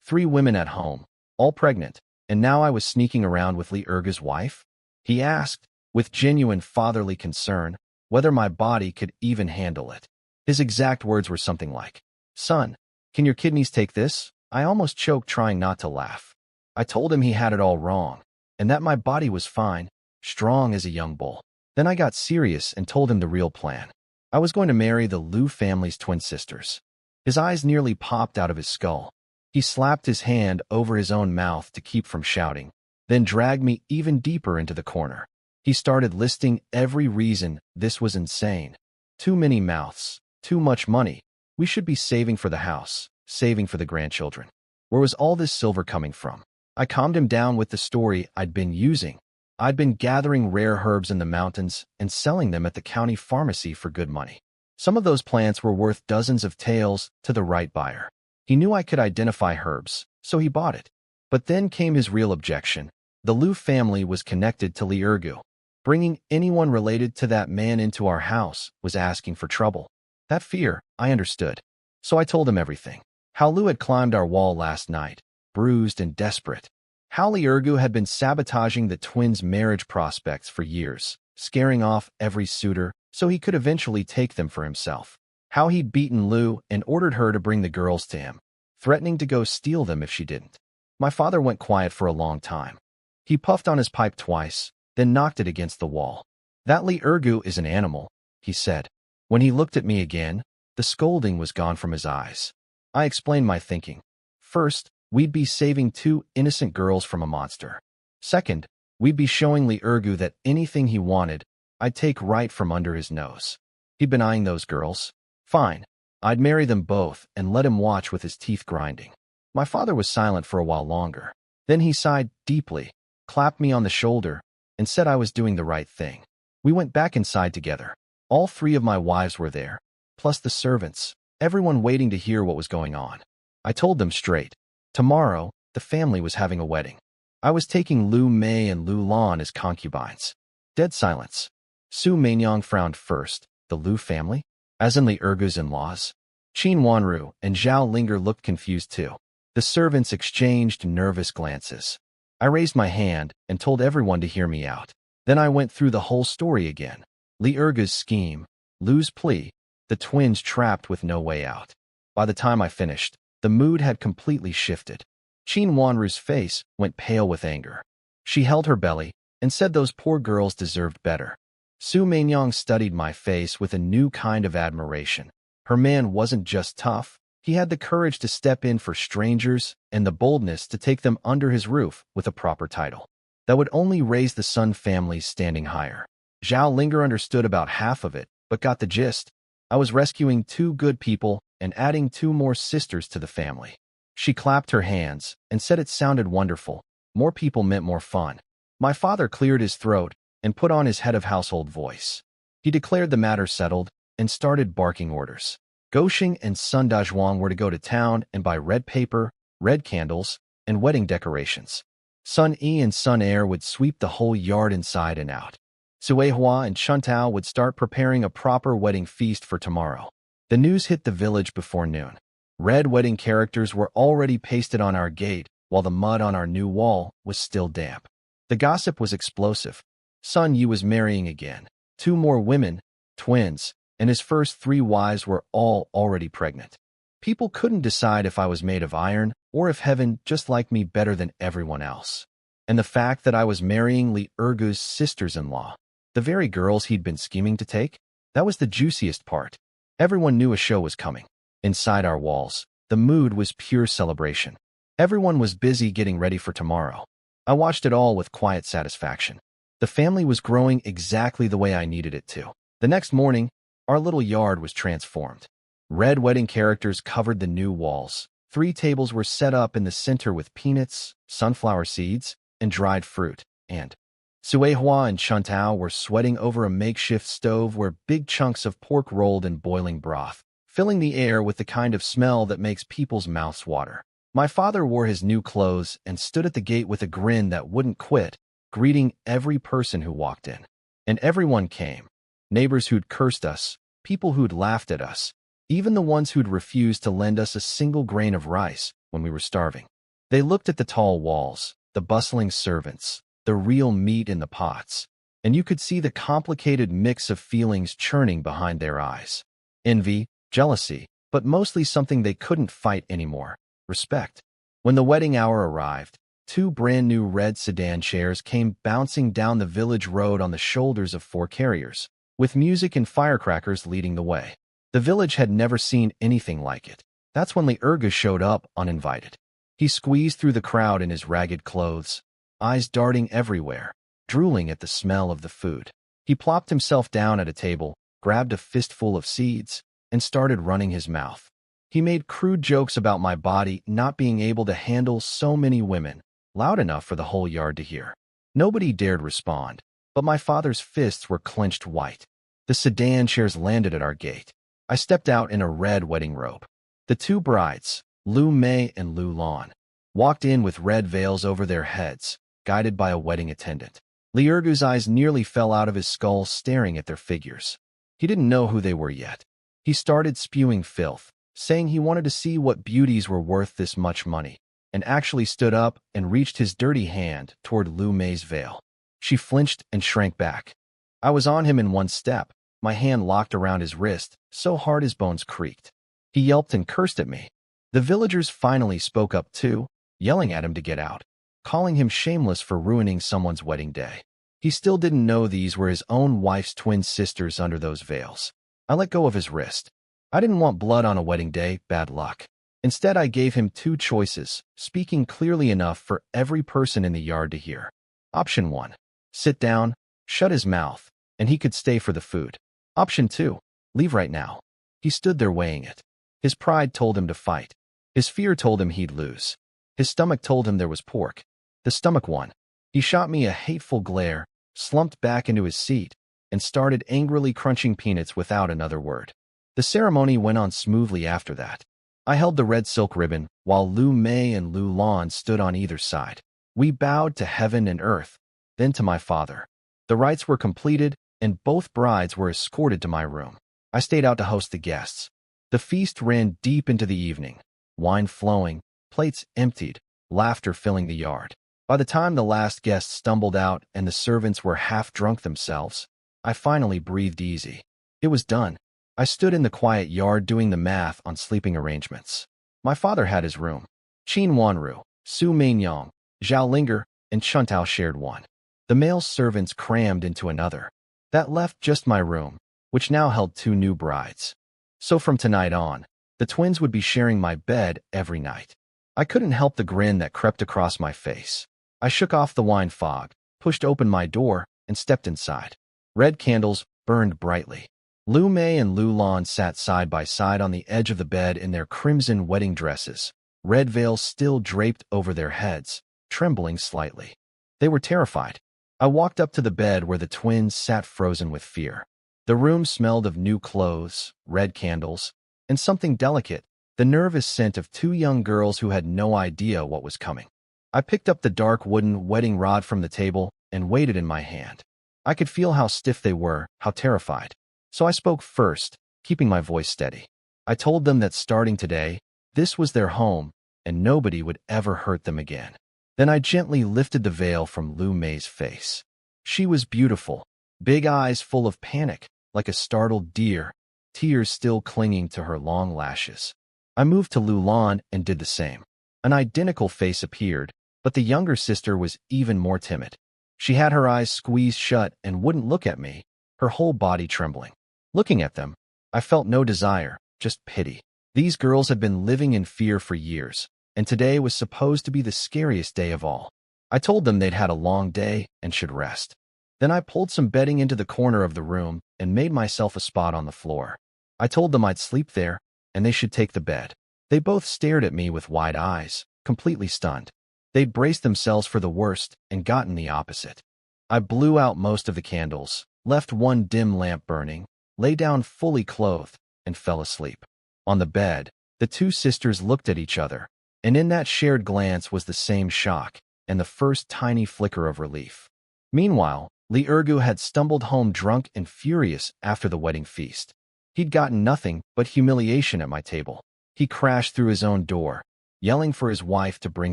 Speaker 1: 3 women at home, all pregnant, and now I was sneaking around with Li Ergu's wife? He asked, with genuine fatherly concern, whether my body could even handle it. His exact words were something like, "Son, can your kidneys take this?" I almost choked trying not to laugh. I told him he had it all wrong, and that my body was fine, strong as a young bull. Then I got serious and told him the real plan. I was going to marry the Lu family's twin sisters. His eyes nearly popped out of his skull. He slapped his hand over his own mouth to keep from shouting, then dragged me even deeper into the corner. He started listing every reason this was insane. Too many mouths, too much money. We should be saving for the house, saving for the grandchildren. Where was all this silver coming from? I calmed him down with the story I'd been using. I'd been gathering rare herbs in the mountains and selling them at the county pharmacy for good money. Some of those plants were worth dozens of taels to the right buyer. He knew I could identify herbs, so he bought it. But then came his real objection. The Lu family was connected to Li Ergu. Bringing anyone related to that man into our house was asking for trouble. That fear, I understood. So I told him everything. How Lu had climbed our wall last night, bruised and desperate. How Li Ergu had been sabotaging the twins' marriage prospects for years, scaring off every suitor so he could eventually take them for himself. how he'd beaten Lu and ordered her to bring the girls to him, threatening to go steal them if she didn't. My father went quiet for a long time. He puffed on his pipe twice, then knocked it against the wall. "That Li Ergu is an animal," he said. When he looked at me again, the scolding was gone from his eyes. I explained my thinking. First, we'd be saving 2 innocent girls from a monster. Second, we'd be showing Li Ergu that anything he wanted, I'd take right from under his nose. He'd been eyeing those girls. Fine. I'd marry them both and let him watch with his teeth grinding. My father was silent for a while longer. Then he sighed deeply, clapped me on the shoulder, and said I was doing the right thing. We went back inside together. All 3 of my wives were there, plus the servants, everyone waiting to hear what was going on. I told them straight. Tomorrow, the family was having a wedding. I was taking Lu Mei and Lu Lan as concubines. Dead silence. Su Mainyang frowned first. The Lu family? As in Li Ergu's in-laws? Qin Wanru and Zhao Linger looked confused too. The servants exchanged nervous glances. I raised my hand and told everyone to hear me out. Then I went through the whole story again. Li Ergu's scheme, Lu's plea, the twins trapped with no way out. By the time I finished, the mood had completely shifted. Qin Wanru's face went pale with anger. She held her belly and said those poor girls deserved better. Su Mainyang studied my face with a new kind of admiration. Her man wasn't just tough, he had the courage to step in for strangers and the boldness to take them under his roof with a proper title. That would only raise the Sun family's standing higher. Zhao Linger understood about half of it, but got the gist. I was rescuing 2 good people and adding 2 more sisters to the family. She clapped her hands and said it sounded wonderful. More people meant more fun. My father cleared his throat and put on his head of household voice. He declared the matter settled and started barking orders. Goxing and Sun Dazhuang were to go to town and buy red paper, red candles, and wedding decorations. Sun Yi and Sun Air would sweep the whole yard inside and out. Suehua and Chuntao would start preparing a proper wedding feast for tomorrow. The news hit the village before noon. Red wedding characters were already pasted on our gate, while the mud on our new wall was still damp. The gossip was explosive. Sun Yi was marrying again. 2 more women, twins, and his first 3 wives were all already pregnant. People couldn't decide if I was made of iron or if heaven just liked me better than everyone else. And the fact that I was marrying Li Ergu's sisters-in-law, the very girls he'd been scheming to take, that was the juiciest part. Everyone knew a show was coming. Inside our walls, the mood was pure celebration. Everyone was busy getting ready for tomorrow. I watched it all with quiet satisfaction. The family was growing exactly the way I needed it to. The next morning, our little yard was transformed. Red wedding characters covered the new walls. 3 tables were set up in the center with peanuts, sunflower seeds, and dried fruit, and Suehua and Chuntao were sweating over a makeshift stove where big chunks of pork rolled in boiling broth, filling the air with the kind of smell that makes people's mouths water. My father wore his new clothes and stood at the gate with a grin that wouldn't quit, greeting every person who walked in. And everyone came. Neighbors who'd cursed us, people who'd laughed at us, even the ones who'd refused to lend us a single grain of rice when we were starving. They looked at the tall walls, the bustling servants, the real meat in the pots, and you could see the complicated mix of feelings churning behind their eyes. Envy, jealousy, but mostly something they couldn't fight anymore: respect. When the wedding hour arrived, 2 brand new red sedan chairs came bouncing down the village road on the shoulders of 4 carriers, with music and firecrackers leading the way. The village had never seen anything like it. That's when Li Ergu showed up uninvited. He squeezed through the crowd in his ragged clothes, eyes darting everywhere, drooling at the smell of the food. He plopped himself down at a table, grabbed a fistful of seeds, and started running his mouth. He made crude jokes about my body not being able to handle so many women, loud enough for the whole yard to hear. Nobody dared respond, but my father's fists were clenched white. The sedan chairs landed at our gate. I stepped out in a red wedding robe. The 2 brides, Lu Mei and Lu Lan, walked in with red veils over their heads, guided by a wedding attendant. Li Ergu's eyes nearly fell out of his skull staring at their figures. He didn't know who they were yet. He started spewing filth, saying he wanted to see what beauties were worth this much money, and actually stood up and reached his dirty hand toward Lu Mei's veil. She flinched and shrank back. I was on him in one step. my hand locked around his wrist, so hard his bones creaked. He yelped and cursed at me. The villagers finally spoke up too, yelling at him to get out, calling him shameless for ruining someone's wedding day. He still didn't know these were his own wife's twin sisters under those veils. I let go of his wrist. I didn't want blood on a wedding day, bad luck. Instead, I gave him two choices, speaking clearly enough for every person in the yard to hear. Option 1. Sit down, shut his mouth, and he could stay for the food. Option 2. Leave right now. He stood there weighing it. His pride told him to fight. His fear told him he'd lose. His stomach told him there was pork. The stomach won. He shot me a hateful glare, slumped back into his seat, and started angrily crunching peanuts without another word. The ceremony went on smoothly after that. I held the red silk ribbon, while Lu Mei and Lu Lan stood on either side. We bowed to heaven and earth, then to my father. The rites were completed, and both brides were escorted to my room. I stayed out to host the guests. The feast ran deep into the evening, wine flowing, plates emptied, laughter filling the yard. By the time the last guest stumbled out and the servants were half drunk themselves, I finally breathed easy. It was done. I stood in the quiet yard doing the math on sleeping arrangements. My father had his room. Qin Wanru, Su Mainyong, Zhao Linger, and Chuntao shared one. The male servants crammed into another. That left just my room, which now held two new brides. So from tonight on, the twins would be sharing my bed every night. I couldn't help the grin that crept across my face. I shook off the wine fog, pushed open my door, and stepped inside. Red candles burned brightly. Lu Mei and Lu Lan sat side by side on the edge of the bed in their crimson wedding dresses, red veils still draped over their heads, trembling slightly. They were terrified. I walked up to the bed where the twins sat frozen with fear. The room smelled of new clothes, red candles, and something delicate, the nervous scent of two young girls who had no idea what was coming. I picked up the dark wooden wedding rod from the table and weighed it in my hand. I could feel how stiff they were, how terrified. So I spoke first, keeping my voice steady. I told them that starting today, this was their home, and nobody would ever hurt them again. Then I gently lifted the veil from Lu Mei's face. She was beautiful, big eyes full of panic, like a startled deer, tears still clinging to her long lashes. I moved to Lu Lan and did the same. An identical face appeared, but the younger sister was even more timid. She had her eyes squeezed shut and wouldn't look at me, her whole body trembling. Looking at them, I felt no desire, just pity. These girls had been living in fear for years, and today was supposed to be the scariest day of all. I told them they'd had a long day and should rest. Then I pulled some bedding into the corner of the room and made myself a spot on the floor. I told them I'd sleep there, and they should take the bed. They both stared at me with wide eyes, completely stunned. They'd braced themselves for the worst and gotten the opposite. I blew out most of the candles, left one dim lamp burning, lay down fully clothed, and fell asleep. On the bed, the two sisters looked at each other, and in that shared glance was the same shock and the first tiny flicker of relief. Meanwhile, Li Ergu had stumbled home drunk and furious after the wedding feast. He'd gotten nothing but humiliation at my table. He crashed through his own door, yelling for his wife to bring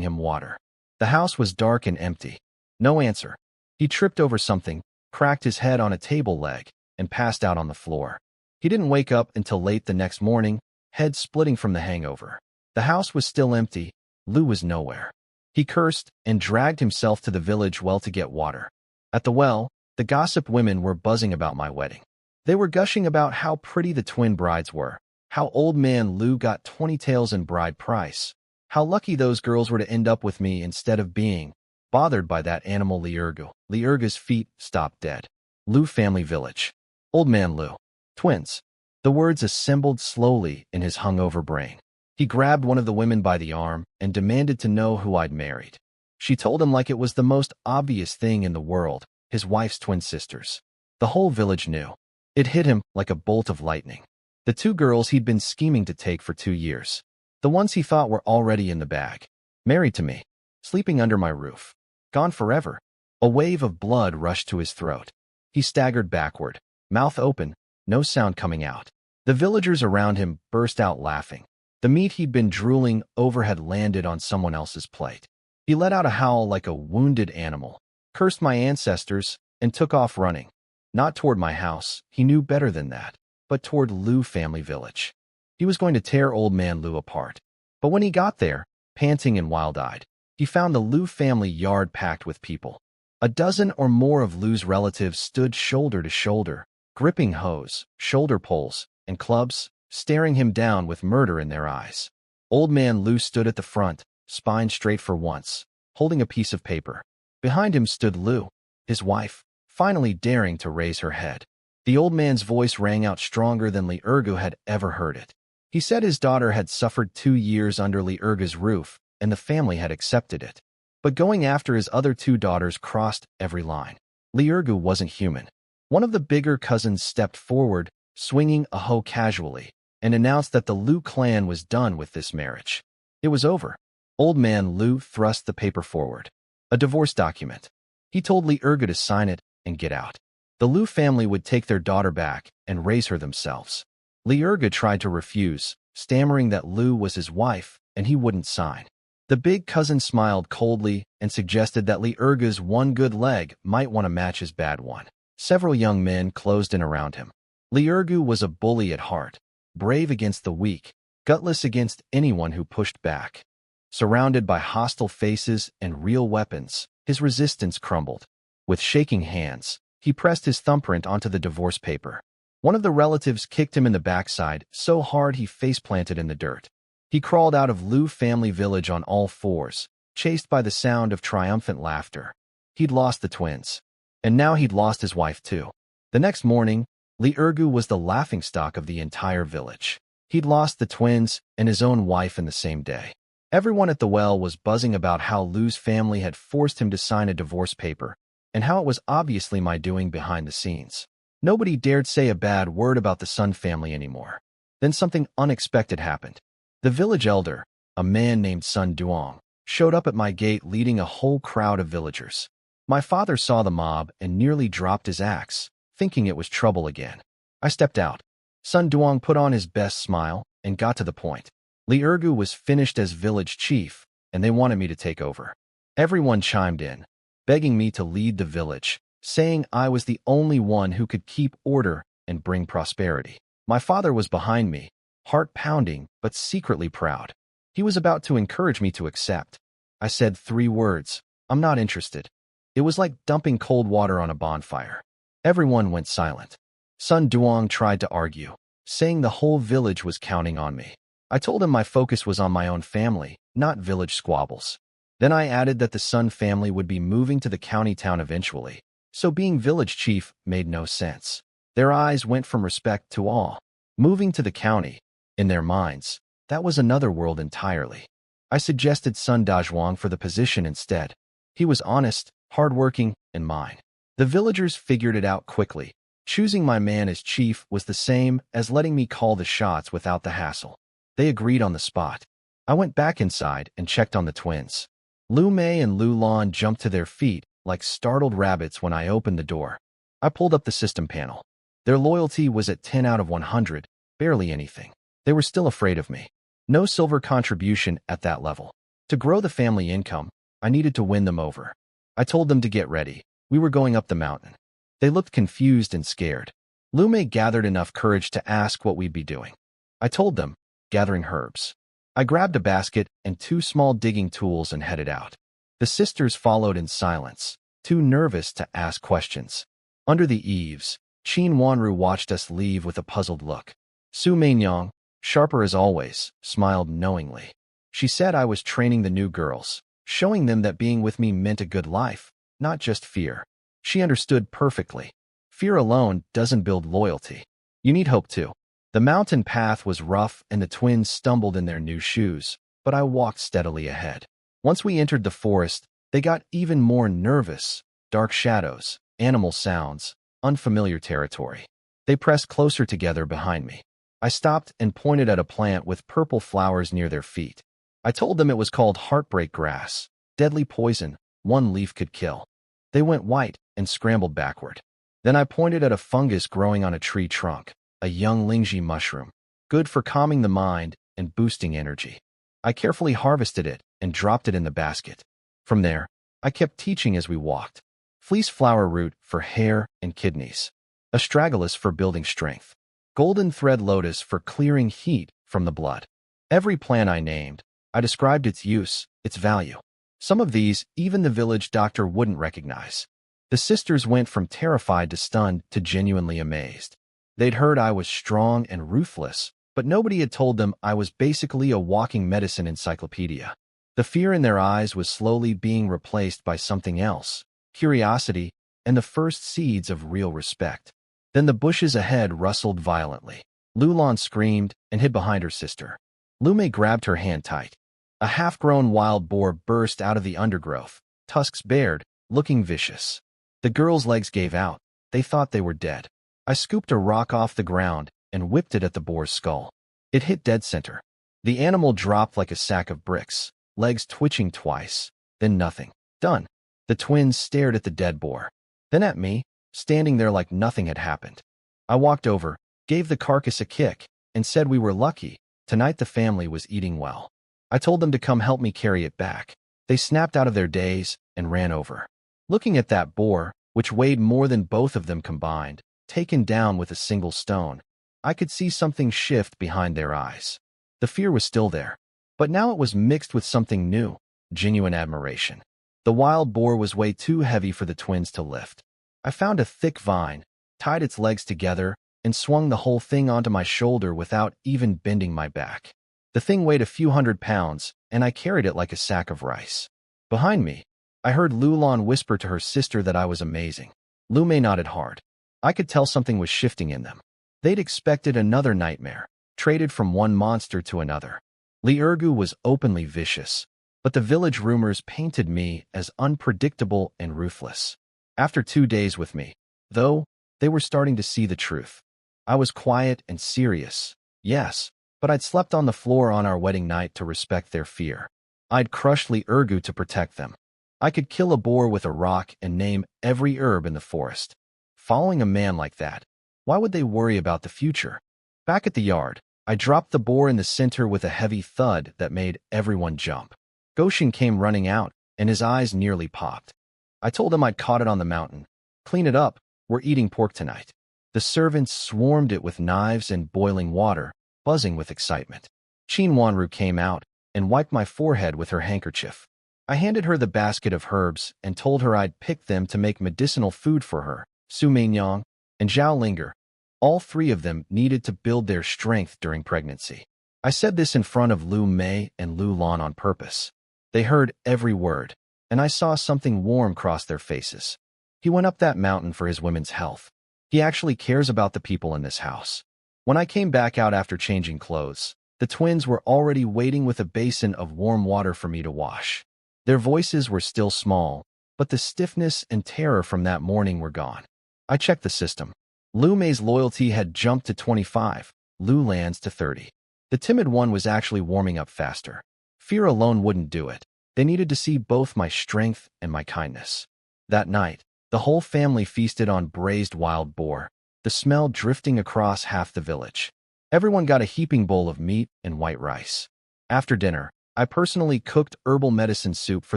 Speaker 1: him water. The house was dark and empty. No answer. He tripped over something, cracked his head on a table leg, and passed out on the floor. He didn't wake up until late the next morning, head splitting from the hangover. The house was still empty. Lu was nowhere. He cursed and dragged himself to the village well to get water. At the well, the gossip women were buzzing about my wedding. They were gushing about how pretty the twin brides were, how old man Lu got 20 taels in bride price, how lucky those girls were to end up with me instead of being bothered by that animal Li Ergu. Li Ergu's feet stopped dead. Lu family village. Old man Lu. Twins. The words assembled slowly in his hungover brain. He grabbed one of the women by the arm and demanded to know who I'd married. She told him like it was the most obvious thing in the world, his wife's twin sisters. The whole village knew. It hit him like a bolt of lightning. The two girls he'd been scheming to take for 2 years. The ones he thought were already in the bag. Married to me. Sleeping under my roof. Gone forever. A wave of blood rushed to his throat. He staggered backward, mouth open, no sound coming out. The villagers around him burst out laughing. The meat he'd been drooling over had landed on someone else's plate. He let out a howl like a wounded animal, cursed my ancestors, and took off running. Not toward my house, he knew better than that, but toward Lu family village. He was going to tear old man Lu apart. But when he got there, panting and wild-eyed, he found the Lu family yard packed with people. A dozen or more of Lu's relatives stood shoulder to shoulder, gripping hoes, shoulder poles, and clubs, staring him down with murder in their eyes. Old man Lu stood at the front, spine straight for once, holding a piece of paper. Behind him stood Lu, his wife, finally daring to raise her head. The old man's voice rang out stronger than Li Ergu had ever heard it. He said his daughter had suffered 2 years under Li Ergu's roof, and the family had accepted it. But going after his other 2 daughters crossed every line. Li Ergu wasn't human. One of the bigger cousins stepped forward, swinging a hoe casually, and announced that the Lu clan was done with this marriage. It was over. Old man Lu thrust the paper forward. A divorce document. He told Li Ergu to sign it and get out. The Lu family would take their daughter back and raise her themselves. Li Ergu tried to refuse, stammering that Lu was his wife and he wouldn't sign. The big cousin smiled coldly and suggested that Li Ergu's one good leg might want to match his bad one. Several young men closed in around him. Li Ergu was a bully at heart, brave against the weak, gutless against anyone who pushed back. Surrounded by hostile faces and real weapons, his resistance crumbled. With shaking hands, he pressed his thumbprint onto the divorce paper. One of the relatives kicked him in the backside so hard he face-planted in the dirt. He crawled out of Lu family village on all fours, chased by the sound of triumphant laughter. He'd lost the twins. And now he'd lost his wife too. The next morning, Li Ergu was the laughingstock of the entire village. He'd lost the twins and his own wife in the same day. Everyone at the well was buzzing about how Lu's family had forced him to sign a divorce paper, and how it was obviously my doing behind the scenes. Nobody dared say a bad word about the Sun family anymore. Then something unexpected happened. The village elder, a man named Sun Duong, showed up at my gate leading a whole crowd of villagers. My father saw the mob and nearly dropped his axe, thinking it was trouble again. I stepped out. Sun Duong put on his best smile and got to the point. Li Ergu was finished as village chief, and they wanted me to take over. Everyone chimed in, begging me to lead the village, saying I was the only one who could keep order and bring prosperity. My father was behind me, heart pounding but secretly proud. He was about to encourage me to accept. I said 3 words, "I'm not interested." It was like dumping cold water on a bonfire. Everyone went silent. Sun Duong tried to argue, saying the whole village was counting on me. I told him my focus was on my own family, not village squabbles. Then I added that the Sun family would be moving to the county town eventually, so being village chief made no sense. Their eyes went from respect to awe. Moving to the county, in their minds, that was another world entirely. I suggested Sun Dazhuang for the position instead. He was honest, hardworking, and mine. The villagers figured it out quickly. Choosing my man as chief was the same as letting me call the shots without the hassle. They agreed on the spot. I went back inside and checked on the twins. Lu Mei and Lu Lan jumped to their feet like startled rabbits when I opened the door. I pulled up the system panel. Their loyalty was at 10 out of 100, barely anything. They were still afraid of me. No silver contribution at that level. To grow the family income, I needed to win them over. I told them to get ready. We were going up the mountain. They looked confused and scared. Lu Mei gathered enough courage to ask what we'd be doing. I told them, gathering herbs. I grabbed a basket and 2 small digging tools and headed out. The sisters followed in silence, too nervous to ask questions. Under the eaves, Qin Wanru watched us leave with a puzzled look. Su Meinyang, sharper as always, smiled knowingly. She said I was training the new girls, showing them that being with me meant a good life, not just fear. She understood perfectly. Fear alone doesn't build loyalty. You need hope too. The mountain path was rough and the twins stumbled in their new shoes, but I walked steadily ahead. Once we entered the forest, they got even more nervous. Dark shadows, animal sounds, unfamiliar territory. They pressed closer together behind me. I stopped and pointed at a plant with purple flowers near their feet. I told them it was called heartbreak grass, deadly poison, 1 leaf could kill. They went white and scrambled backward. Then I pointed at a fungus growing on a tree trunk. A young Lingji mushroom, good for calming the mind and boosting energy. I carefully harvested it and dropped it in the basket. From there, I kept teaching as we walked. Fleece flower root for hair and kidneys. astragalus for building strength, golden thread lotus for clearing heat from the blood. Every plant I named, I described its use, its value. Some of these, even the village doctor wouldn't recognize. The sisters went from terrified to stunned to genuinely amazed. They'd heard I was strong and ruthless, but nobody had told them I was basically a walking medicine encyclopedia. The fear in their eyes was slowly being replaced by something else, curiosity, and the first seeds of real respect. Then the bushes ahead rustled violently. Lulan screamed and hid behind her sister. Lume grabbed her hand tight. A half-grown wild boar burst out of the undergrowth, tusks bared, looking vicious. The girls' legs gave out. They thought they were dead. I scooped a rock off the ground and whipped it at the boar's skull. It hit dead center. The animal dropped like a sack of bricks, legs twitching twice, then nothing. Done. The twins stared at the dead boar, then at me, standing there like nothing had happened. I walked over, gave the carcass a kick, and said we were lucky. Tonight the family was eating well. I told them to come help me carry it back. They snapped out of their daze and ran over. Looking at that boar, which weighed more than both of them combined, taken down with a single stone, I could see something shift behind their eyes. The fear was still there, but now it was mixed with something new, genuine admiration. The wild boar was way too heavy for the twins to lift. I found a thick vine, tied its legs together, and swung the whole thing onto my shoulder without even bending my back. The thing weighed a few hundred pounds, and I carried it like a sack of rice. Behind me, I heard Lulan whisper to her sister that I was amazing. Lume nodded hard. I could tell something was shifting in them. They'd expected another nightmare, traded from one monster to another. Liurgu was openly vicious, but the village rumors painted me as unpredictable and ruthless. After 2 days with me, though, they were starting to see the truth. I was quiet and serious, yes, but I'd slept on the floor on our wedding night to respect their fear. I'd crushed Liurgu to protect them. I could kill a boar with a rock and name every herb in the forest. Following a man like that, why would they worry about the future? Back at the yard, I dropped the boar in the center with a heavy thud that made everyone jump. Goshin came running out, and his eyes nearly popped. I told him I'd caught it on the mountain. Clean it up, we're eating pork tonight. The servants swarmed it with knives and boiling water, buzzing with excitement. Chinwanru came out and wiped my forehead with her handkerchief. I handed her the basket of herbs and told her I'd pick them to make medicinal food for her. Su Meinyang and Zhao Linger, all three of them needed to build their strength during pregnancy. I said this in front of Lu Mei and Lu Lan on purpose. They heard every word, and I saw something warm cross their faces. He went up that mountain for his women's health. He actually cares about the people in this house. When I came back out after changing clothes, the twins were already waiting with a basin of warm water for me to wash. Their voices were still small, but the stiffness and terror from that morning were gone. I checked the system. Lu Mei's loyalty had jumped to 25, Lu Lan's to 30. The timid one was actually warming up faster. Fear alone wouldn't do it. They needed to see both my strength and my kindness. That night, the whole family feasted on braised wild boar, the smell drifting across half the village. Everyone got a heaping bowl of meat and white rice. After dinner, I personally cooked herbal medicine soup for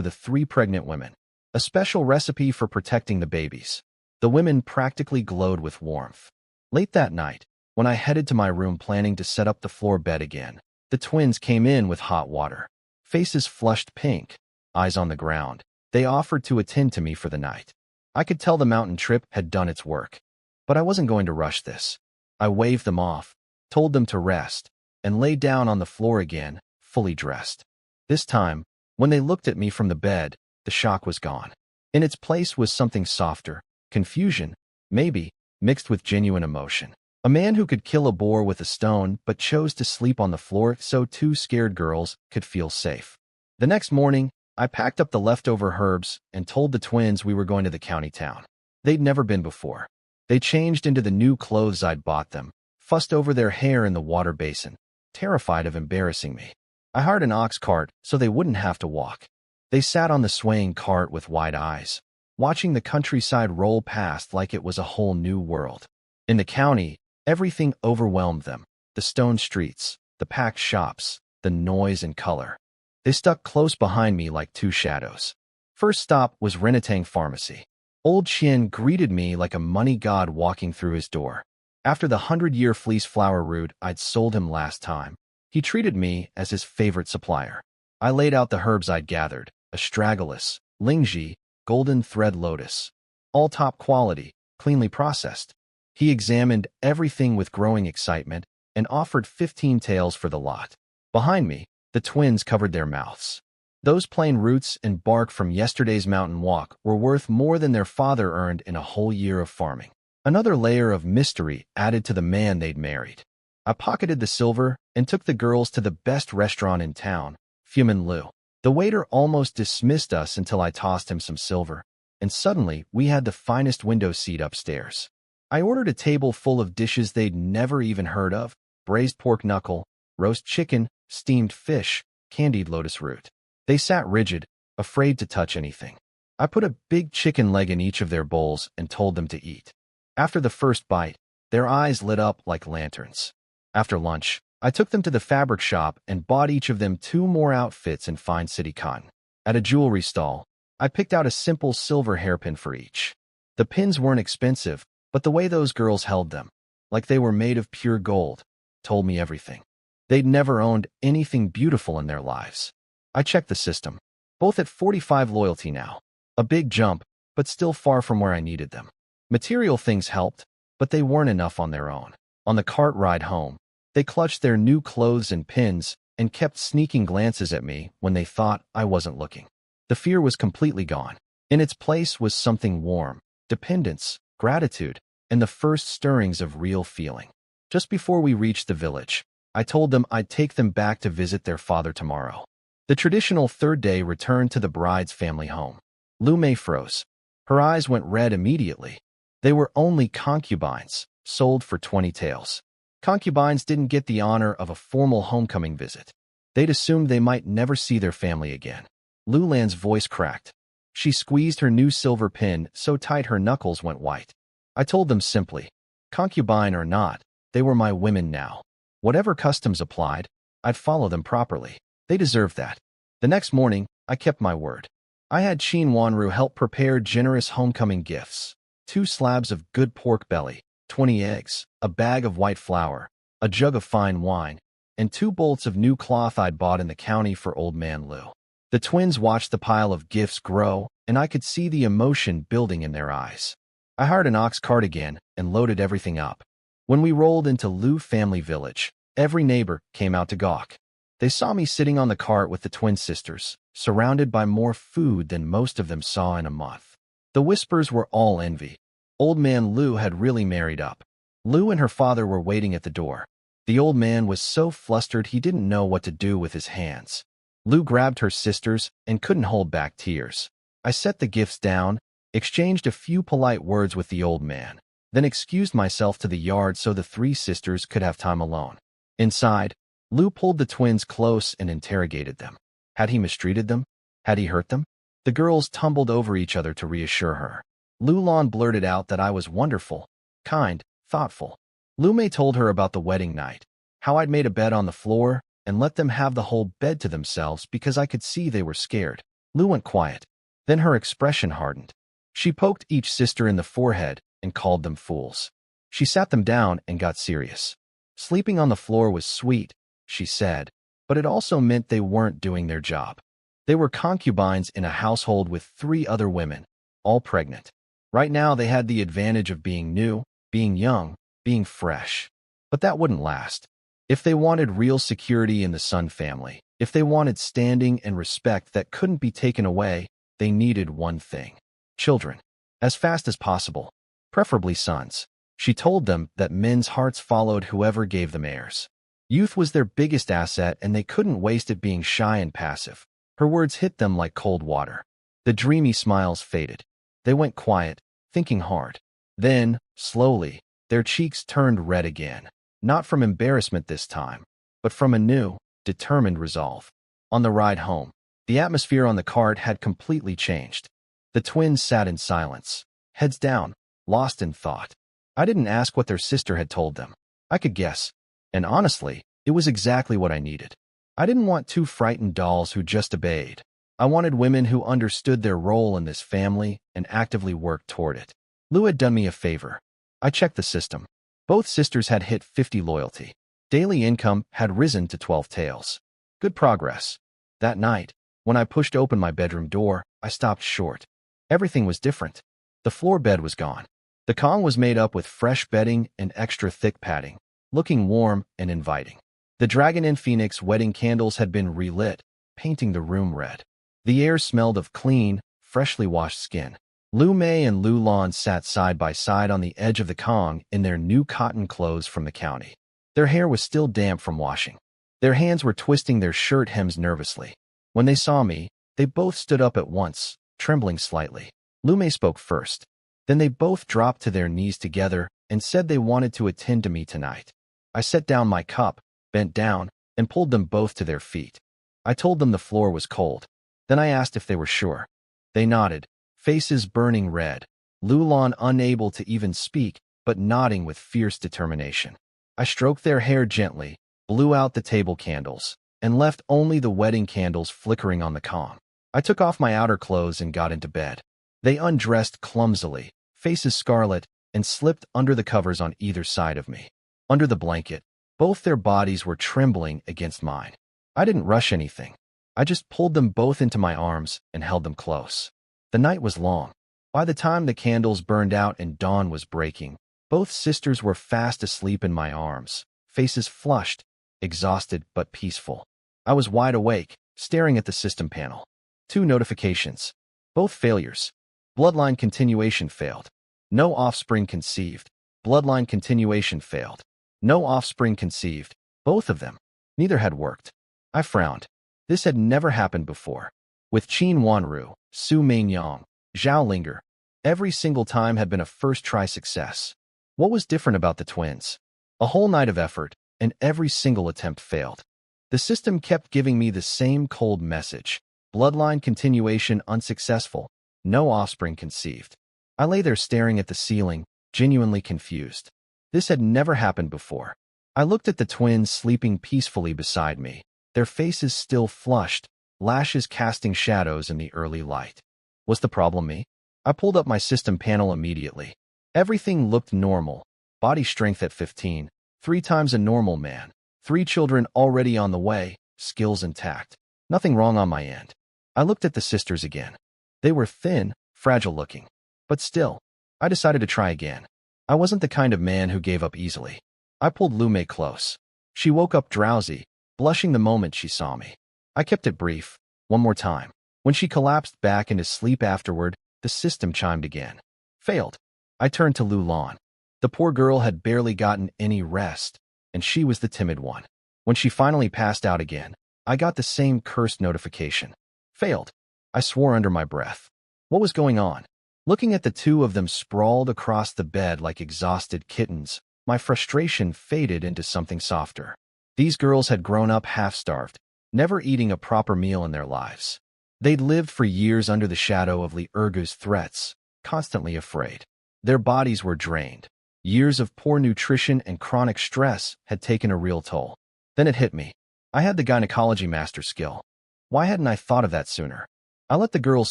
Speaker 1: the 3 pregnant women, a special recipe for protecting the babies. The women practically glowed with warmth. Late that night, when I headed to my room planning to set up the floor bed again, the twins came in with hot water. Faces flushed pink, eyes on the ground. They offered to attend to me for the night. I could tell the mountain trip had done its work. But I wasn't going to rush this. I waved them off, told them to rest, and lay down on the floor again, fully dressed. This time, when they looked at me from the bed, the shock was gone. In its place was something softer, confusion, maybe, mixed with genuine emotion. A man who could kill a boar with a stone but chose to sleep on the floor so 2 scared girls could feel safe. The next morning, I packed up the leftover herbs and told the twins we were going to the county town. They'd never been before. They changed into the new clothes I'd bought them, fussed over their hair in the water basin, terrified of embarrassing me. I hired an ox cart so they wouldn't have to walk. They sat on the swaying cart with wide eyes, watching the countryside roll past like it was a whole new world. In the county, everything overwhelmed them. The stone streets, the packed shops, the noise and color. They stuck close behind me like 2 shadows. First stop was Renatang Pharmacy. Old Qian greeted me like a money god walking through his door. After the 100-year fleece flower root I'd sold him last time, he treated me as his favorite supplier. I laid out the herbs I'd gathered: astragalus, lingji, golden thread lotus, all top quality, cleanly processed. He examined everything with growing excitement and offered 15 taels for the lot. Behind me, the twins covered their mouths. Those plain roots and bark from yesterday's mountain walk were worth more than their father earned in a whole year of farming. Another layer of mystery added to the man they'd married. I pocketed the silver and took the girls to the best restaurant in town, Fumin Lu. The waiter almost dismissed us until I tossed him some silver, and suddenly we had the finest window seat upstairs. I ordered a table full of dishes they'd never even heard of: braised pork knuckle, roast chicken, steamed fish, candied lotus root. They sat rigid, afraid to touch anything. I put a big chicken leg in each of their bowls and told them to eat. After the first bite, their eyes lit up like lanterns. After lunch, I took them to the fabric shop and bought each of them 2 more outfits in fine city cotton. At a jewelry stall, I picked out a simple silver hairpin for each. The pins weren't expensive, but the way those girls held them, like they were made of pure gold, told me everything. They'd never owned anything beautiful in their lives. I checked the system. Both at 45 loyalty now. A big jump, but still far from where I needed them. Material things helped, but they weren't enough on their own. On the cart ride home, they clutched their new clothes and pins and kept sneaking glances at me when they thought I wasn't looking. The fear was completely gone. In its place was something warm: dependence, gratitude, and the first stirrings of real feeling. Just before we reached the village, I told them I'd take them back to visit their father tomorrow. The traditional third day returned to the bride's family home. Lu Mei froze. Her eyes went red immediately. They were only concubines, sold for 20 taels. Concubines didn't get the honor of a formal homecoming visit. They'd assumed they might never see their family again. Lu Lan's voice cracked. She squeezed her new silver pin so tight her knuckles went white. I told them simply, concubine or not, they were my women now. Whatever customs applied, I'd follow them properly. They deserved that. The next morning, I kept my word. I had Qin Wanru help prepare generous homecoming gifts: 2 slabs of good pork belly, 20 eggs, a bag of white flour, a jug of fine wine, and 2 bolts of new cloth I'd bought in the county for old man Lu. The twins watched the pile of gifts grow, and I could see the emotion building in their eyes. I hired an ox cart again and loaded everything up. When we rolled into Lu family village, every neighbor came out to gawk. They saw me sitting on the cart with the twin sisters, surrounded by more food than most of them saw in a month. The whispers were all envy. Old man Lu had really married up. Lu and her father were waiting at the door. The old man was so flustered he didn't know what to do with his hands. Lu grabbed her sisters and couldn't hold back tears. I set the gifts down, exchanged a few polite words with the old man, then excused myself to the yard so the 3 sisters could have time alone. Inside, Lu pulled the twins close and interrogated them. Had he mistreated them? Had he hurt them? The girls tumbled over each other to reassure her. Lu Lan blurted out that I was wonderful, kind, thoughtful. Lu Mei told her about the wedding night, how I'd made a bed on the floor and let them have the whole bed to themselves because I could see they were scared. Lu went quiet. Then her expression hardened. She poked each sister in the forehead and called them fools. She sat them down and got serious. Sleeping on the floor was sweet, she said, but it also meant they weren't doing their job. They were concubines in a household with 3 other women, all pregnant. Right now they had the advantage of being new, being young, being fresh. But that wouldn't last. If they wanted real security in the Sun family, if they wanted standing and respect that couldn't be taken away, they needed one thing: children. As fast as possible, preferably sons. She told them that men's hearts followed whoever gave them heirs. Youth was their biggest asset and they couldn't waste it being shy and passive. Her words hit them like cold water. The dreamy smiles faded. They went quiet, thinking hard. Then, slowly, their cheeks turned red again. Not from embarrassment this time, but from a new, determined resolve. On the ride home, the atmosphere on the cart had completely changed. The twins sat in silence, heads down, lost in thought. I didn't ask what their sister had told them. I could guess. And honestly, it was exactly what I needed. I didn't want 2 frightened dolls who just obeyed. I wanted women who understood their role in this family and actively worked toward it. Lou had done me a favor. I checked the system. Both sisters had hit 50 loyalty. Daily income had risen to 12 taels. Good progress. That night, when I pushed open my bedroom door, I stopped short. Everything was different. The floor bed was gone. The Kong was made up with fresh bedding and extra thick padding, looking warm and inviting. The dragon and phoenix wedding candles had been relit, painting the room red. The air smelled of clean, freshly washed skin. Lu Mei and Lu Lan sat side by side on the edge of the Kong in their new cotton clothes from the county. Their hair was still damp from washing. Their hands were twisting their shirt hems nervously. When they saw me, they both stood up at once, trembling slightly. Lu Mei spoke first. Then they both dropped to their knees together and said they wanted to attend to me tonight. I set down my cup, bent down, and pulled them both to their feet. I told them the floor was cold. Then I asked if they were sure. They nodded, faces burning red. Lu Lan unable to even speak, but nodding with fierce determination. I stroked their hair gently, blew out the table candles, and left only the wedding candles flickering on the Kong. I took off my outer clothes and got into bed. They undressed clumsily, faces scarlet, and slipped under the covers on either side of me. Under the blanket, both their bodies were trembling against mine. I didn't rush anything. I just pulled them both into my arms and held them close. The night was long. By the time the candles burned out and dawn was breaking, both sisters were fast asleep in my arms, faces flushed, exhausted but peaceful. I was wide awake, staring at the system panel. 2 notifications. Both failures. Bloodline continuation failed. No offspring conceived. Bloodline continuation failed. No offspring conceived. Both of them. Neither had worked. I frowned. This had never happened before. With Qin Wanru, Su Mainyang, Zhao Linger, every single time had been a first-try success. What was different about the twins? A whole night of effort, and every single attempt failed. The system kept giving me the same cold message. Bloodline continuation unsuccessful. No offspring conceived. I lay there staring at the ceiling, genuinely confused. This had never happened before. I looked at the twins sleeping peacefully beside me, their faces still flushed, lashes casting shadows in the early light. Was the problem me? I pulled up my system panel immediately. Everything looked normal. Body strength at 15, 3 times a normal man, 3 children already on the way, skills intact. Nothing wrong on my end. I looked at the sisters again. They were thin, fragile-looking. But still, I decided to try again. I wasn't the kind of man who gave up easily. I pulled Lu Mei close. She woke up drowsy, blushing the moment she saw me. I kept it brief. One more time. When she collapsed back into sleep afterward, the system chimed again. Failed. I turned to Lu Lan. The poor girl had barely gotten any rest, and she was the timid one. When she finally passed out again, I got the same cursed notification. Failed. I swore under my breath. What was going on? Looking at the 2 of them sprawled across the bed like exhausted kittens, my frustration faded into something softer. These girls had grown up half-starved, never eating a proper meal in their lives. They'd lived for years under the shadow of Li Ergu's threats, constantly afraid. Their bodies were drained. Years of poor nutrition and chronic stress had taken a real toll. Then it hit me. I had the gynecology master skill. Why hadn't I thought of that sooner? I let the girls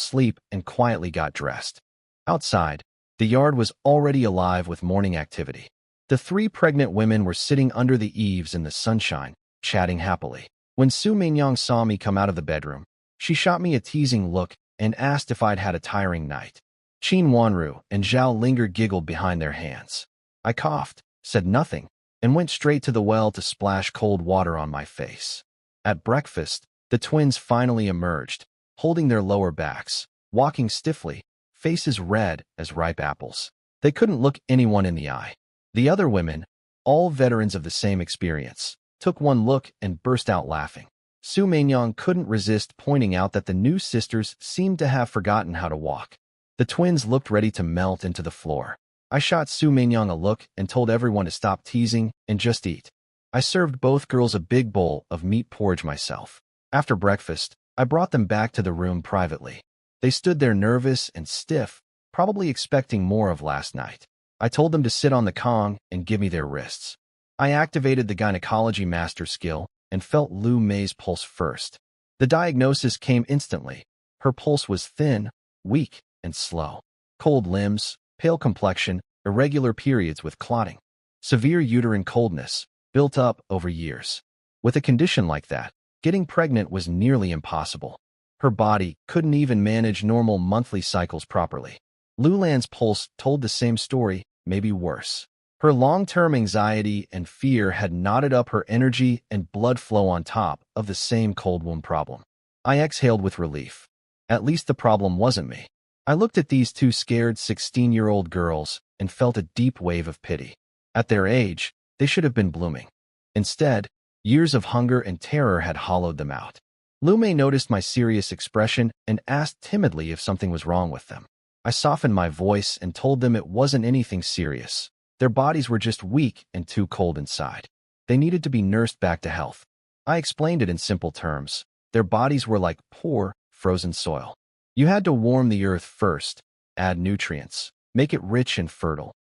Speaker 1: sleep and quietly got dressed. Outside, the yard was already alive with morning activity. The 3 pregnant women were sitting under the eaves in the sunshine, chatting happily. When Su Mingyang saw me come out of the bedroom, she shot me a teasing look and asked if I'd had a tiring night. Qin Wanru and Zhao Linger giggled behind their hands. I coughed, said nothing, and went straight to the well to splash cold water on my face. At breakfast, the twins finally emerged, holding their lower backs, walking stiffly, faces red as ripe apples. They couldn't look anyone in the eye. The other women, all veterans of the same experience, took one look and burst out laughing. Su Mainyang couldn't resist pointing out that the new sisters seemed to have forgotten how to walk. The twins looked ready to melt into the floor. I shot Su Mainyang a look and told everyone to stop teasing and just eat. I served both girls a big bowl of meat porridge myself. After breakfast, I brought them back to the room privately. They stood there nervous and stiff, probably expecting more of last night. I told them to sit on the Kong and give me their wrists. I activated the gynecology master skill and felt Lu Mei's pulse first. The diagnosis came instantly, Her pulse was thin, weak, and slow. Cold limbs, pale complexion, irregular periods with clotting. Severe uterine coldness, built up over years. With a condition like that, getting pregnant was nearly impossible. Her body couldn't even manage normal monthly cycles properly. Lulan's pulse told the same story, maybe worse. Her long-term anxiety and fear had knotted up her energy and blood flow on top of the same cold womb problem. I exhaled with relief. At least the problem wasn't me. I looked at these two scared 16-year-old girls and felt a deep wave of pity. At their age, they should have been blooming. Instead, years of hunger and terror had hollowed them out. Lume noticed my serious expression and asked timidly if something was wrong with them. I softened my voice and told them it wasn't anything serious. Their bodies were just weak and too cold inside. They needed to be nursed back to health. I explained it in simple terms. Their bodies were like poor, frozen soil. You had to warm the earth first, add nutrients, make it rich and fertile.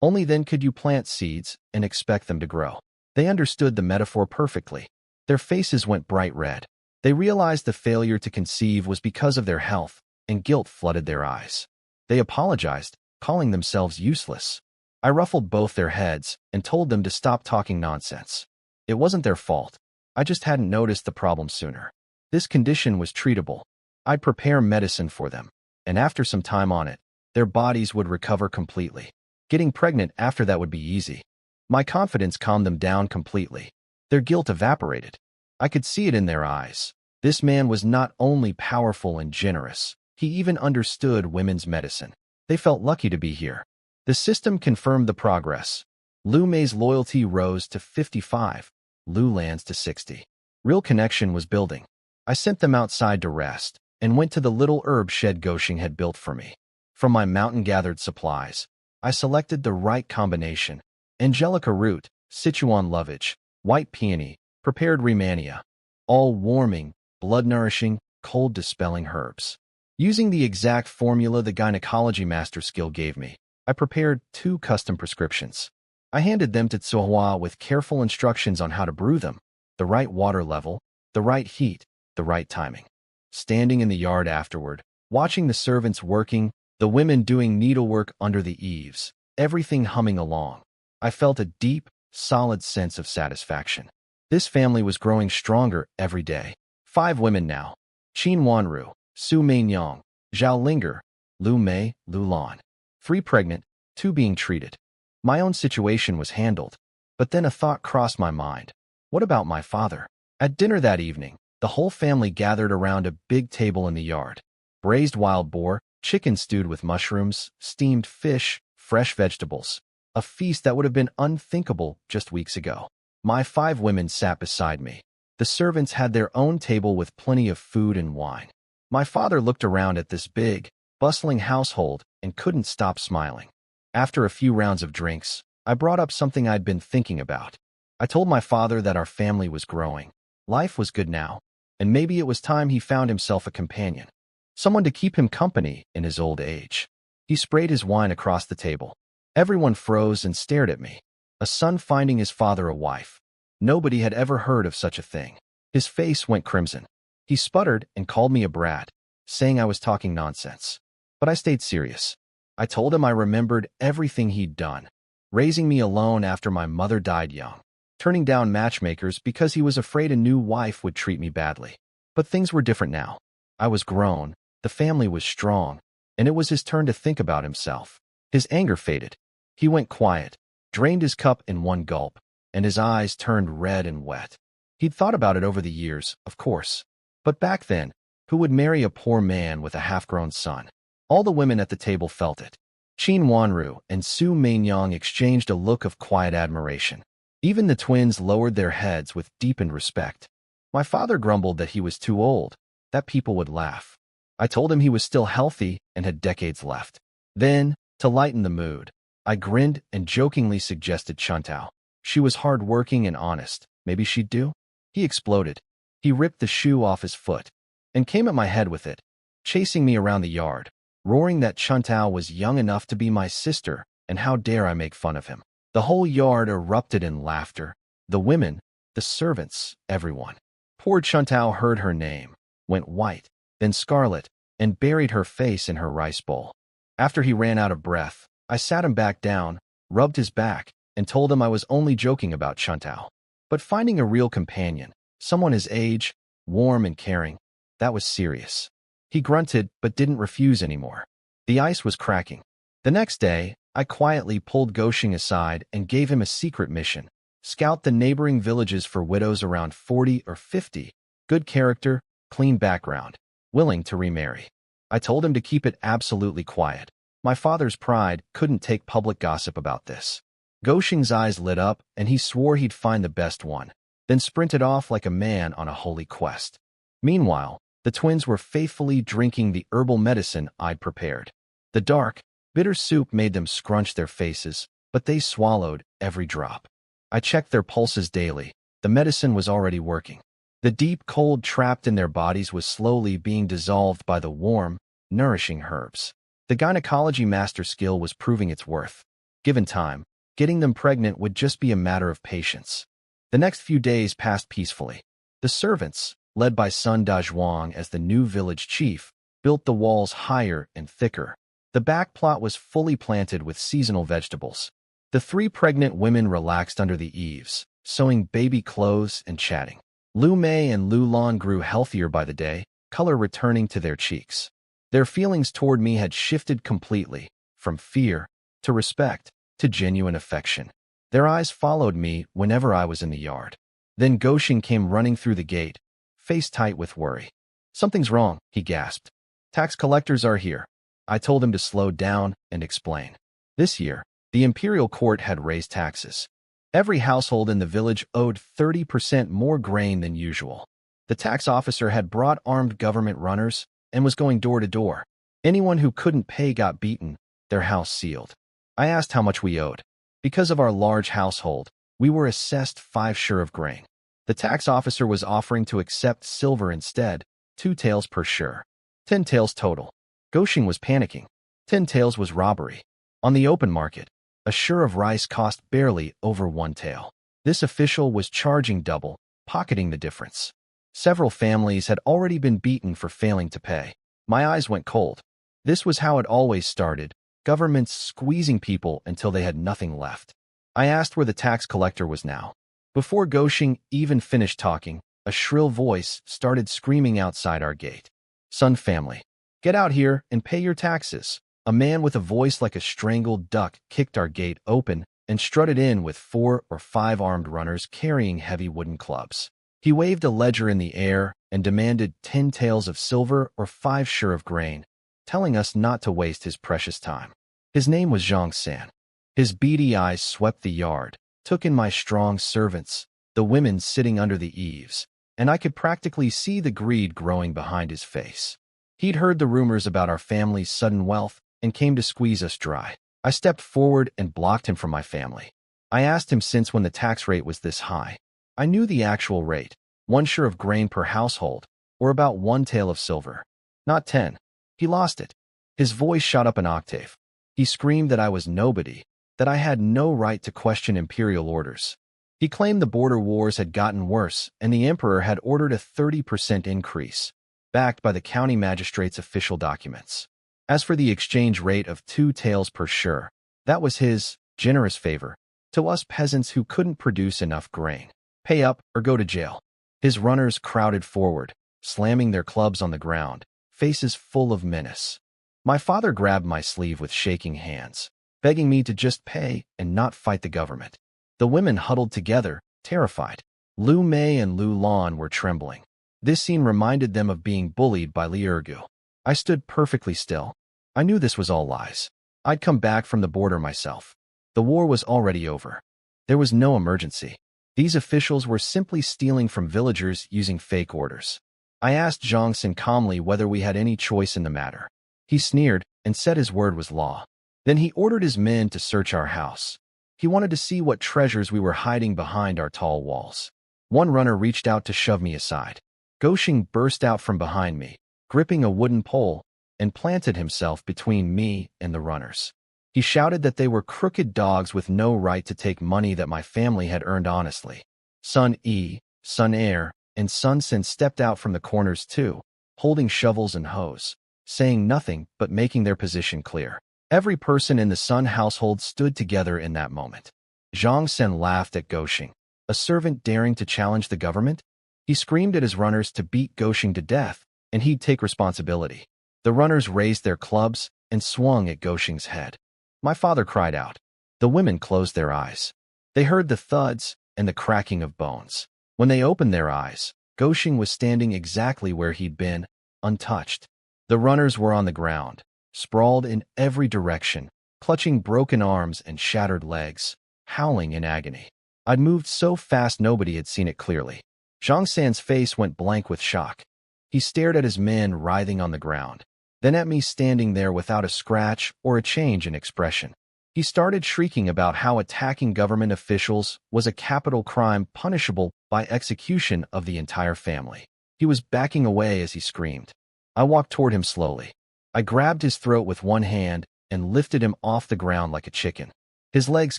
Speaker 1: Only then could you plant seeds and expect them to grow. They understood the metaphor perfectly. Their faces went bright red. They realized the failure to conceive was because of their health, and guilt flooded their eyes. They apologized, calling themselves useless. I ruffled both their heads and told them to stop talking nonsense. It wasn't their fault. I just hadn't noticed the problem sooner. This condition was treatable. I'd prepare medicine for them, and after some time on it, their bodies would recover completely. Getting pregnant after that would be easy. My confidence calmed them down completely. Their guilt evaporated. I could see it in their eyes. This man was not only powerful and generous, he even understood women's medicine. They felt lucky to be here. The system confirmed the progress. Lu Mei's loyalty rose to 55, Lu Lan's to 60. Real connection was building. I sent them outside to rest and went to the little herb shed Goshing had built for me. From my mountain-gathered supplies, I selected the right combination: angelica root, Sichuan lovage, white peony, prepared remania, all warming, blood-nourishing, cold-dispelling herbs. Using the exact formula the gynecology master skill gave me, I prepared 2 custom prescriptions. I handed them to Tsuhua with careful instructions on how to brew them, the right water level, the right heat, the right timing. Standing in the yard afterward, watching the servants working, the women doing needlework under the eaves, everything humming along, I felt a deep, solid sense of satisfaction. This family was growing stronger every day. 5 women now: Qin Wanru, Su Meinyang, Zhao Linger, Lu Mei, Lu Lan. 3 pregnant, 2 being treated. My own situation was handled, but then a thought crossed my mind. What about my father? At dinner that evening, the whole family gathered around a big table in the yard. Braised wild boar, chicken stewed with mushrooms, steamed fish, fresh vegetables. A feast that would have been unthinkable just weeks ago. My 5 women sat beside me. The servants had their own table with plenty of food and wine. My father looked around at this big, bustling household and couldn't stop smiling. After a few rounds of drinks, I brought up something I'd been thinking about. I told my father that our family was growing. Life was good now, and maybe it was time he found himself a companion. Someone to keep him company in his old age. He sprayed his wine across the table. Everyone froze and stared at me. A son finding his father a wife. Nobody had ever heard of such a thing. His face went crimson. He sputtered and called me a brat, saying I was talking nonsense. But I stayed serious. I told him I remembered everything he'd done, raising me alone after my mother died young, turning down matchmakers because he was afraid a new wife would treat me badly. But things were different now. I was grown, the family was strong, and it was his turn to think about himself. His anger faded. He went quiet, drained his cup in one gulp, and his eyes turned red and wet. He'd thought about it over the years, of course. But back then, who would marry a poor man with a half-grown son? All the women at the table felt it. Qin Wanru and Su Meinyang exchanged a look of quiet admiration. Even the twins lowered their heads with deepened respect. My father grumbled that he was too old, that people would laugh. I told him he was still healthy and had decades left. Then, to lighten the mood, I grinned and jokingly suggested Chuntao. She was hard-working and honest. Maybe she'd do? He exploded. He ripped the shoe off his foot and came at my head with it, chasing me around the yard, roaring that Chuntao was young enough to be my sister, and how dare I make fun of him. The whole yard erupted in laughter. The women, the servants, everyone. Poor Chuntao heard her name, went white, then scarlet, and buried her face in her rice bowl. After he ran out of breath, I sat him back down, rubbed his back, and told him I was only joking about Chuntao. But finding a real companion, someone his age, warm and caring, that was serious. He grunted but didn't refuse anymore. The ice was cracking. The next day, I quietly pulled Goshing aside and gave him a secret mission. Scout the neighboring villages for widows around 40 or 50, good character, clean background, willing to remarry. I told him to keep it absolutely quiet. My father's pride couldn't take public gossip about this. Goshing's eyes lit up and he swore he'd find the best one, then sprinted off like a man on a holy quest. Meanwhile, the twins were faithfully drinking the herbal medicine I'd prepared. The dark, bitter soup made them scrunch their faces, but they swallowed every drop. I checked their pulses daily. The medicine was already working. The deep cold trapped in their bodies was slowly being dissolved by the warm, nourishing herbs. The gynecology master skill was proving its worth. Given time, getting them pregnant would just be a matter of patience. The next few days passed peacefully. The servants, led by Sun Dazhuang as the new village chief, built the walls higher and thicker. The back plot was fully planted with seasonal vegetables. The 3 pregnant women relaxed under the eaves, sewing baby clothes and chatting. Lu Mei and Lu Lan grew healthier by the day, color returning to their cheeks. Their feelings toward me had shifted completely, from fear to respect to genuine affection. Their eyes followed me whenever I was in the yard. Then Goshing came running through the gate, face tight with worry. "Something's wrong," he gasped. "Tax collectors are here." I told him to slow down and explain. This year, the imperial court had raised taxes. Every household in the village owed 30% more grain than usual. The tax officer had brought armed government runners and was going door to door. Anyone who couldn't pay got beaten, their house sealed. I asked how much we owed. Because of our large household, we were assessed 5 shur of grain. The tax officer was offering to accept silver instead, 2 taels per shur. 10 taels total. Goshing was panicking. 10 taels was robbery. On the open market, a shur of rice cost barely over 1 tael. This official was charging double, pocketing the difference. Several families had already been beaten for failing to pay. My eyes went cold. This was how it always started, governments squeezing people until they had nothing left. I asked where the tax collector was now. Before Goshing even finished talking, a shrill voice started screaming outside our gate. "Sun family, get out here and pay your taxes." A man with a voice like a strangled duck kicked our gate open and strutted in with 4 or 5 armed runners carrying heavy wooden clubs. He waved a ledger in the air and demanded 10 taels of silver or 5 shur of grain, telling us not to waste his precious time. His name was Zhang San. His beady eyes swept the yard, took in my strong servants, the women sitting under the eaves, and I could practically see the greed growing behind his face. He'd heard the rumors about our family's sudden wealth and came to squeeze us dry. I stepped forward and blocked him from my family. I asked him since when the tax rate was this high. I knew the actual rate, 1 shur of grain per household, or about 1 tael of silver. Not 10. He lost it. His voice shot up an octave. He screamed that I was nobody, that I had no right to question imperial orders. He claimed the border wars had gotten worse and the emperor had ordered a 30% increase, backed by the county magistrate's official documents. As for the exchange rate of 2 taels per shur, that was his generous favor to us peasants who couldn't produce enough grain. Pay up or go to jail. His runners crowded forward, slamming their clubs on the ground, faces full of menace. My father grabbed my sleeve with shaking hands, begging me to just pay and not fight the government. The women huddled together, terrified. Lu Mei and Lu Lan were trembling. This scene reminded them of being bullied by Li Ergu. I stood perfectly still. I knew this was all lies. I'd come back from the border myself. The war was already over. There was no emergency. These officials were simply stealing from villagers using fake orders. I asked Zhang Sin calmly whether we had any choice in the matter. He sneered and said his word was law. Then he ordered his men to search our house. He wanted to see what treasures we were hiding behind our tall walls. One runner reached out to shove me aside. Goshing burst out from behind me, gripping a wooden pole, and planted himself between me and the runners. He shouted that they were crooked dogs with no right to take money that my family had earned honestly. Sun E, Sun Air, and Sun Sin stepped out from the corners too, holding shovels and hoes. saying nothing but making their position clear. Every person in the Sun household stood together in that moment. Zhang Sen laughed at Goxing, a servant daring to challenge the government. He screamed at his runners to beat Goxing to death, and he'd take responsibility. The runners raised their clubs and swung at Goxing's head. My father cried out. The women closed their eyes. They heard the thuds and the cracking of bones. When they opened their eyes, Goxing was standing exactly where he'd been, untouched. The runners were on the ground, sprawled in every direction, clutching broken arms and shattered legs, howling in agony. I'd moved so fast nobody had seen it clearly. Zhang San's face went blank with shock. He stared at his men writhing on the ground, then at me standing there without a scratch or a change in expression. He started shrieking about how attacking government officials was a capital crime punishable by execution of the entire family. He was backing away as he screamed. I walked toward him slowly. I grabbed his throat with one hand and lifted him off the ground like a chicken. His legs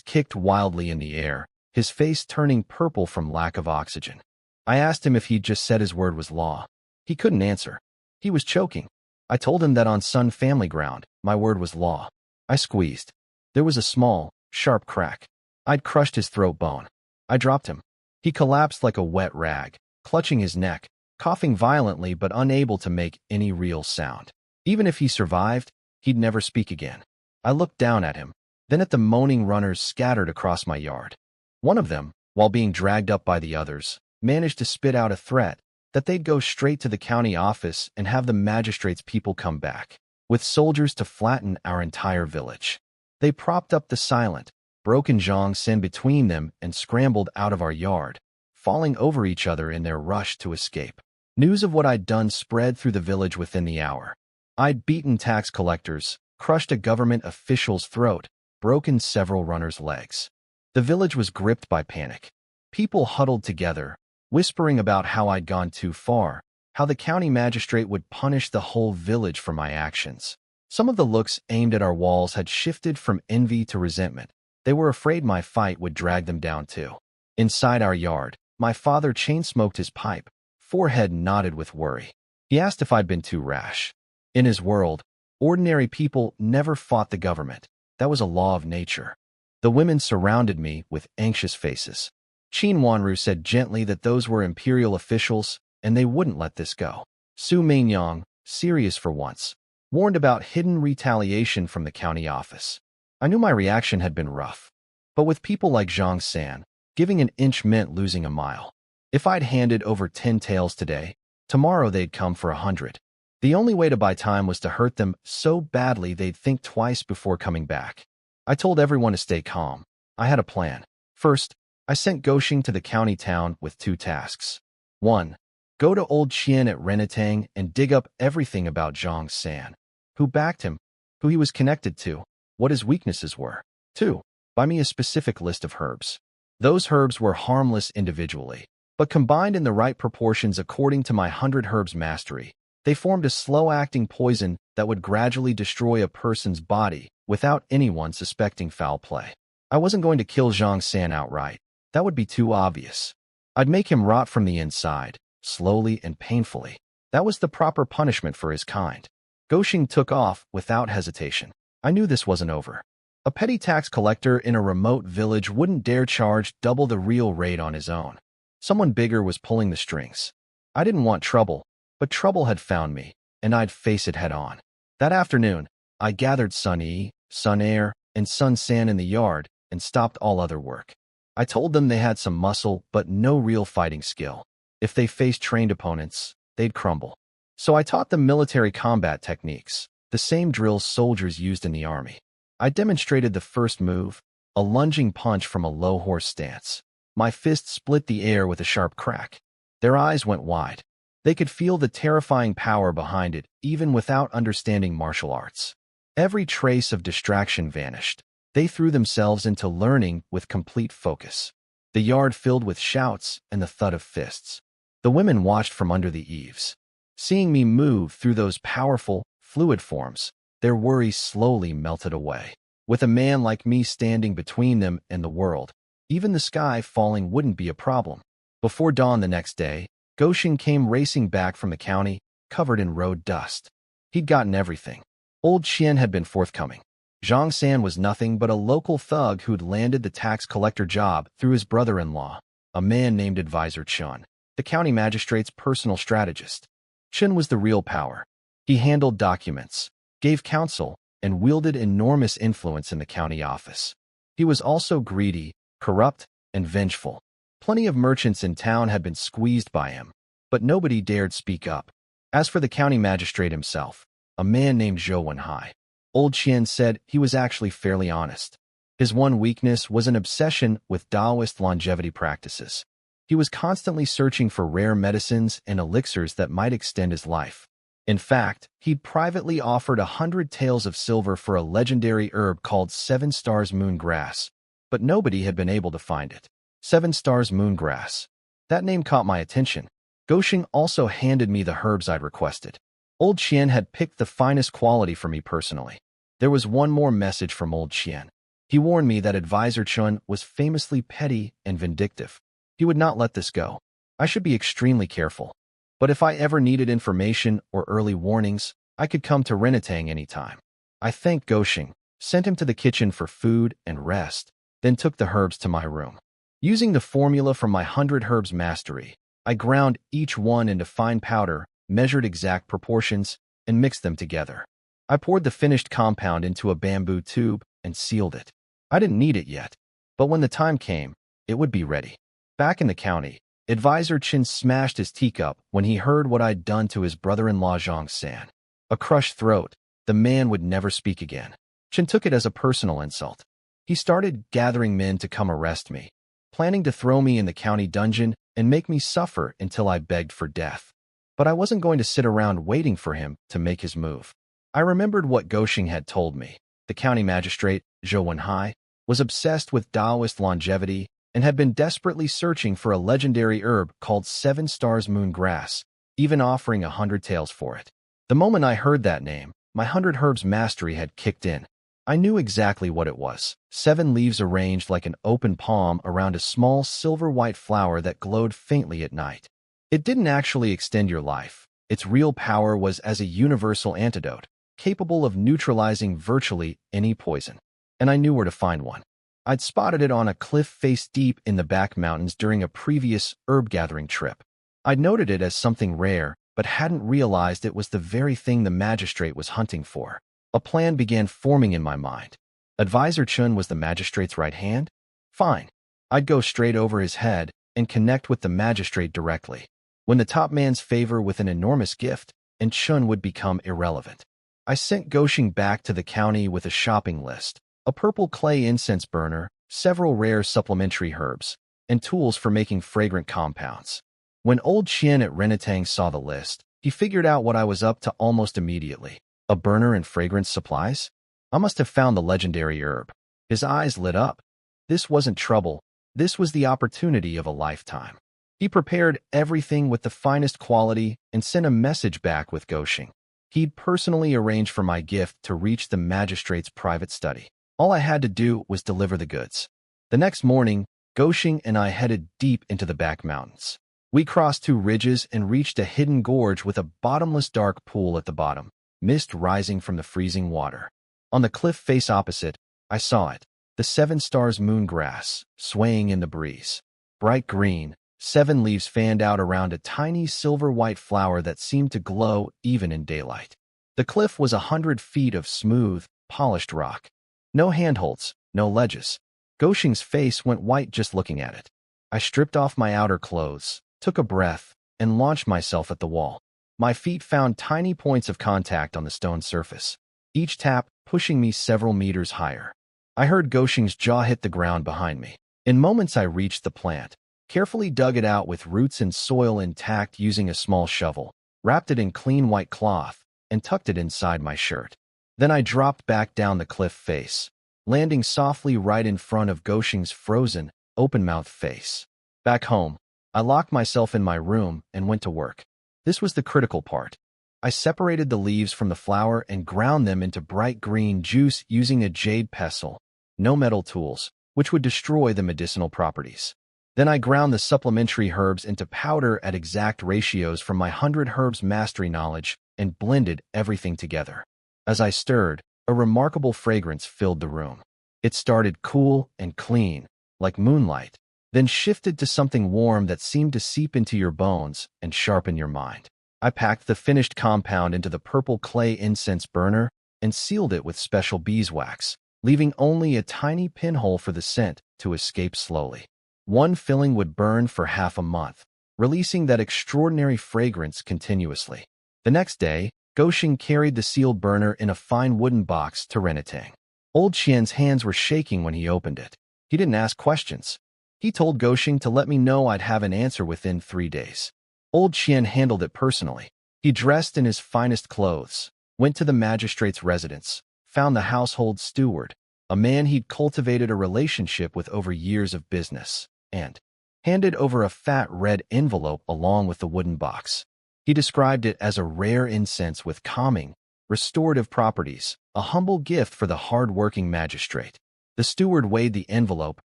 Speaker 1: kicked wildly in the air, his face turning purple from lack of oxygen. I asked him if he'd just said his word was law. He couldn't answer. He was choking. I told him that on Sun family ground, my word was law. I squeezed. There was a small, sharp crack. I'd crushed his throat bone. I dropped him. He collapsed like a wet rag, clutching his neck, coughing violently but unable to make any real sound. Even if he survived, he'd never speak again. I looked down at him, then at the moaning runners scattered across my yard. One of them, while being dragged up by the others, managed to spit out a threat that they'd go straight to the county office and have the magistrate's people come back, with soldiers to flatten our entire village. They propped up the silent, broken Zhang Sen between them and scrambled out of our yard, falling over each other in their rush to escape. News of what I'd done spread through the village within the hour. I'd beaten tax collectors, crushed a government official's throat, broken several runners' legs. The village was gripped by panic. People huddled together, whispering about how I'd gone too far, how the county magistrate would punish the whole village for my actions. Some of the looks aimed at our walls had shifted from envy to resentment. They were afraid my fight would drag them down too. Inside our yard, my father chain-smoked his pipe, forehead knotted with worry. He asked if I'd been too rash. In his world, ordinary people never fought the government. That was a law of nature. The women surrounded me with anxious faces. Qin Wanru said gently that those were imperial officials, and they wouldn't let this go. Su Mingyang, serious for once, warned about hidden retaliation from the county office. I knew my reaction had been rough. But with people like Zhang San, giving an inch meant losing a mile. If I'd handed over 10 taels today, tomorrow they'd come for 100. The only way to buy time was to hurt them so badly they'd think twice before coming back. I told everyone to stay calm. I had a plan. First, I sent Goxing to the county town with 2 tasks. 1. Go to Old Qian at Renatang and dig up everything about Zhang San. Who backed him, who he was connected to, what his weaknesses were. 2. Buy me a specific list of herbs. Those herbs were harmless individually, but combined in the right proportions according to my 100 herbs mastery, they formed a slow-acting poison that would gradually destroy a person's body without anyone suspecting foul play. I wasn't going to kill Zhang San outright. That would be too obvious. I'd make him rot from the inside, slowly and painfully. That was the proper punishment for his kind. Goxing took off without hesitation. I knew this wasn't over. A petty tax collector in a remote village wouldn't dare charge double the real rate on his own. Someone bigger was pulling the strings. I didn't want trouble, but trouble had found me, and I'd face it head on. That afternoon, I gathered Sun Yi, Sun Air, and Sun San in the yard and stopped all other work. I told them they had some muscle but no real fighting skill. If they faced trained opponents, they'd crumble. So I taught them military combat techniques, the same drills soldiers used in the army. I demonstrated the first move, a lunging punch from a low horse stance. My fist split the air with a sharp crack. Their eyes went wide. They could feel the terrifying power behind it, even without understanding martial arts. Every trace of distraction vanished. They threw themselves into learning with complete focus. The yard filled with shouts and the thud of fists. The women watched from under the eaves. Seeing me move through those powerful, fluid forms, their worries slowly melted away. With a man like me standing between them and the world, even the sky falling wouldn't be a problem. Before dawn the next day, Goxing came racing back from the county, covered in road dust. He'd gotten everything. Old Qian had been forthcoming. Zhang San was nothing but a local thug who'd landed the tax collector job through his brother-in-law, a man named Advisor Chun, the county magistrate's personal strategist. Chun was the real power. He handled documents, gave counsel, and wielded enormous influence in the county office. He was also greedy, corrupt, and vengeful. Plenty of merchants in town had been squeezed by him, but nobody dared speak up. As for the county magistrate himself, a man named Zhou Wenhai, Old Qian said he was actually fairly honest. His one weakness was an obsession with Taoist longevity practices. He was constantly searching for rare medicines and elixirs that might extend his life. In fact, he'd privately offered 100 taels of silver for a legendary herb called 7 Stars Moon Grass, but nobody had been able to find it. 7 Stars Moon Grass. That name caught my attention. Goshing also handed me the herbs I'd requested. Old Qian had picked the finest quality for me personally. There was one more message from Old Qian. He warned me that Advisor Chun was famously petty and vindictive. He would not let this go. I should be extremely careful. But if I ever needed information or early warnings, I could come to Renatang anytime. I thanked Goshing, sent him to the kitchen for food and rest, then took the herbs to my room. Using the formula from my 100 herbs mastery, I ground each one into fine powder, measured exact proportions, and mixed them together. I poured the finished compound into a bamboo tube and sealed it. I didn't need it yet, but when the time came, it would be ready. Back in the county, Advisor Chin smashed his teacup when he heard what I'd done to his brother-in-law Zhang San. A crushed throat, the man would never speak again. Chin took it as a personal insult. He started gathering men to come arrest me, planning to throw me in the county dungeon and make me suffer until I begged for death. But I wasn't going to sit around waiting for him to make his move. I remembered what Goshing had told me. The county magistrate, Zhou Wenhai, was obsessed with Taoist longevity and had been desperately searching for a legendary herb called 7 Stars Moon Grass, even offering 100 taels for it. The moment I heard that name, my 100 herbs mastery had kicked in. I knew exactly what it was. 7 leaves arranged like an open palm around a small silver-white flower that glowed faintly at night. It didn't actually extend your life. Its real power was as a universal antidote, capable of neutralizing virtually any poison. And I knew where to find one. I'd spotted it on a cliff face deep in the back mountains during a previous herb-gathering trip. I'd noted it as something rare, but hadn't realized it was the very thing the magistrate was hunting for. A plan began forming in my mind. Advisor Chun was the magistrate's right hand? Fine. I'd go straight over his head and connect with the magistrate directly. When the top man's favor with an enormous gift, and Chun would become irrelevant. I sent Goshing back to the county with a shopping list, a purple clay incense burner, several rare supplementary herbs, and tools for making fragrant compounds. When Old Qian at Renatang saw the list, he figured out what I was up to almost immediately. A burner and fragrance supplies? I must have found the legendary herb. His eyes lit up. This wasn't trouble. This was the opportunity of a lifetime. He prepared everything with the finest quality and sent a message back with Goshing. He'd personally arranged for my gift to reach the magistrate's private study. All I had to do was deliver the goods. The next morning, Goshing and I headed deep into the back mountains. We crossed 2 ridges and reached a hidden gorge with a bottomless dark pool at the bottom, mist rising from the freezing water. On the cliff face opposite, I saw it, the 7 Stars Moon Grass, swaying in the breeze. Bright green, 7 leaves fanned out around a tiny silver-white flower that seemed to glow even in daylight. The cliff was 100 feet of smooth, polished rock. No handholds, no ledges. Goshing's face went white just looking at it. I stripped off my outer clothes, took a breath, and launched myself at the wall. My feet found tiny points of contact on the stone surface, each tap pushing me several meters higher. I heard Goshing's jaw hit the ground behind me. In moments I reached the plant, carefully dug it out with roots and soil intact using a small shovel, wrapped it in clean white cloth, and tucked it inside my shirt. Then I dropped back down the cliff face, landing softly right in front of Goshing's frozen, open-mouthed face. Back home, I locked myself in my room and went to work. This was the critical part. I separated the leaves from the flower and ground them into bright green juice using a jade pestle, no metal tools, which would destroy the medicinal properties. Then I ground the supplementary herbs into powder at exact ratios from my 100 herbs mastery knowledge, and blended everything together. As I stirred, a remarkable fragrance filled the room. It started cool and clean, like moonlight, then shifted to something warm that seemed to seep into your bones and sharpen your mind. I packed the finished compound into the purple clay incense burner and sealed it with special beeswax, leaving only a tiny pinhole for the scent to escape slowly. One filling would burn for half a month, releasing that extraordinary fragrance continuously. The next day, Goshing carried the sealed burner in a fine wooden box to Renetang. Old Qian's hands were shaking when he opened it. He didn't ask questions. He told Goshing to let me know I'd have an answer within 3 days. Old Qian handled it personally. He dressed in his finest clothes, went to the magistrate's residence, found the household steward, a man he'd cultivated a relationship with over years of business, and handed over a fat red envelope along with the wooden box. He described it as a rare incense with calming, restorative properties, a humble gift for the hard-working magistrate. The steward weighed the envelope,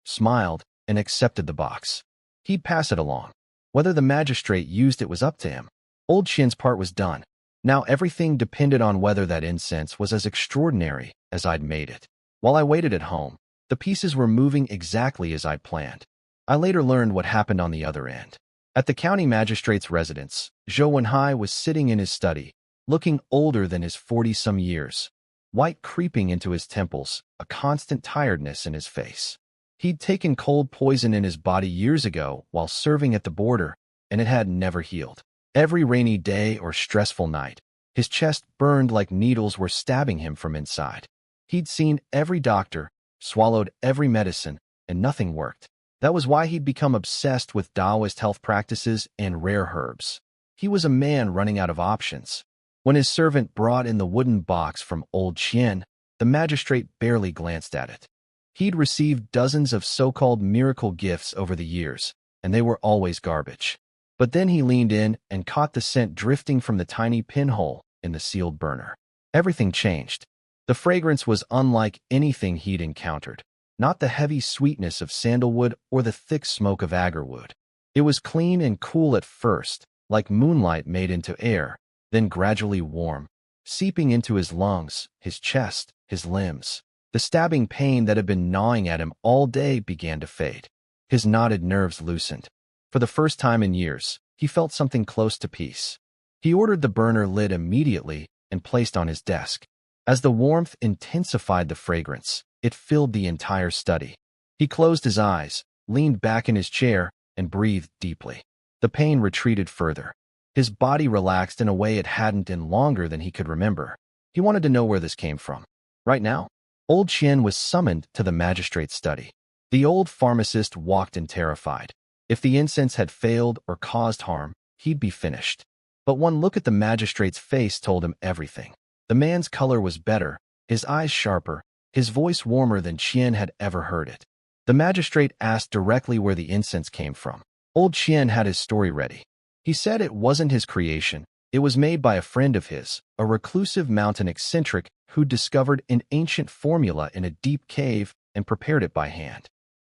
Speaker 1: smiled, and accepted the box. He'd pass it along. Whether the magistrate used it was up to him. Old Qian's part was done. Now everything depended on whether that incense was as extraordinary as I'd made it. While I waited at home, the pieces were moving exactly as I'd planned. I later learned what happened on the other end. At the county magistrate's residence, Zhou Wenhai was sitting in his study, looking older than his 40-some years, white creeping into his temples, a constant tiredness in his face. He'd taken cold poison in his body years ago while serving at the border, and it had never healed. Every rainy day or stressful night, his chest burned like needles were stabbing him from inside. He'd seen every doctor, swallowed every medicine, and nothing worked. That was why he'd become obsessed with Taoist health practices and rare herbs. He was a man running out of options. When his servant brought in the wooden box from Old Qian, the magistrate barely glanced at it. He'd received dozens of so-called miracle gifts over the years, and they were always garbage. But then he leaned in and caught the scent drifting from the tiny pinhole in the sealed burner. Everything changed. The fragrance was unlike anything he'd encountered. Not the heavy sweetness of sandalwood or the thick smoke of agarwood. It was clean and cool at first, like moonlight made into air, then gradually warm, seeping into his lungs, his chest, his limbs. The stabbing pain that had been gnawing at him all day began to fade. His knotted nerves loosened. For the first time in years, he felt something close to peace. He ordered the burner lit immediately and placed on his desk. As the warmth intensified the fragrance, it filled the entire study. He closed his eyes, leaned back in his chair, and breathed deeply. The pain retreated further. His body relaxed in a way it hadn't in longer than he could remember. He wanted to know where this came from. Right now, Old Qian was summoned to the magistrate's study. The old pharmacist walked in terrified. If the incense had failed or caused harm, he'd be finished. But one look at the magistrate's face told him everything. The man's color was better, his eyes sharper, his voice warmer than Qian had ever heard it. The magistrate asked directly where the incense came from. Old Qian had his story ready. He said it wasn't his creation. It was made by a friend of his, a reclusive mountain eccentric who discovered an ancient formula in a deep cave and prepared it by hand.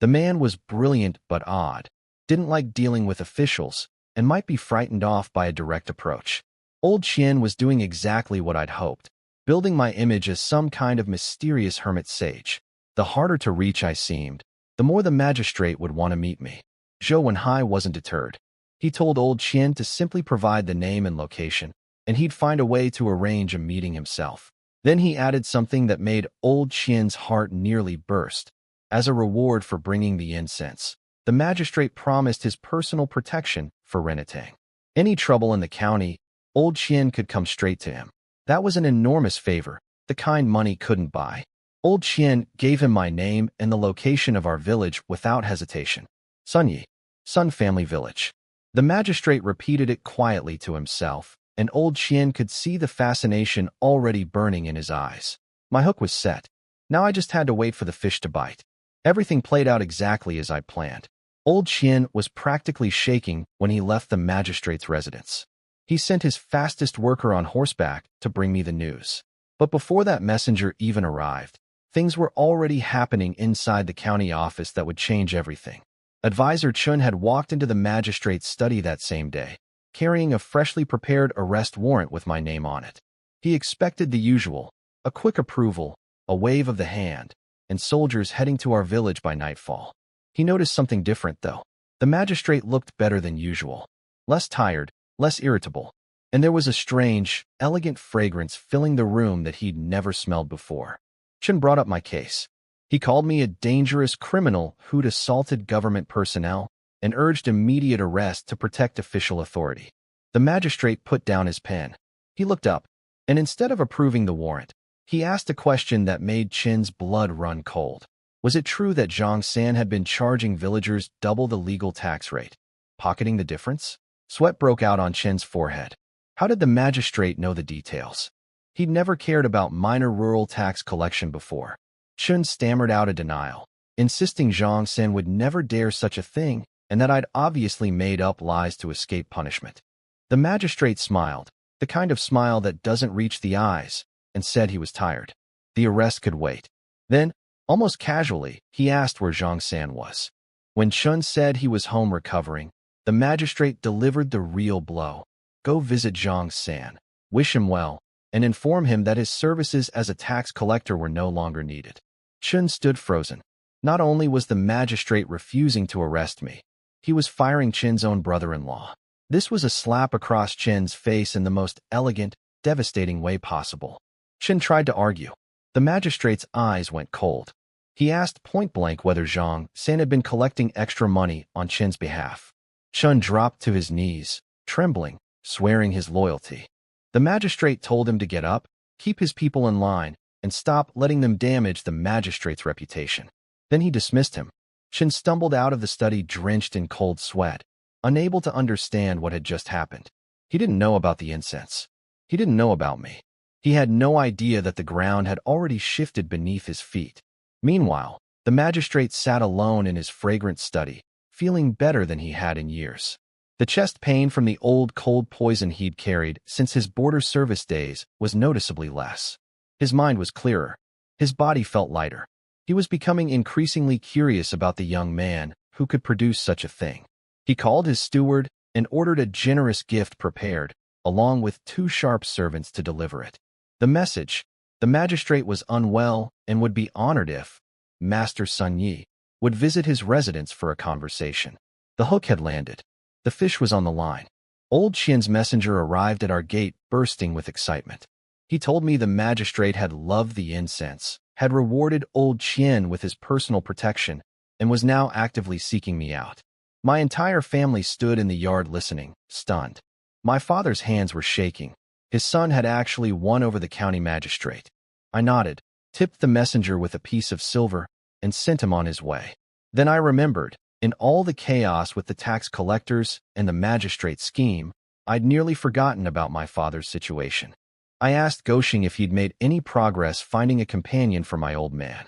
Speaker 1: The man was brilliant but odd, didn't like dealing with officials, and might be frightened off by a direct approach. Old Qian was doing exactly what I'd hoped, building my image as some kind of mysterious hermit sage. The harder to reach I seemed, the more the magistrate would want to meet me. Zhou Wenhai wasn't deterred. He told Old Qian to simply provide the name and location, and he'd find a way to arrange a meeting himself. Then he added something that made Old Qian's heart nearly burst. As a reward for bringing the incense, the magistrate promised his personal protection for Renetang. Any trouble in the county, Old Qian could come straight to him. That was an enormous favor, the kind money couldn't buy. Old Qian gave him my name and the location of our village without hesitation. Sunyi, Sun Family Village. The magistrate repeated it quietly to himself, and Old Qian could see the fascination already burning in his eyes. My hook was set. Now I just had to wait for the fish to bite. Everything played out exactly as I planned. Old Qian was practically shaking when he left the magistrate's residence. He sent his fastest worker on horseback to bring me the news. But before that messenger even arrived, things were already happening inside the county office that would change everything. Advisor Chun had walked into the magistrate's study that same day. carrying a freshly prepared arrest warrant with my name on it. He expected the usual, a quick approval, a wave of the hand, and soldiers heading to our village by nightfall. He noticed something different, though. The magistrate looked better than usual, less tired, less irritable, and there was a strange, elegant fragrance filling the room that he'd never smelled before. Chen brought up my case. He called me a dangerous criminal who'd assaulted government personnel and urged immediate arrest to protect official authority. The magistrate put down his pen. He looked up, and instead of approving the warrant, he asked a question that made Chen's blood run cold. Was it true that Zhang San had been charging villagers double the legal tax rate, pocketing the difference? Sweat broke out on Chen's forehead. How did the magistrate know the details? He'd never cared about minor rural tax collection before. Chen stammered out a denial, insisting Zhang San would never dare such a thing and that I'd obviously made up lies to escape punishment. The magistrate smiled, the kind of smile that doesn't reach the eyes, and said he was tired. The arrest could wait. Then, almost casually, he asked where Zhang San was. When Chen said he was home recovering, the magistrate delivered the real blow. Go visit Zhang San, wish him well, and inform him that his services as a tax collector were no longer needed. Chen stood frozen. Not only was the magistrate refusing to arrest me, he was firing Chen's own brother-in-law. This was a slap across Chen's face in the most elegant, devastating way possible. Chen tried to argue. The magistrate's eyes went cold. He asked point-blank whether Zhang San had been collecting extra money on Chen's behalf. Chen dropped to his knees, trembling, swearing his loyalty. The magistrate told him to get up, keep his people in line, and stop letting them damage the magistrate's reputation. Then he dismissed him. Chen stumbled out of the study drenched in cold sweat, unable to understand what had just happened. He didn't know about the incense. He didn't know about me. He had no idea that the ground had already shifted beneath his feet. Meanwhile, the magistrate sat alone in his fragrant study, feeling better than he had in years. The chest pain from the old cold poison he'd carried since his border service days was noticeably less. His mind was clearer. His body felt lighter. He was becoming increasingly curious about the young man who could produce such a thing. He called his steward and ordered a generous gift prepared, along with 2 sharp servants to deliver it. The message: the magistrate was unwell and would be honored if Master Sun Yi would visit his residence for a conversation. The hook had landed. The fish was on the line. Old Qian's messenger arrived at our gate, bursting with excitement. He told me the magistrate had loved the incense, had rewarded old Qian with his personal protection, and was now actively seeking me out. My entire family stood in the yard listening, stunned. My father's hands were shaking. His son had actually won over the county magistrate. I nodded, tipped the messenger with a piece of silver, and sent him on his way. Then I remembered, in all the chaos with the tax collectors and the magistrate's scheme, I'd nearly forgotten about my father's situation. I asked Goshing if he'd made any progress finding a companion for my old man.